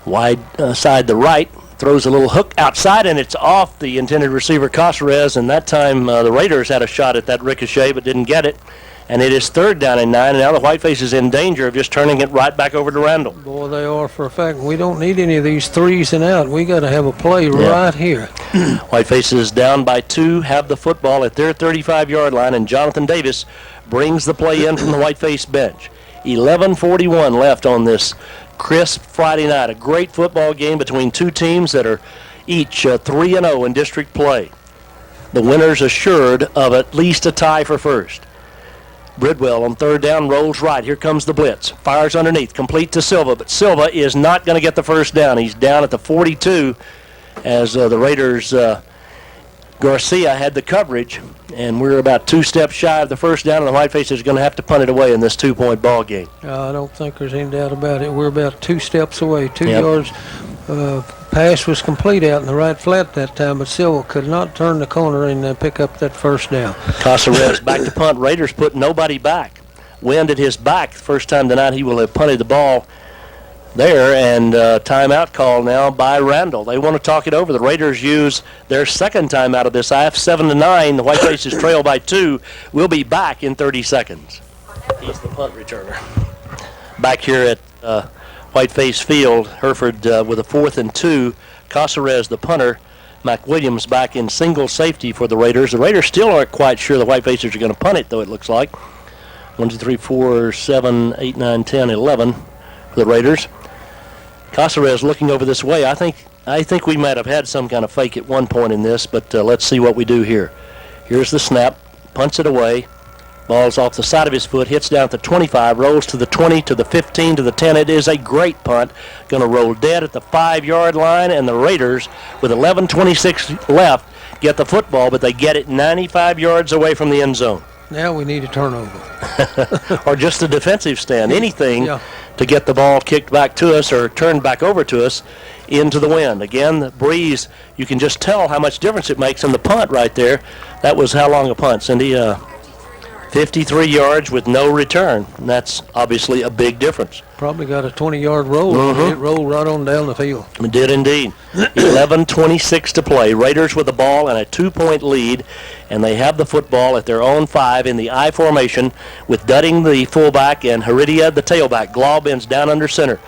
A: Wide side the right. Throws a little hook outside, and it's off the intended receiver, Casares, and that time the Raiders had a shot at that ricochet but didn't get it. And it is third down and 9, and now the Whiteface is in danger of just turning it right back over to Randall.
B: Boy, they are for a fact. We don't need any of these threes and out. We got to have a play right here.
A: Whitefaces down by 2, have the football at their 35-yard line, and Jonathan Davis brings the play in from the Whiteface bench. 11:41 left on this crisp Friday night. A great football game between two teams that are each 3-0 in district play. The winners assured of at least a tie for first. Bridwell on third down rolls right. Here comes the blitz. Fires underneath. Complete to Silva. But Silva is not going to get the first down. He's down at the 42 as the Raiders, Garcia had the coverage. And we're about 2 steps shy of the first down. And the Whiteface is going to have to punt it away in this 2-point ball game.
B: I don't think there's any doubt about it. We're about 2 steps away. 2 yards. Pass was complete out in the right flat that time, but Silva could not turn the corner and pick up that first down.
A: Casares back to punt. Raiders put nobody back. Wind at his back. First time tonight he will have punted the ball there, and timeout call now by Randall. They want to talk it over. The Raiders use their second timeout of this half, 7-9. The Whitefaces trail by 2. We'll be back in 30 seconds. He's the punt returner. Back here at Whiteface Field, Hereford with a 4th and 2. Casares, the punter. McWilliams back in single safety for the Raiders. The Raiders still aren't quite sure the Whitefaces are going to punt it, though, it looks like. 1, 2, 3, 4, 7, 8, 9, 10, 11 for the Raiders. Casares looking over this way. I think we might have had some kind of fake at one point in this, but let's see what we do here. Here's the snap. Punts it away. Ball's off the side of his foot, hits down at the 25, rolls to the 20, to the 15, to the 10. It is a great punt. Going to roll dead at the 5-yard line, and the Raiders, with 11:26 left, get the football, but they get it 95 yards away from the end zone.
B: Now we need a turnover.
A: Or just a defensive stand. Anything to get the ball kicked back to us or turned back over to us into the wind. Again, the breeze, you can just tell how much difference it makes in the punt right there. That was how long a punt, Cindy? 53 yards with no return. And that's obviously a big difference.
B: Probably got a 20-yard roll. It rolled right on down the field.
A: It did indeed. 11:26 to play. Raiders with the ball and a 2-point lead, and they have the football at their own 5 in the I formation with Dudding, the fullback, and Heredia, the tailback. Glaw bends down under center.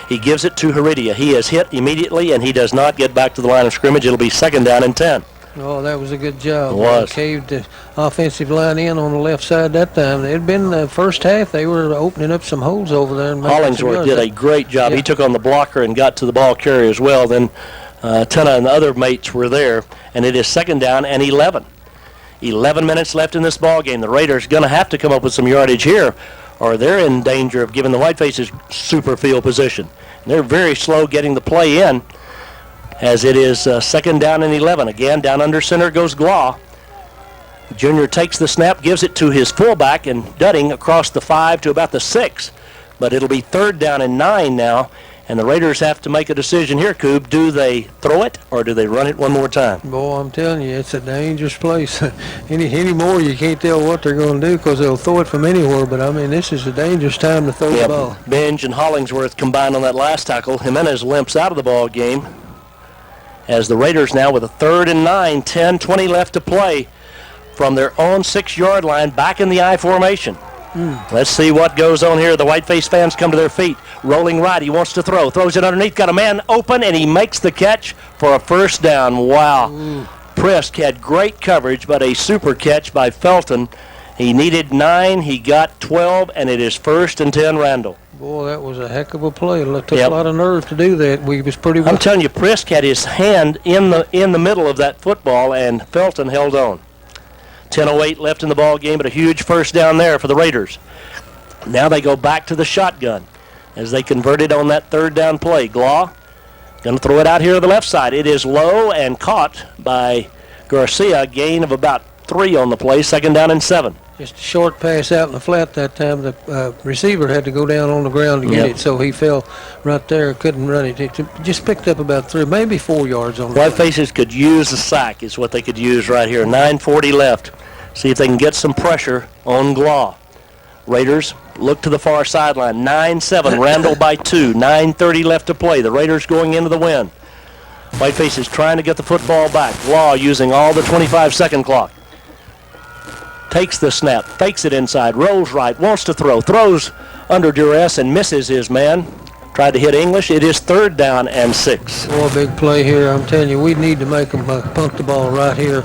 A: He gives it to Heredia. He is hit immediately, and he does not get back to the line of scrimmage. It'll be second down and 10.
B: Oh, that was a good job.
A: It was.
B: Caved the offensive line in on the left side that time. It had been the first half. They were opening up some holes over there. And
A: Hollingsworth did a great job. He took on the blocker and got to the ball carrier as well. Then Tenna and the other mates were there, and it is second down and 11. 11 minutes left in this ball game. The Raiders going to have to come up with some yardage here, or they're in danger of giving the Whitefaces super field position. And they're very slow getting the play in, as it is second down and 11. Again, down under center goes Glaw. Junior takes the snap, gives it to his fullback, and Dudding across the 5 to about the 6. But it'll be third down and 9 now, and the Raiders have to make a decision here, Coob. Do they throw it, or do they run it one more time?
B: Boy, I'm telling you, it's a dangerous place. any more, you can't tell what they're going to do because they'll throw it from anywhere. But, I mean, this is a dangerous time to throw the ball.
A: Benj and Hollingsworth combined on that last tackle. Jimenez limps out of the ball game, as the Raiders now with a third and 9, 10-20 left to play from their own 6-yard line back in the I formation. Let's see what goes on here. The Whiteface fans come to their feet. Rolling right, he wants to throw. Throws it underneath, got a man open, and he makes the catch for a first down. Wow. Prisk had great coverage, but a super catch by Felton. He needed 9, he got 12, and it is first and 10 Randall.
B: Boy, that was a heck of a play. It took a lot of nerve to do that. We was pretty.
A: I'm telling you, Prisk had his hand in the middle of that football, and Felton held on. 10:08 left in the ball game, but a huge first down there for the Raiders. Now they go back to the shotgun. as they converted on that third down play. Glaw going to throw it out here to the left side. It is low and caught by Garcia. Gain of about 3 on the play. 2nd down and 7.
B: Just a short pass out in the flat that time. The receiver had to go down on the ground to get it, so he fell right there, couldn't run it. It just picked up about 3, maybe 4 yards on the
A: White Faces could use a sack is what they could use right here. 9:40 left. See if they can get some pressure on Glaw. Raiders look to the far sideline. 9-7, Randall by 2. 9:30 left to play. The Raiders going into the wind. White Faces trying to get the football back. Glaw using all the 25-second clock. Takes the snap, fakes it inside, rolls right, wants to throw, throws under duress and misses his man. Tried to hit English. It is 3rd down and 6.
B: Oh, a big play here. I'm telling you, we need to make them punt the ball right here,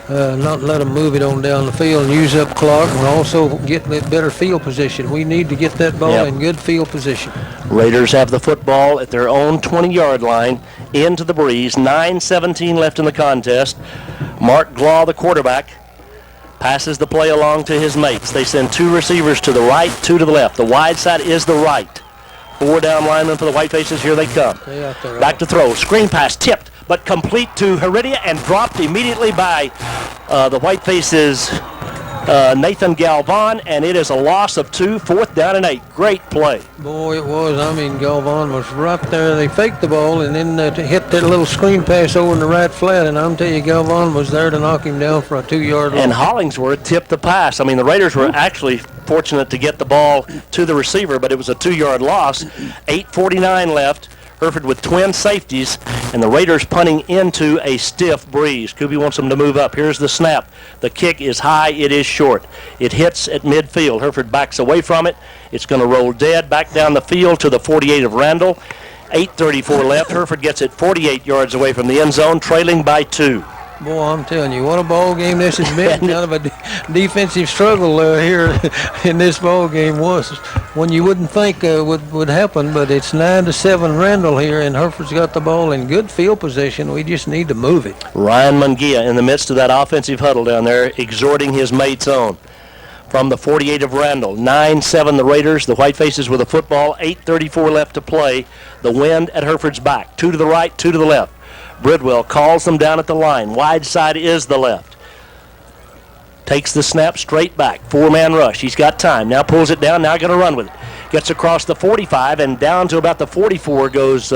B: not let them move it on down the field and use up clock, and also get better field position. We need to get that ball in good field position.
A: Raiders have the football at their own 20-yard line into the breeze. 9:17 left in the contest. Mark Glaw, the quarterback, passes the play along to his mates. They send 2 receivers to the right, 2 to the left. The wide side is the right. 4 down linemen for the White Faces. Here they come. Back to throw. Screen pass tipped, but complete to Heredia and dropped immediately by the White Faces' Nathan Galvan, and it is a loss of 2. 4th down and 8. Great play.
B: Boy, it was. I mean, Galvan was right there. They faked the ball and then hit that little screen pass over in the right flat, and I'm telling you, Galvan was there to knock him down for a 2-yard loss.
A: And Hollingsworth tipped the pass. I mean, the Raiders were actually fortunate to get the ball to the receiver, but it was a 2-yard loss. 8:49 left. Hereford with twin safeties, and the Raiders punting into a stiff breeze. Kuby wants them to move up. Here's the snap. The kick is high. It is short. It hits at midfield. Hereford backs away from it. It's going to roll dead back down the field to the 48 of Randall. 8:34 left. Hereford gets it 48 yards away from the end zone, trailing by 2.
B: Boy, I'm telling you, what a ball game this has been. Kind of a defensive struggle here in this ball game was one you wouldn't think would happen, but it's 9-7 Randall here, and Hereford's got the ball in good field position. We just need to move it.
A: Ryan Mungia in the midst of that offensive huddle down there, exhorting his mates on. From the 48 of Randall, 9-7 the Raiders. The White Faces with a football. 8:34 left to play. The wind at Hereford's back. 2 to the right, 2 to the left. Bridwell calls them down at the line. Wide side is the left. Takes the snap straight back. 4-man rush. He's got time. Now pulls it down. Now going to run with it. Gets across the 45 and down to about the 44 goes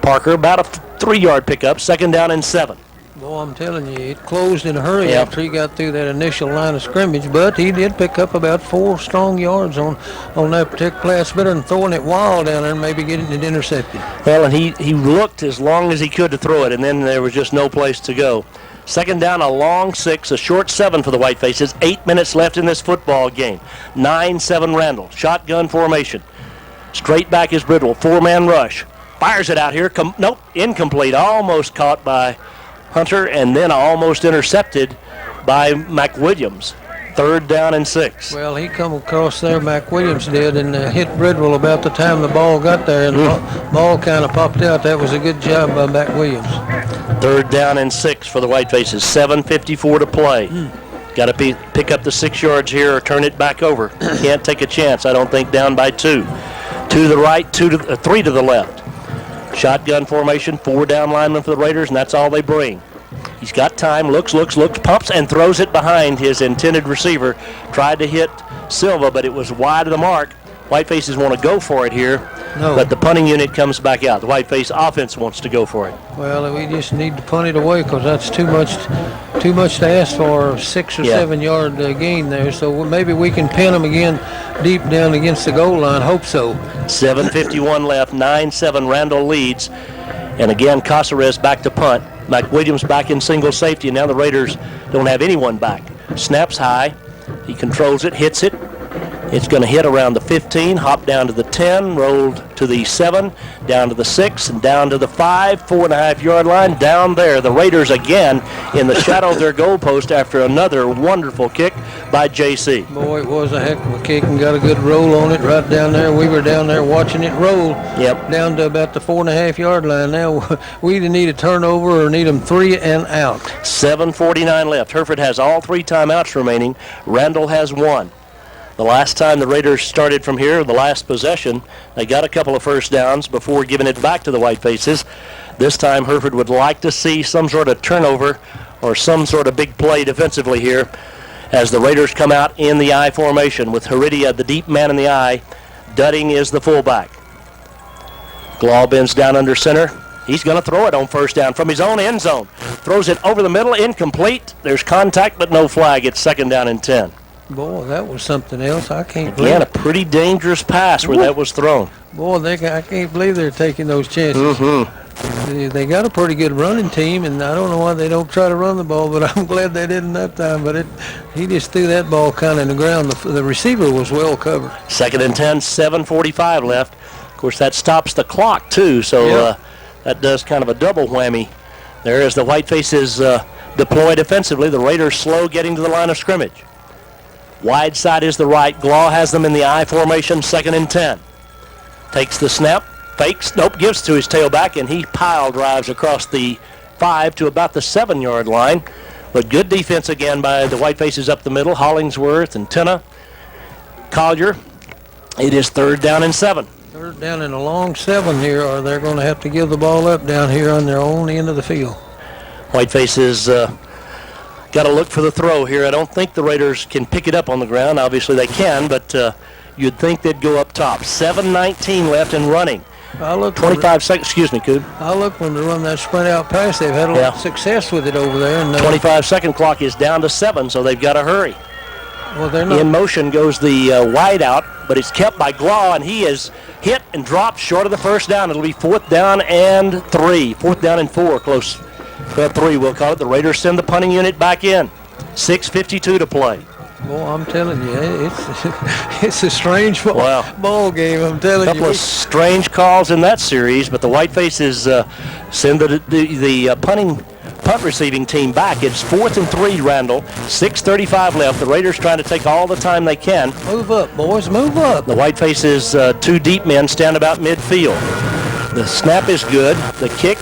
A: Parker. About a 3-yard pickup. 2nd down and 7.
B: Boy, I'm telling you, it closed in a hurry after he got through that initial line of scrimmage, but he did pick up about 4 strong yards on that particular play. It's better than throwing it wild down there and maybe getting it intercepted.
A: Well, and he looked as long as he could to throw it, and then there was just no place to go. 2nd down, a long 6, a short 7 for the White Faces. 8 minutes left in this football game. 9-7 Randall. Shotgun formation. Straight back is Bridwell. 4-man rush. Fires it out here. Nope, incomplete. Almost caught by Hunter, and then almost intercepted by McWilliams. 3rd down and 6.
B: Well, he come across there, McWilliams did, and hit Bridwell about the time the ball got there, and the ball kind of popped out. That was a good job by McWilliams.
A: 3rd down and 6 for the White Faces. 7:54 to play. Got to pick up the 6 yards here or turn it back over. Can't take a chance, I don't think, down by 2. 2 to the right, 3 to the left. Shotgun formation, 4 down linemen for the Raiders, and that's all they bring. He's got time, looks, pumps, and throws it behind his intended receiver. Tried to hit Silva, but it was wide of the mark. White Faces want to go for it here, but the punting unit comes back out. The White Face offense wants to go for it.
B: Well, we just need to punt it away because that's too much to ask for, 6 or 7 yard gain there. So maybe we can pin them again deep down against the goal line. Hope so.
A: 7:51 left, 9-7 Randall leads. And again, Caceres back to punt. McWilliams back in single safety, and now the Raiders don't have anyone back. Snaps high. He controls it, hits it. It's going to hit around the 15, hop down to the 10, rolled to the 7, down to the 6, and down to the 5, 4.5-yard line. Down there, the Raiders again in the shadow of their goalpost after another wonderful kick by JC.
B: Boy, it was a heck of a kick and got a good roll on it right down there. We were down there watching it roll down to about the 4.5-yard line. Now we either need a turnover or need them 3 and out.
A: 7:49 left. Hereford has all 3 timeouts remaining. Randall has 1. The last time the Raiders started from here, the last possession, they got a couple of first downs before giving it back to the Whitefaces. This time Hereford would like to see some sort of turnover or some sort of big play defensively here as the Raiders come out in the I formation with Heredia, the deep man in the I. Dudding is the fullback. Glaw bends down under center. He's going to throw it on first down from his own end zone. Throws it over the middle, incomplete. There's contact, but no flag. It's 2nd down and 10.
B: Boy, that was something else. I can't believe
A: Again, a pretty dangerous pass where that was thrown.
B: Boy, I can't believe they're taking those chances. They got a pretty good running team, and I don't know why they don't try to run the ball, but I'm glad they didn't that time. But he just threw that ball kind of in the ground. The receiver was well covered. 2nd
A: and 10, 7:45 left. Of course, that stops the clock, too, so that does kind of a double whammy. There as the Whitefaces deploy defensively. The Raiders slow getting to the line of scrimmage. Wide side is the right. Glaw has them in the I formation, 2nd and 10. Takes the snap, fakes, gives to his tailback, and he pile drives across the 5 to about the 7-yard line. But good defense again by the Whitefaces up the middle. Hollingsworth and Tenna. Collier. It is 3rd down and 7.
B: 3rd down and a long 7 here, or they're going to have to give the ball up down here on their own end of the field.
A: Whitefaces got to look for the throw here. I don't think the Raiders can pick it up on the ground. Obviously they can, but you'd think they'd go up top. 7:19 left and running. 25 seconds. Excuse me, Coop.
B: I look when they run that sprint out pass. They've had a lot of success with it over there. And
A: 25-second clock is down to 7, so they've got to hurry.
B: Well, they're not.
A: In motion goes the wide out, but it's kept by Glaw, and he is hit and dropped short of the first down. It'll be 4th down and 3. 4th down and 4, close. 3, we'll call it. The Raiders send the punting unit back in. 6:52 to play.
B: Well, I'm telling you, it's a strange ball game. I'm telling you.
A: A couple of strange calls in that series, but the Whitefaces send the punt receiving team back. It's 4th and 3, Randall. 6:35 left. The Raiders trying to take all the time they can.
B: Move up, boys. Move up.
A: The Whitefaces, 2 deep men stand about midfield. The snap is good. The kick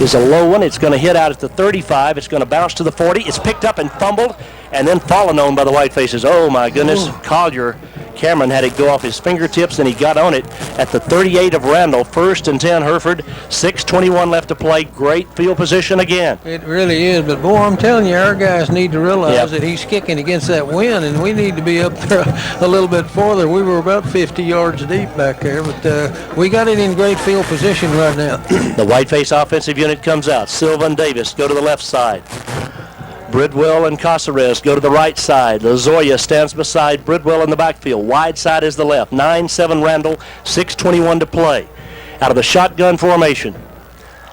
A: is a low one. It's going to hit out at the 35. It's going to bounce to the 40. It's picked up and fumbled and then fallen on by the Whitefaces. Oh, my goodness. Collier, Cameron had it go off his fingertips, and he got on it at the 38 of Randall. 1st and 10, Hereford. 6:21 left to play. Great field position again.
B: It really is. But, boy, I'm telling you, our guys need to realize that he's kicking against that wind, and we need to be up there a little bit farther. We were about 50 yards deep back there, but we got it in great field position right now.
A: The Whiteface offensive unit comes out. Silva and Davis go to the left side. Bridwell and Caceres go to the right side. Lozoya stands beside Bridwell in the backfield. Wide side is the left. 9-7 Randall. 6:21 to play. Out of the shotgun formation.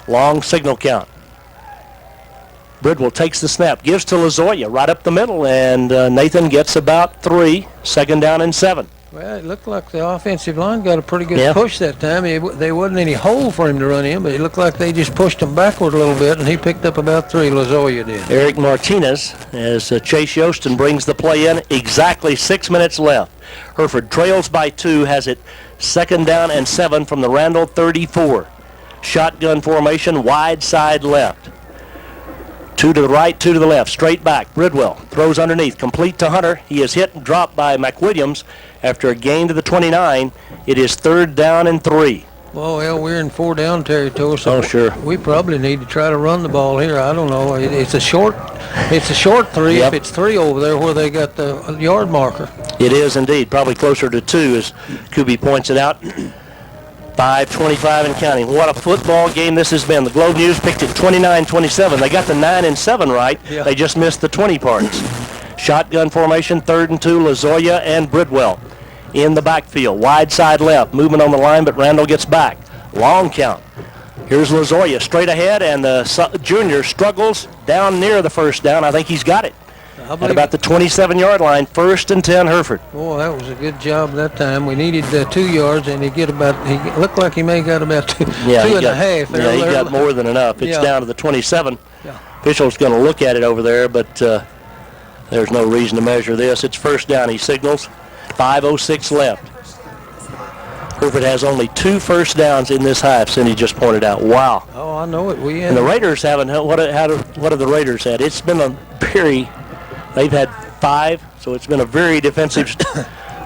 A: Long signal count. Bridwell takes the snap. Gives to Lozoya right up the middle. And Nathan gets about 3. 2nd down and 7.
B: Well, it looked like the offensive line got a pretty good push that time. There wasn't any hole for him to run in, but it looked like they just pushed him backward a little bit, and he picked up about 3, Lozoya did.
A: Eric Martinez, as Chase Yostin brings the play in, exactly 6 minutes left. Hereford trails by 2, has it 2nd down and 7 from the Randall 34. Shotgun formation, wide side left. 2 to the right, 2 to the left, straight back. Bridwell throws underneath, complete to Hunter. He is hit and dropped by McWilliams after a gain to the 29. It is 3rd down and 3.
B: Well, we're in 4 down territory, so we probably need to try to run the ball here. I don't know. It's a short 3 if it's 3 over there where they got the yard marker.
A: It is indeed, probably closer to 2 as Kuby points it out. 5:25 and counting. What a football game this has been. The Globe News picked it 29-27. They got the 9 and 7 right. Yeah. They just missed the 20 parts. Shotgun formation, 3rd and 2, Lozoya and Bridwell in the backfield. Wide side left, movement on the line, but Randall gets back. Long count. Here's Lozoya straight ahead, and the junior struggles down near the first down. I think he's got it. At about the 27-yard line, 1st and 10, Hereford.
B: Boy, that was a good job that time. We needed 2 yards, and he looked like he may have got about 2 and a half.
A: Yeah, he got more than enough. It's down to the 27. Yeah. Official's going to look at it over there, but there's no reason to measure this. It's 1st down, he signals. 5:06 left. Hereford has only 2 first downs in this half, Cindy just pointed out. Wow.
B: Oh, I know it.
A: And the Raiders haven't. What have the Raiders had? It's been a very. They've had 5. So it's been a very defensive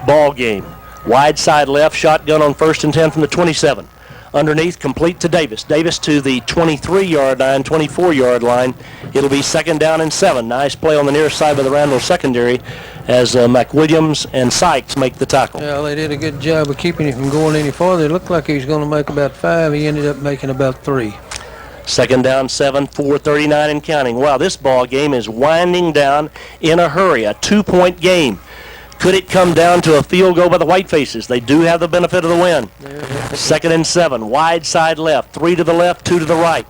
A: ball game. Wide side left, shotgun on 1st and 10 from the 27. Underneath, complete to Davis. Davis to the 23-yard line, 24-yard line. It'll be 2nd down and 7. Nice play on the near side by the Randall secondary as McWilliams and Sykes make the tackle.
B: Yeah, they did a good job of keeping him from going any farther. It looked like he was going to make about 5. He ended up making about 3.
A: 2nd down, 7, 4:39 and counting. Wow, this ball game is winding down in a hurry. A 2-point game. Could it come down to a field goal by the Whitefaces? They do have the benefit of the win. 2nd and 7, wide side left, 3 to the left, 2 to the right.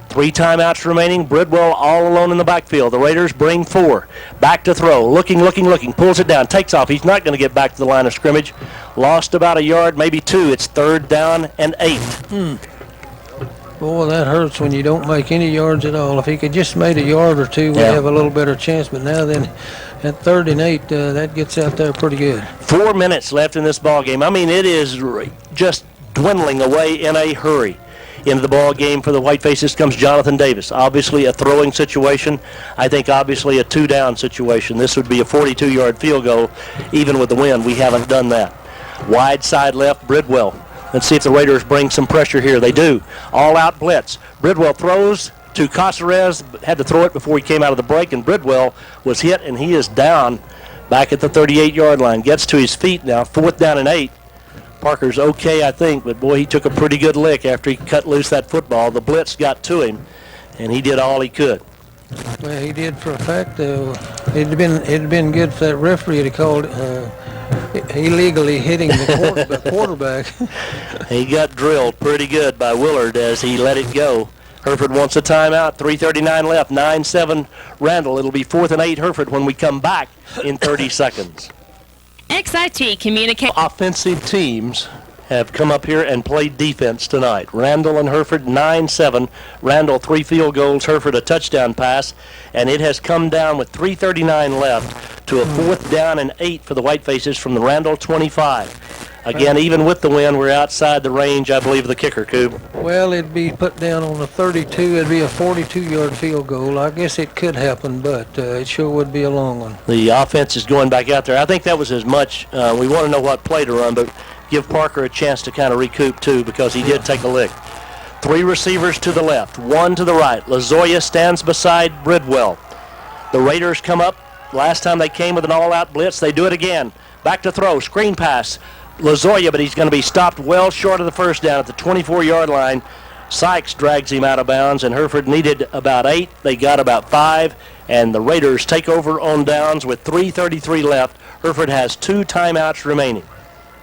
A: 3 timeouts remaining. Bridwell all alone in the backfield. The Raiders bring 4. Back to throw. Looking. Pulls it down. Takes off. He's not going to get back to the line of scrimmage. Lost about a yard, maybe 2. It's 3rd down and 8.
B: Boy, that hurts when you don't make any yards at all. If he could just made a yard or 2, we'd have a little better chance. But now then, at 3rd and 8, that gets out there pretty good.
A: 4 minutes left in this ball game. I mean, it is just dwindling away in a hurry. Into the ball game for the Whitefaces comes Jonathan Davis. Obviously a throwing situation. I think obviously a 2-down situation. This would be a 42-yard field goal. Even with the win, we haven't done that. Wide side left, Bridwell. Let's see if the Raiders bring some pressure here. They do. All-out blitz. Bridwell throws to Caceres. Had to throw it before he came out of the break, and Bridwell was hit, and he is down back at the 38-yard line. Gets to his feet now. 4th down and 8. Parker's okay, I think, but boy, he took a pretty good lick after he cut loose that football. The blitz got to him, and he did all he could.
B: Well, he did for a fact. It'd been good for that referee to call illegally hitting the quarterback.
A: He got drilled pretty good by Willard as he let it go. Hereford wants a timeout. 3:39 left. 9-7 Randall. It'll be 4th and 8 Hereford when we come back in 30 seconds.
C: XIT Communicate.
A: Offensive teams have come up here and played defense tonight. Randall and Hereford 9-7. Randall 3 field goals, Hereford a touchdown pass, and it has come down with 3:39 left to a 4th down and 8 for the Whitefaces from the Randall 25. Again, even with the win, we're outside the range, I believe, of the kicker, Coop.
B: Well, it'd be put down on the 32. It'd be a 42-yard field goal. I guess it could happen, but it sure would be a long one.
A: The offense is going back out there. I think that was as much. We want to know what play to run, but give Parker a chance to kind of recoup, too, because he did take a lick. 3 receivers to the left, 1 to the right. Lazoya stands beside Bridwell. The Raiders come up. Last time they came with an all-out blitz, they do it again. Back to throw, screen pass. Lazoya, but he's going to be stopped well short of the 1st down at the 24-yard line. Sykes drags him out of bounds, and Hereford needed about 8. They got about 5, and the Raiders take over on downs with 3:33 left. Hereford has 2 timeouts remaining.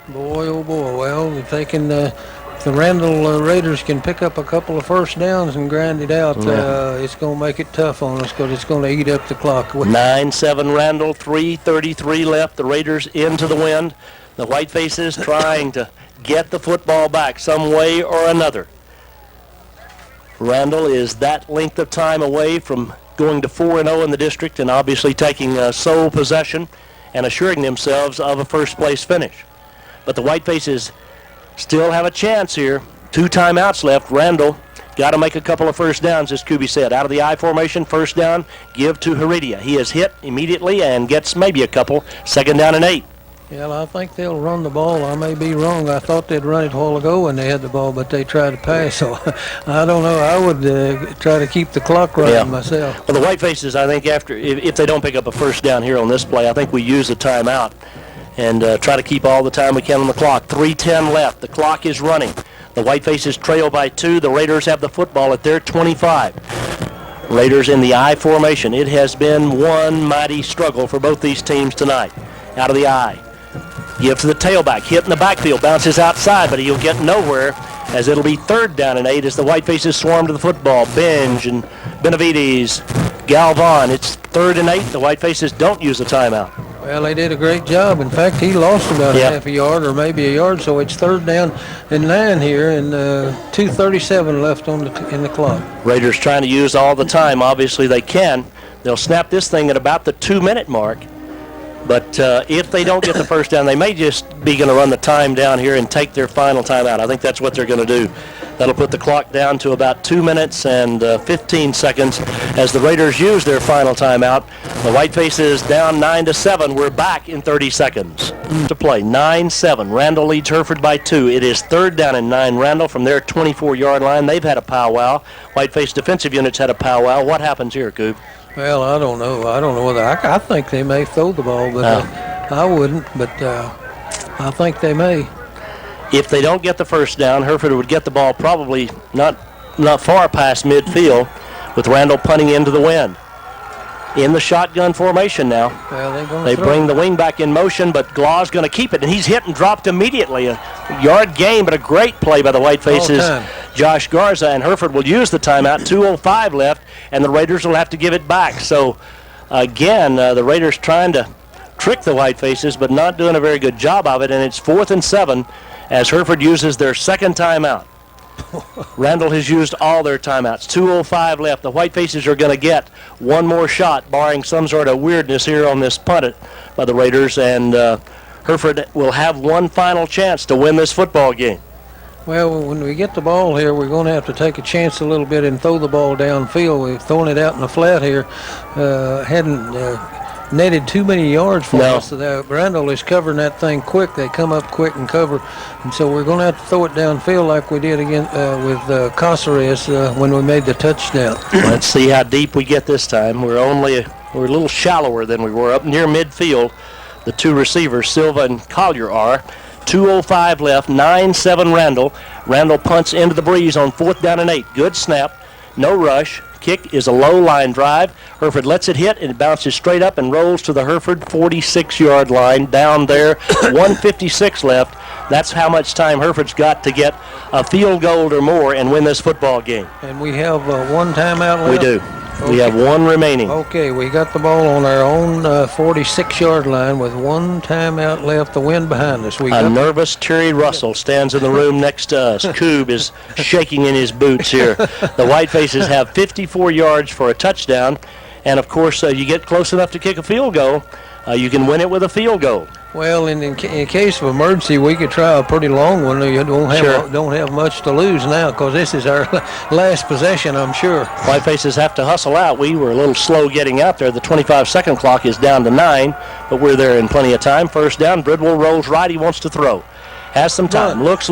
B: Boy, oh boy. Well, if they can, if the Randall Raiders can pick up a couple of 1st downs and grind it out, it's going to make it tough on us because it's going to eat up the clock.
A: 9-7 Randall, 3:33 left. The Raiders into the wind. The Whitefaces trying to get the football back some way or another. Randall is that length of time away from going to 4-0 in the district and obviously taking sole possession and assuring themselves of a first-place finish. But the Whitefaces still have a chance here. 2 timeouts left. Randall got to make a couple of 1st downs, as Kuby said. Out of the I formation, 1st down, give to Heredia. He is hit immediately and gets maybe a couple. 2nd down and 8.
B: Well, I think they'll run the ball. I may be wrong. I thought they'd run it a while ago when they had the ball, but they tried to pass. So I don't know. I would try to keep the clock running myself.
A: Well, the Whitefaces, I think, if they don't pick up a 1st down here on this play, I think we use the timeout and try to keep all the time we can on the clock. 3:10 left. The clock is running. The Whitefaces trail by 2. The Raiders have the football at their 25. Raiders in the I formation. It has been one mighty struggle for both these teams tonight. Out of the I. Give to the tailback, hit in the backfield, bounces outside, but he'll get nowhere as it'll be 3rd down and 8 as the Whitefaces swarm to the football. Benj and Benavides, Galvan. It's 3rd and 8. The Whitefaces don't use a timeout.
B: Well, they did a great job. In fact, he lost about half a yard or maybe a yard, so it's 3rd down and 9 here, and 2:37 left in the clock.
A: Raiders trying to use all the time. Obviously, they can. They'll snap this thing at about the 2-minute mark. But if they don't get the 1st down, they may just be going to run the time down here and take their final timeout. I think that's what they're going to do. That'll put the clock down to about 2 minutes and 15 seconds as the Raiders use their final timeout. The Whitefaces down 9-7. We're back in 30 seconds to play. 9-7. Randall leads Hereford by 2. It is 3rd down and 9. Randall from their 24-yard line. They've had a powwow. Whiteface defensive units had a powwow. What happens here, Coop?
B: Well, I don't know. I don't know whether I think they may throw the ball, but I wouldn't. But I think they may.
A: If they don't get the first down, Hereford would get the ball probably not far past midfield, with Randall punting into the wind. In the shotgun formation now.
B: Well,
A: they bring the wing back in motion, but Glaw's going to keep it, and he's hit and dropped immediately. A yard gain, but a great play by the Whitefaces. Josh Garza, and Hereford will use the timeout. 2:05 left, and the Raiders will have to give it back. So, again, the Raiders trying to trick the Whitefaces, but not doing a very good job of it, and it's 4th and 7 as Hereford uses their second timeout. Randall has used all their timeouts. 2:05 left. The Whitefaces are going to get one more shot, barring some sort of weirdness here on this punt by the Raiders, and Hereford will have one final chance to win this football game.
B: Well, when we get the ball here, we're going to have to take a chance a little bit and throw the ball downfield. We've thrown it out in the flat here. Hadn't netted too many yards for us. So Randall is covering that thing quick. They come up quick and cover. And so we're going to have to throw it downfield like we did again with Caceres when we made the touchdown.
A: Let's see how deep we get this time. We're a little shallower than we were up near midfield. The two receivers, Silva and Collier, are. 2:05 left, 9-7 Randall. Randall punts into the breeze on 4th down and 8. Good snap, no rush. Kick is a low line drive. Hereford lets it hit, and it bounces straight up and rolls to the Hereford 46-yard line down there. 1:56 left. That's how much time Hereford's got to get a field goal or more and win this football game.
B: And we have one timeout left?
A: We do.
B: Okay.
A: We have one remaining.
B: Okay, we got the ball on our own 46-yard line with one timeout left, the wind behind us.
A: A nervous Terry Russell stands in the room next to us. Coob is shaking in his boots here. The Whitefaces have 54 yards for a touchdown, and of course you get close enough to kick a field goal, you can win it with a field goal.
B: Well, in case of emergency, we could try a pretty long one. You don't have much to lose now because this is our last possession, I'm sure.
A: Whitefaces have to hustle out. We were a little slow getting out there. The 25-second clock is down to 9, but we're there in plenty of time. First down, Bridwell rolls right. He wants to throw. Has some time. Looks.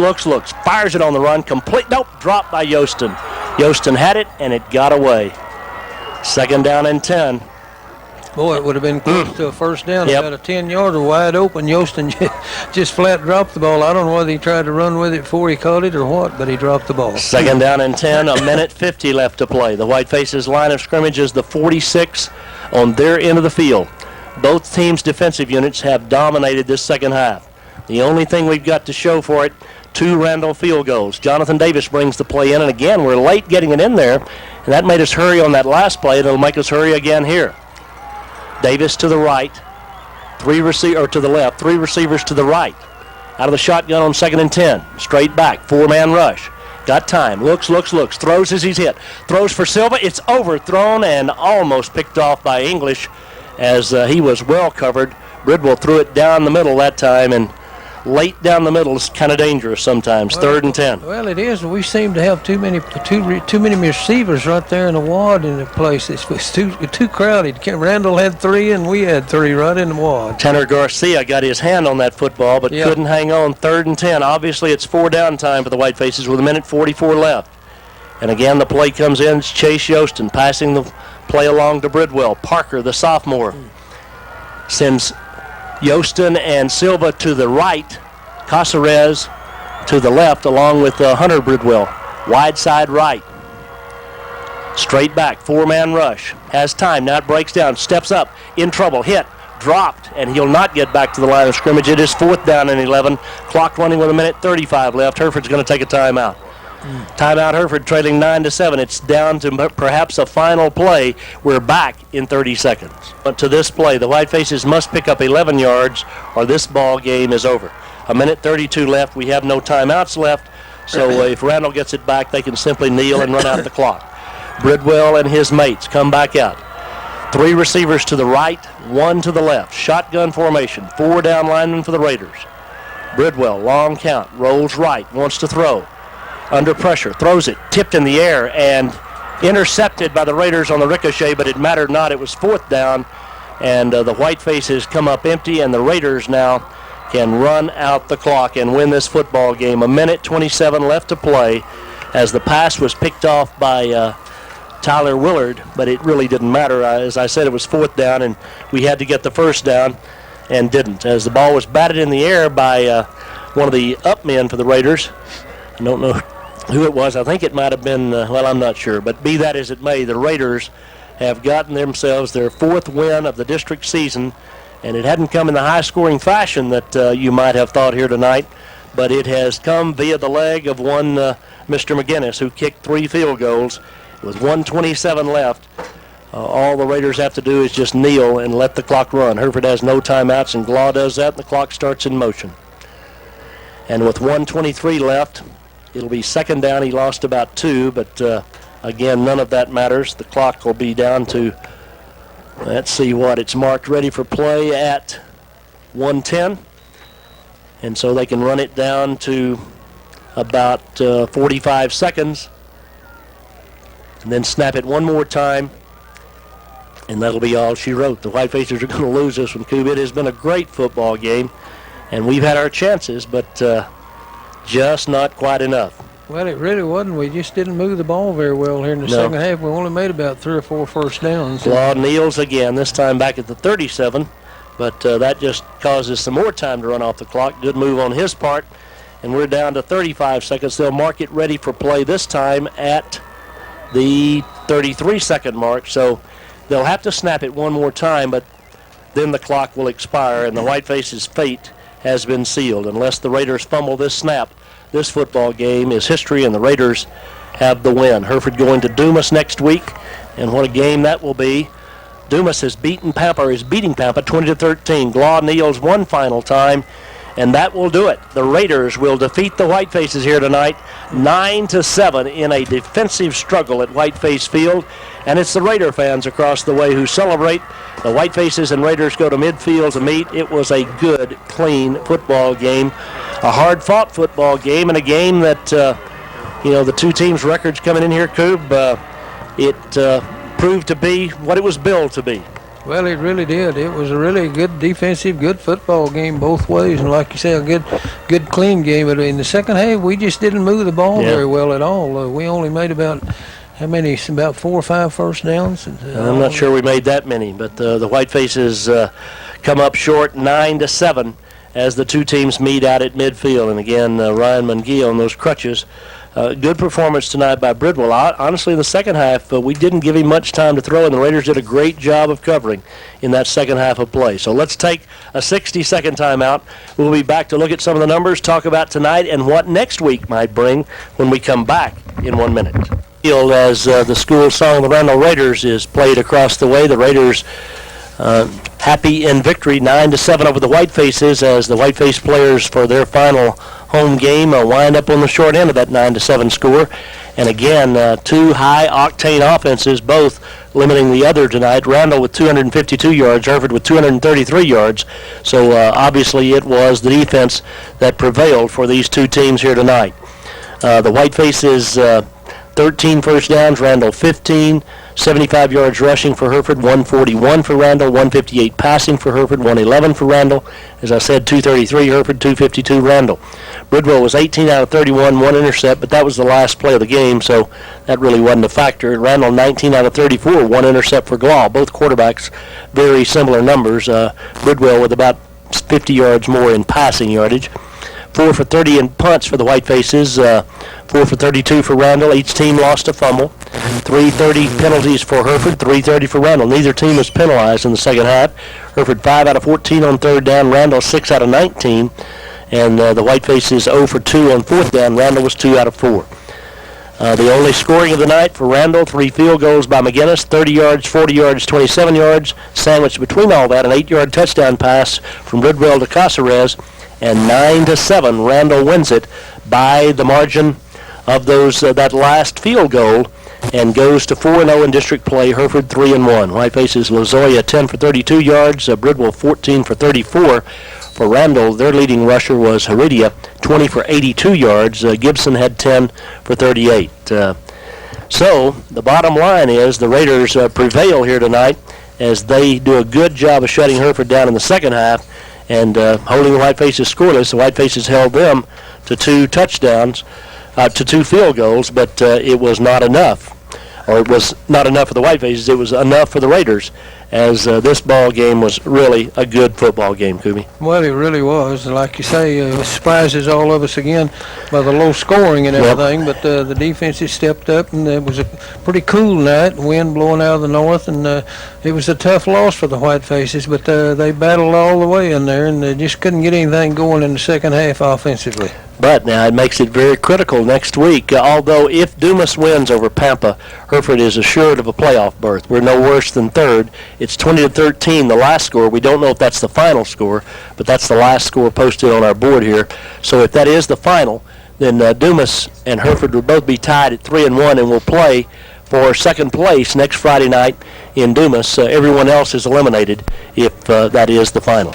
A: Fires it on the run. Complete. Nope. Dropped by Yostin. Yostin had it, and it got away. 2nd down and 10.
B: Boy, it would have been close to a first down.
A: Yep.
B: About a 10-yarder wide open. Yostin just flat dropped the ball. I don't know whether he tried to run with it before he caught it or what, but he dropped the ball.
A: 2nd down and 10, a minute 50 left to play. The Whitefaces line of scrimmage is the 46 on their end of the field. Both teams' defensive units have dominated this second half. The only thing we've got to show for it, 2 Randall field goals. Jonathan Davis brings the play in, and again, we're late getting it in there, and that made us hurry on that last play, and it'll make us hurry again here. Davis to the right, to the left, 3 receivers to the right. Out of the shotgun on 2nd and 10. Straight back, 4-man rush. Got time, looks, throws as he's hit. Throws for Silva, it's overthrown and almost picked off by English as he was well covered. Bridwell threw it down the middle that time, and late down the middle is kind of dangerous sometimes. 3rd and 10.
B: Well, it is. We seem to have too many receivers right there in the wad in the place. It's too crowded. Randall had 3, and we had 3 right in the wad.
A: Tanner Garcia got his hand on that football, but couldn't hang on. 3rd and 10. Obviously, it's 4 down time for the Whitefaces with a minute 44 left. And again, the play comes in. It's Chase Yostin passing the play along to Bridwell. Parker, the sophomore, sends Yostin and Silva to the right, Caceres to the left, along with Hunter Bridwell. Wide side right. Straight back, 4-man rush. Has time, now it breaks down, steps up, in trouble, hit, dropped, and he'll not get back to the line of scrimmage. It is 4th down and 11. Clock running with a minute 35 left. Hereford's going to take a timeout. Timeout, Hereford trailing 9-7. It's down to perhaps a final play. We're back in 30 seconds. But to this play, the Whitefaces must pick up 11 yards or this ball game is over. A minute 32 left. We have no timeouts left. So if Randall gets it back, they can simply kneel and run out the clock. Bridwell and his mates come back out. 3 receivers to the right, 1 to the left. Shotgun formation. 4 down linemen for the Raiders. Bridwell, long count, rolls right, wants to throw. under pressure, throws it, tipped in the air, and intercepted by the Raiders on the ricochet, but it mattered not. It was 4th down, and the Whitefaces come up empty, and the Raiders now can run out the clock and win this football game. 1:27 left to play as the pass was picked off by Tyler Willard, but it really didn't matter. As I said, it was 4th down, and we had to get the first down and didn't, as the ball was batted in the air by one of the up men for the Raiders. I don't know who it was. I think it might have been, well, I'm not sure, but be that as it may, the Raiders have gotten themselves their 4th win of the district season, and it hadn't come in the high-scoring fashion that you might have thought here tonight, but it has come via the leg of one Mr. McGinnis, who kicked 3 field goals. With 1:27 left, all the Raiders have to do is just kneel and let the clock run. Hereford has no timeouts, and Glaw does that, and the clock starts in motion. And with 1:23 left, it'll be 2nd down. He lost about 2, but again, none of that matters. The clock will be down to, let's see what, it's marked ready for play at 1:10. And so they can run it down to about 45 seconds. And then snap it one more time, and that'll be all she wrote. The Whitefaces are going to lose this one, Coop. It has been a great football game, and we've had our chances, but just not quite enough.
B: Well, it really wasn't. We just didn't move the ball very well here in the second half. We only made about 3 or 4 first downs.
A: Law kneels again, this time back at the 37, but that just causes some more time to run off the clock. Good move on his part, and we're down to 35 seconds. They'll mark it ready for play this time at the 33-second mark, so they'll have to snap it one more time, but then the clock will expire, and the Whitefaces' fate has been sealed. Unless the Raiders fumble this snap, this football game is history, and the Raiders have the win. Hereford going to Dumas next week, and what a game that will be. Dumas has beating Pampa 20-13. Glaw kneels one final time, and that will do it. The Raiders will defeat the Whitefaces here tonight, 9-7 in a defensive struggle at Whiteface Field. And it's the Raider fans across the way who celebrate. The Whitefaces and Raiders go to midfield to meet. It was a good, clean football game, a hard-fought football game, and a game that, the two teams' records coming in here, Coob, it proved to be what it was billed to be.
B: Well, it really did. It was a really good defensive, good football game both ways. And like you say, a good clean game. But in the second half, we just didn't move the ball very well at all. We only made about, how many, about 4 or 5 first downs?
A: I'm not sure we made that many, but the Whitefaces come up short 9-7 as the two teams meet out at midfield. And again, Ryan Munguia on those crutches. Good performance tonight by Bridwell. Honestly, in the second half, we didn't give him much time to throw, and the Raiders did a great job of covering in that second half of play. So let's take a 60-second timeout. We'll be back to look at some of the numbers, talk about tonight, and what next week might bring when we come back in 1 minute. As the school song, the Randall Raiders, is played across the way. The Raiders happy in victory, 9-7 over the Whitefaces, as the Whiteface players for their final home game wind up on the short end of that 9-7 score. And again, 2 high-octane offenses, both limiting the other tonight. Randall with 252 yards, Hereford with 233 yards. So obviously it was the defense that prevailed for these two teams here tonight. The Whitefaces, 13 first downs, Randall 15. 75 yards rushing for Hereford, 141 for Randall, 158 passing for Hereford, 111 for Randall. As I said, 233 Hereford, 252 Randall. Bridwell was 18 out of 31, 1 intercept, but that was the last play of the game, so that really wasn't a factor. Randall 19 out of 34, 1 intercept for Glaw. Both quarterbacks very similar numbers. Bridwell with about 50 yards more in passing yardage. 4 for 30 in punts for the Whitefaces, 4 for 32 for Randall. Each team lost a fumble. 330 penalties for Hereford, 330 for Randall. Neither team was penalized in the second half. Hereford 5 out of 14 on third down, Randall 6 out of 19. And the Whitefaces 0 for 2 on fourth down. Randall was 2 out of 4. The only scoring of the night for Randall, 3 field goals by McGinnis, 30 yards, 40 yards, 27 yards. Sandwiched between all that, an 8-yard touchdown pass from Bridwell to Caceres. And 9-7, Randall wins it by the margin of that last field goal and goes to 4-0 in district play. Hereford 3-1. Whitefaces Lozoya 10 for 32 yards, Bridwell 14 for 34 for For Randall, their leading rusher was Heredia, 20 for 82 yards. Gibson had 10 for 38. So the bottom line is the Raiders prevail here tonight as they do a good job of shutting Hereford down in the second half and holding the Whitefaces scoreless. The Whitefaces held them to 2 touchdowns, to 2 field goals, but it was not enough. Or it was not enough for the Whitefaces. It was enough for the Raiders, as this ball game was really a good football game, Kubi.
B: Well, it really was. Like you say, it surprises all of us again by the low scoring and everything, but the defenses stepped up, and it was a pretty cool night, wind blowing out of the north, and it was a tough loss for the Whitefaces, but they battled all the way in there, and they just couldn't get anything going in the second half offensively.
A: But now it makes it very critical next week. Although if Dumas wins over Pampa, Hereford is assured of a playoff berth. We're no worse than third. It's 20-13, the last score. We don't know if that's the final score, but that's the last score posted on our board here. So if that is the final, then Dumas and Hereford will both be tied at 3-1 and will play for second place next Friday night in Dumas. Everyone else is eliminated if that is the final.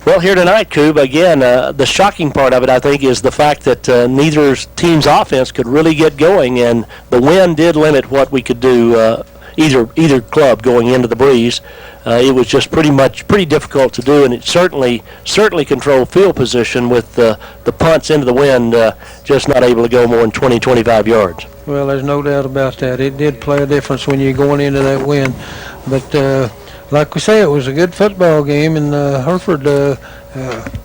A: Well, here tonight, Coob, again, the shocking part of it, I think, is the fact that neither team's offense could really get going, and the wind did limit what we could do, either club going into the breeze. It was just pretty difficult to do, and it certainly controlled field position with the punts into the wind, just not able to go more than 20, 25 yards.
B: Well, there's no doubt about that. It did play a difference when you're going into that wind, but like we say, it was a good football game, and Hereford,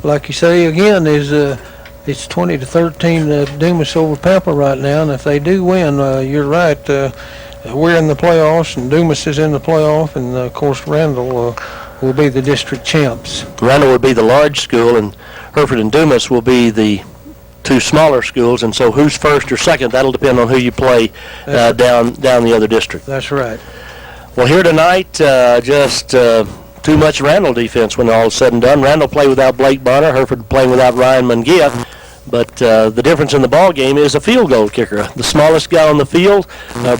B: like you say again, is it's 20-13 Dumas over Pampa right now, and if they do win, you're right. We're in the playoffs, and Dumas is in the playoff, and of course Randall will be the district champs.
A: Randall would be the large school, and Hereford and Dumas will be the 2 smaller schools, and so who's first or second, that'll depend on who you play down the other district.
B: That's right.
A: Well, here tonight, just too much Randall defense when all is said and done. Randall played without Blake Bonner, Hereford playing without Ryan Mungia. But the difference in the ball game is a field goal kicker. The smallest guy on the field,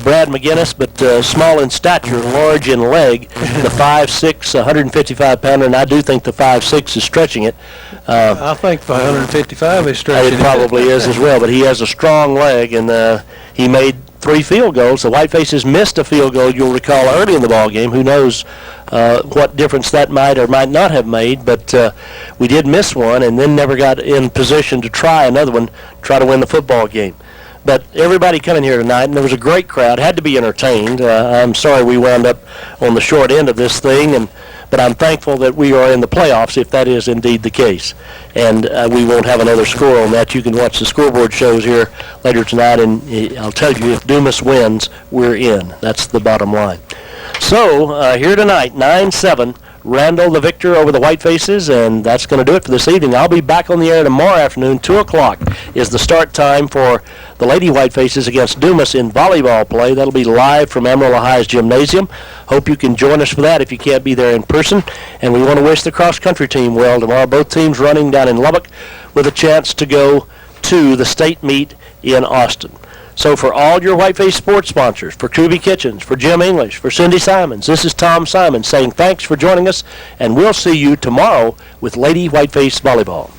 A: Brad McGinnis, but small in stature, large in leg, the 5'6", 155-pounder, and I do think the 5'6" is stretching it.
B: I think the 155 is stretching
A: it. probably is as well, but he has a strong leg, and he made 3 field goals. The Whitefaces missed a field goal, you'll recall, early in the ball game. Who knows what difference that might or might not have made, but we did miss one and then never got in position to try another one, try to win the football game. But everybody coming here tonight, and there was a great crowd, had to be entertained. I'm sorry we wound up on the short end of this thing, but I'm thankful that we are in the playoffs if that is indeed the case. And we won't have another score on that. You can watch the scoreboard shows here later tonight, and I'll tell you, if Dumas wins, we're in. That's the bottom line. So here tonight, 9-7, Randall the victor over the Whitefaces, and that's going to do it for this evening. I'll be back on the air tomorrow afternoon. 2 o'clock is the start time for the Lady Whitefaces against Dumas in volleyball play. That'll be live from Amarillo High's gymnasium. Hope you can join us for that if you can't be there in person. And we want to wish the cross-country team well tomorrow. Both teams running down in Lubbock with a chance to go to the state meet in Austin. So for all your Whiteface sports sponsors, for Kubi Kitchens, for Jim English, for Cindy Simons, this is Tom Simon saying thanks for joining us, and we'll see you tomorrow with Lady Whiteface Volleyball.